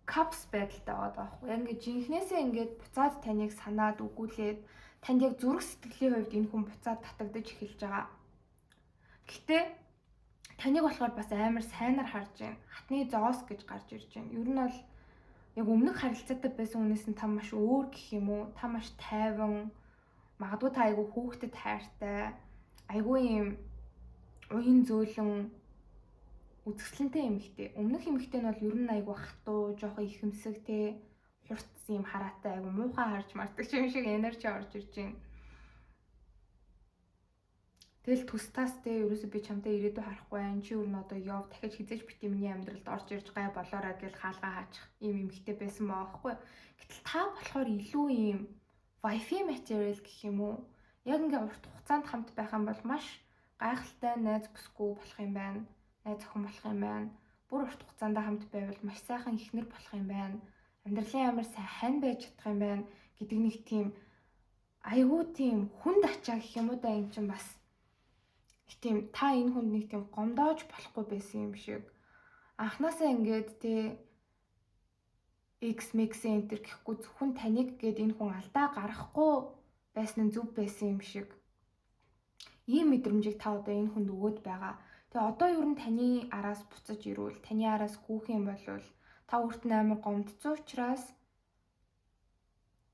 cups байдалтай байгаа байхгүй. Яг ингээд жинхнээсээ ингээд буцаад таныг санаад өгүүлээд танд яг зүрх сэтгэлийн хувьд энэ хүн буцаад татагдаж эхэлж байгаа. Гэхдээ таныг болохоор бас амар сайнаар харж байна. Хатны зоос гэж гарч ирж байна. Ер нь бол яг өмнөх харилцаатай байсан хүнээс нь та маш өөр гэх юм уу? Та маш тайван, магадгүй та айгүй хүүхдэд хайртай, айгүй юм уян зөөлөн үзэсгэлэнтэй эмэгтэй. Өмнөх эмэгтэй нь бол ер нь айгүй хатуу, жоохон ихэмсэг те, хурцсан юм хараатай, айгүй муухай харж мардаг юм шиг энержи орж ирж байна. Тэгэл тустаас те ерөөсөө би чамтай ирээдүй харахгүй байна. Чи ер нь одоо яв дахиж хизээж бити миний амьдралд орж ирж гай болоорой гэж хаалгаа хаачих юм эмэгтэй байсан маа байхгүй. Гэтэл та болохоор илүү юм wifi material гэх юм уу? Яг ингээ урт хугацаанд хамт байх юм бол маш гайхалтай найз бүсгүй болох юм байна. Найз охин болох юм байна. Бүр урт хугацаанд хамт байвал маш сайхан эхнэр болох юм байна. Амьдралын амар сайн байж чадах юм байна гэдэг нэг тийм айгүй тийм хүнд ачаа гэх юм уу да энэ чинь бас тийм та энэ хүнд нэг тийм гомдоож болохгүй байсан юм шиг. Анхнаасаа ингээд те X mix enter гэхгүй зөвхөн таныг гээд энэ хүн алдаа гаргахгүй байсан нь зөв байсан юм шиг. Ийм мэдрэмжийг та одоо энэ хүнд өгөөд байгаа. Тэгээ одоо ер нь таны араас буцаж ирвэл, таны араас гүүх юм болвол та өөрт нь амар гомдсон учраас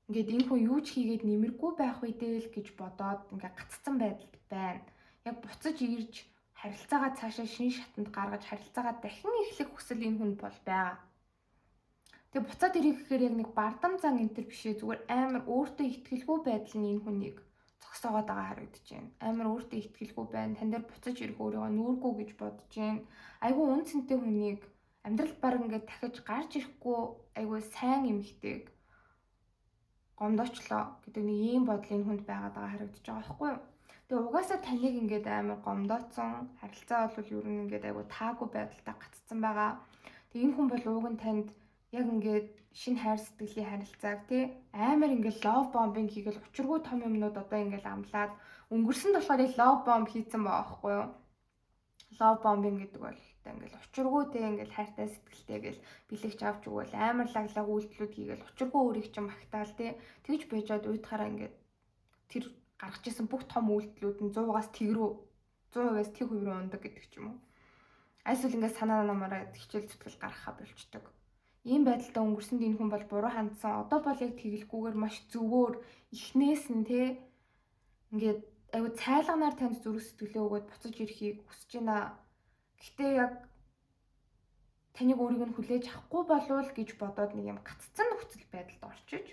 ингээд энэ хүн юу ч хийгээд нэмэргүй байх үедээ л гэж бодоод ингээд гаццсан байдалд байна. Яг буцаж ирж харилцаагаа цаашаа шинэ шатанд гаргаж харилцаагаа дахин эхлэх хүсэл энэ хүнд бол байгаа. Тэгээ буцаад ирэх гэхээр яг нэг бардам зан энтер бишээ, зүгээр амар өөртөө итгэлгүй байдал нь энэ хүнийг зогсоогоод байгаа харагдаж байна. Амар өөртөө итгэлгүй байна. Тань дээр буцаж ирэх өөрийгөө нүүргүй гэж бодож байна. Айгүй үнцэнтэй хүнийг амьдрал баг ингээд дахиж гарч ирэхгүй айгүй сайн эмэгтэйг гомдоочлоо гэдэг нэг ийм бодол энэ хүнд байгаад байгаа харагдаж байгаа байхгүй юу? Тэгээ угаасаа таныг ингээд амар гомдооцсон, харилцаа бол ер нь ингээд айгүй таагүй байдалтай гаццсан байгаа. Тэгээ энэ хүн бол ууг нь танд яг ингээд шинэ хайр сэтгэлийн харилцааг тий амар ингээд love bombing хийгээл учиргүй том юмнууд одоо ингээд амлаад өнгөрсөнд болохоор яг love bomb хийцэн байгаа байхгүй юу? Love bombing гэдэг бол ингээд учиргүй тий ингээд хайртай сэтгэлтэй гэл бэлэгч авч өгөөл амар лаглаг үйлдэлүүд хийгээл учиргүй өөрийг чинь магтаал тий тэгж байжгаад уйтахаараа ингээд тэр гаргаж исэн бүх том үйлдэлүүд нь 100%-аас тэг рүү 100%-аас тэг хувь рүү ундаг гэдэг ч юм уу. Айсвал ингээд санаа намаараа хичээл зүтгэл гаргахаа болчдөг. Ийм байдалтай өнгөрсөнд энэ хүн бол буруу хандсан. Одоо бол яг тэгэлгүйгээр маш зөвөр ихнээс нь те ингээд айгу цайлганаар танд зүрх сэтгэлээ өгөөд буцаж ирэхийг хүсэж байна. Гэхдээ яг таныг өөрийг нь хүлээж авахгүй болвол гэж бодоод нэг юм гаццсан нөхцөл байдалд орчиж.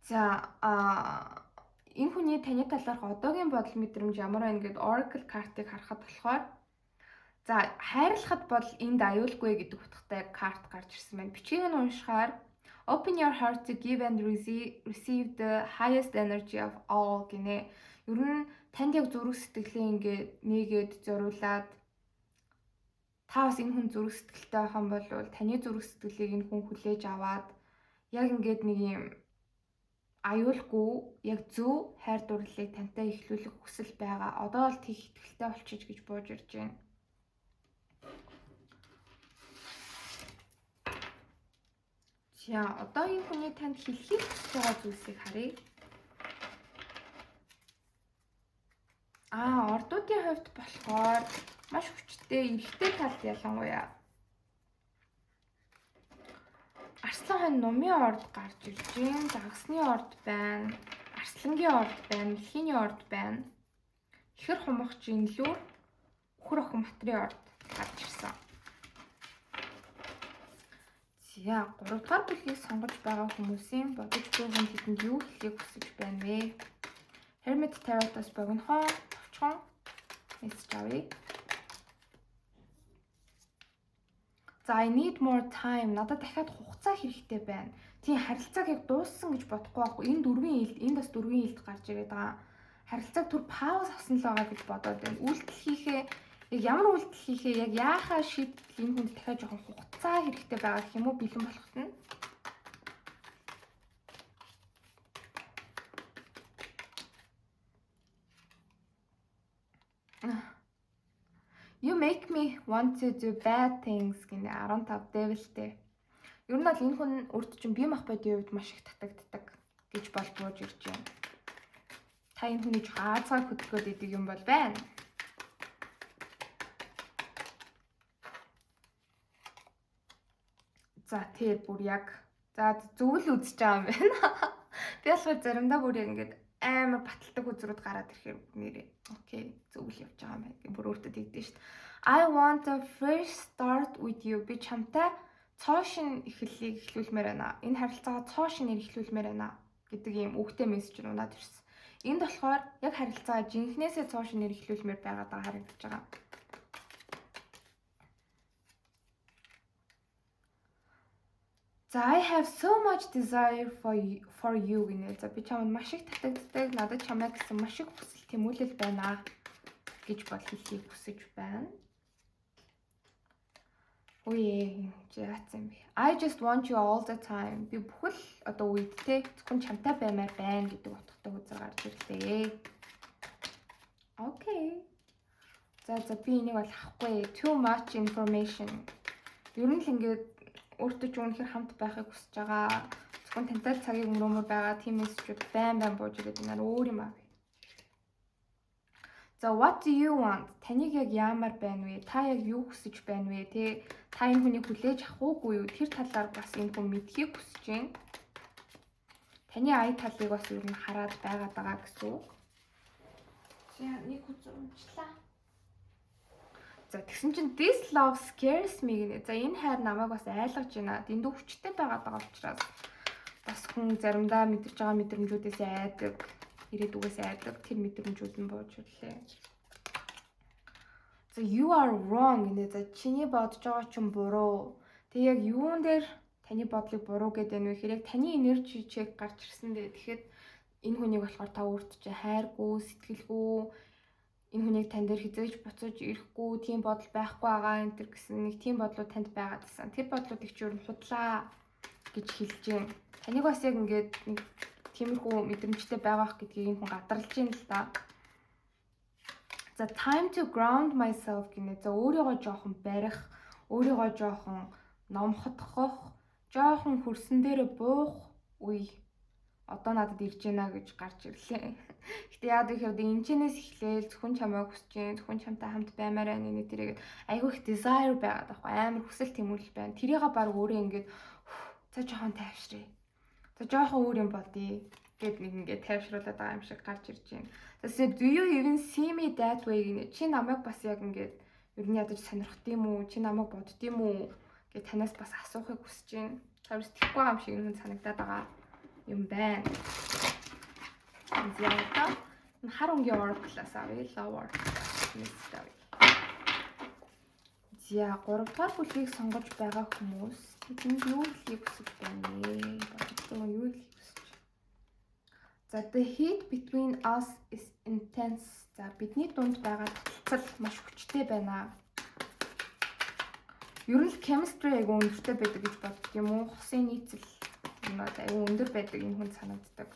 За энэ хүний таны талаарх одоогийн бодол мэдрэмж ямар байна гэд Oracle картыг харахад болохоор за хайрлахад бол энд аюулгүй гэдэг утгатай карт гарч ирсэн байна. Бичгийг нь уншихаар Open your heart to give and receive the highest energy of all гинэ. Ер нь танд яг зүрх сэтгэлээ ингээд нэгээд зориулаад та бас энэ хүн зүрх сэтгэлтэй байх юм бол таны зүрх сэтгэлийг энэ хүн хүлээж аваад яг ингээд нэг юм аюулгүй яг зөв хайр дурлалыг тантай эхлүүлэх хүсэл байгаа. Одоо бол тийх итгэлтэй болчих гэж бууж ирж байна. За одоо энэ хүний танд хэлхийг хүсэж байгаа зүйлсийг харъя. Ордуудын хувьд болохоор маш хүчтэй эрэгтэй талд ялангуяа Арслан хаан нумын орд гарч ирж байна. Загасны орд байна. Арслангийн орд байна. Дэлхийний орд байна. Ихэр хумах жинлүүр үхэр охин матрийн орд гарч ирсэн. За 3 дугаар бүлгийг сонгож байгаа хүмүүсийн бодож буй хүн хэдэнд юу хэлхийг хүсэж байна вэ? Hermit Tarot-ос богинохон товчхон мессеж авъя. За I need more time. Надад дахиад хугацаа хэрэгтэй байна. Тийм харилцааг яг дууссан гэж бодохгүй байхгүй. Энд бас дөрвийн хэлд гарч ирээд байгаа. Харилцааг түр пауз авсан л байгаа гэж бодоод байна. Үйлдэл хийхээ яг ямар үйлдэл хийхээ яг яахаа шийдэл энэ хүнд дахиад жоохон хугацаа хэрэгтэй байгаа гэх юм уу бэлэн болохт нь. You make me want to do bad things гэнэ 15 Devilтэй. Ер нь бол энэ хүн өөрт чинь бие махбодын хувьд маш их татагддаг гэж болж бууж ирж байна. Та энэ хүний жоо аазгаар хөдөлгөөд идэг юм бол байна. За тэр бүр яг за зөвл үзэж байгаа юм байна. Би болохоор заримдаа бүр яг ингээд амар баталдаг үзрүүд гараад ирэхээр нэрээ окей зөвл явж байгаа юм байна. Бүр өөртөө тэгдэж шít. I want to first start with you. Би чамтай цоошин эхлэлийг эхлүүлмээр байна. Энэ харилцаагаа цоошин эхлүүлмээр байна гэдэг ийм үгтэй мессеж надад ирсэн. Энд болохоор яг харилцаагаа жинхнээсээ цоошин эхлүүлмээр байгаадаа харагдаж байгаа. За I have so much desire for you гэнэ. За би чамд маш их татагддаг, надад чамайг гэсэн маш их хүсэл тэмүүлэл байна гэж бол хэлхийг хүсэж байна. Үе яатсан бэ? I just want you all the time. Би бүхэл одоо үедтэй зөвхөн чамтай баймаар байна гэдэг утгатай үзэр гарч ирлээ. Окей. За би энийг бол авахгүй. Too much information. Ер нь л ингээд өөртөө ч үнэхээр хамт байхыг хүсэж байгаа. Зөвхөн тантай цагийг өнгөрөмөр байгаа тийм мессежүүд байн бууж ирээд байна өөр юм аа. За what do you want? Таныг яг яамаар байна вэ? Та яг юу хүсэж байна вэ? Тэ та энэ хүнийг хүлээж авах уугүй юу? Тэр талаар бас энэ хүн мэдхийг хүсэж байна. Таны ая талыг бас ер нь хараад байгаад байгаа гэсэн үг. За нэг хүч унчлаа. За тэгсэн чинь this love scares me гинэ. За энэ хайр намайг бас айлгаж байна. Дэндүү хүчтэй байгаад байгаа учраас бас хүн заримдаа мэдэрч байгаа мэдрэмжүүдээс айдаг, ирээдүгээс айдаг тэр мэдрэмжүүд нь бууж ирлээ. За you are wrong гинэ. За чиний бодож байгаа чинь буруу. Тэг яг юун дээр таны бодлыг буруу гэдэг нь вэ гэхээр яг таны энержи чек гарч ирсэн дээ. Тэгэхэд энэ хүнийг болохоор та өөрт чинь хайргүй, сэтгэлгүй, энэ хүнийг тань дээр хизээж буцаж ирэхгүй, тийм бодол байхгүй байгаа энэ төр гэсэн нэг тийм бодлууд танд байгаад байсан. Тэр бодлуудыг чи юу худлаа гэж хэлж гин. Таныг бас яг ингээд нэг тиймэрхүү мэдрэмжтэй байгаах гэдгийг энэ хүн гадарлаж байна л да. За time to ground myself гинэ. За өөрийгөө жоохон барих, өөрийгөө жоохон номхотгох, жоохон хөрсөн дээрээ буух үе одоо надад ирж байна гэж гарч ирлээ. Гэтэ яа гэхээр энэчнээс эхлээл зөвхөн чамайг хүсэж гин, зөвхөн чамтай хамт баймаар байна нэг тэрийг айгүй их desire байгаад байхгүй амар хүсэл тэмүүлэл байна. Тэрийг баг өөрөө ингээд за жоохон тайвшрээ. За жоохон өөр юм бодъё гэд нэг ингээд тайвшруулаад байгаа юм шиг гарч ирж байна. Тэсээ do you even see me that way гинэ. Чи намайг бас яг ингээд ер нь ядаж сонирхд юм уу? Чи намайг бодд юм уу? Гэт танаас бас асуухыг хүсэж байна. Тэр сэтгэхгүй юм шиг юм санагдаад байгаа юм байна. Зяата хар өнгийн oracle-аас авъя. Lower mystery. За 3 дугаар бүлгийг сонгож байгаа хүмүүс тэнд юу хэлхийг хүсэж байна нэ? Бодлоо юу хэлхийг хүсэж. За the heat between us is intense. За бидний дунд байгаа таталцал маш хүчтэй байна. Ер нь chemistry айгүй өндөртэй байдаг гэж боддог юм уу? Хосын нийцэл юм аа айгүй өндөр байдаг энэ хүн санагддаг.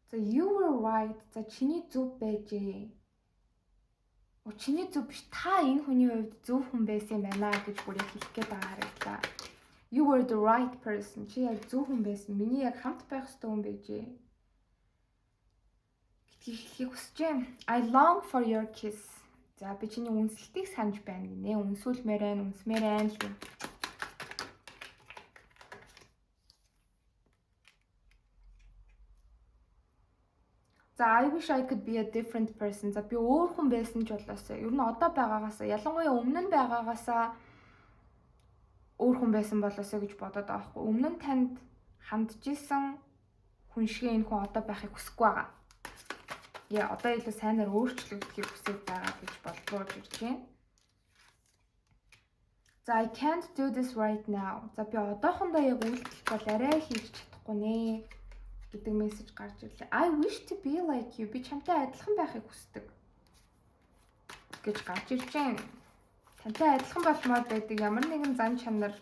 За you were right. За чиний зөв байжээ. Чиний зөв биш та энэ хүний хувьд зөв хүн байсан юм байна гэж бүр яг хэлэх гээд байгаа харагдлаа. You were the right person. Чи яг зөв хүн байсан. Миний яг хамт байх ёстой хүн байжээ. Хэлхийг хүсэж байна. I long for your kiss. За би чиний үнсэлтийг санаж байна гинэ. Үнсүүлмээр байна, үнсмээр байна л юм. За I wish I could be a different person. За би өөр хүн байсан ч болоосоо. Ер нь одоо байгаагаасаа, ялангуяа өмнө нь байгаагаасаа өөр хүн байсан болоосоо гэж бодоод байгаа хгүй. Өмнө нь танд хандж исэн хүн шиг энэ хүн одоо байхыг хүсэхгүй байгаа. Яа одоо илүү сайнаар өөрчлөгдөхийг хүсэж байгаа гэж болбоор ирж байна. За I can't do this right now. За би одоохондоо яг үйлдэл бол арай хийж чадахгүй нэ гэдэг мессеж гарч ирлээ. I wish to be like you. Би чамтай адилхан байхыг хүсдэг гэж гарч ирж байна. Тантай адилхан болмоор байдаг ямар нэгэн зан чанар,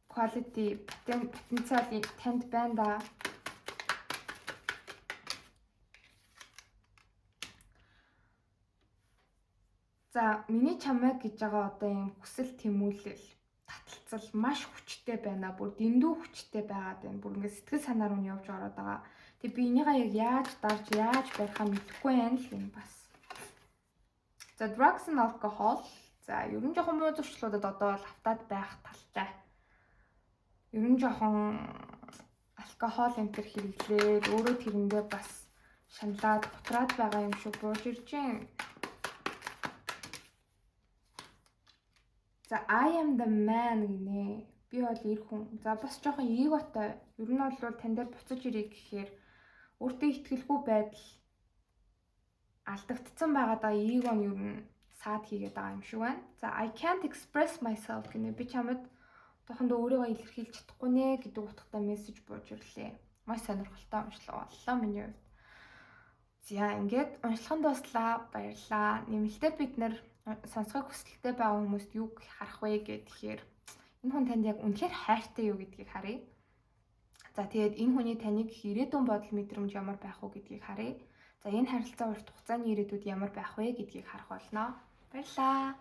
quality, потенциал танд байна да. За миний чамайг гэж байгаа одоо юм хүсэл тэмүүлэл таталцал маш хүчтэй байна. Бүр дэндүү хүчтэй байгаад байна. Бүр ингээд сэтгэл санаар нь явж ороод байгаа. Тэг би энийгээ яг яаж дарж яаж барихаа мэдэхгүй байна л юм бас. За drugs and alcohol. За ер нь жоохон муу зуршлуудад одоо л автаад байх талтай. Ер нь жоохон алкогол энэ төр хэрэглээд өөрөө тэрэндээ бас шаналаад бутраад байгаа юм шиг бууж ирж байна. За I am the man гинэ. Би бол эр хүн. За бас жоохон эготой. Ер нь бол тань дээр буцаж ирэх гэхээр өөртөө итгэлгүй байдал алдагдсан байгаадаа эго нь ер нь саад хийгээд байгаа юм шиг байна. За I can't express myself гинэ. Би чамд тохондоо өөрийгөө илэрхийлж чадахгүй нэ гэдэг утгатай мессеж бууж ирлээ. Маш сонирхолтой уншлага боллоо миний хувьд. За ингээд уншлагын дуслаа. Баярлалаа. Нэмэлтээр бид нэр сонсохыг хүсэлтэй байгаа хүмүүст юу харах вэ гэхээр энэ хүн танд яг үнэхээр хайртай юу гэдгийг харъя. За тэгээд энэ хүний таныг ирээдүйн бодол мэдрэмж ямар байх вэ гэдгийг харъя. За энэ харилцаа урт хугацааны ирээдүйд ямар байх вэ гэдгийг харах болно. Баярлалаа.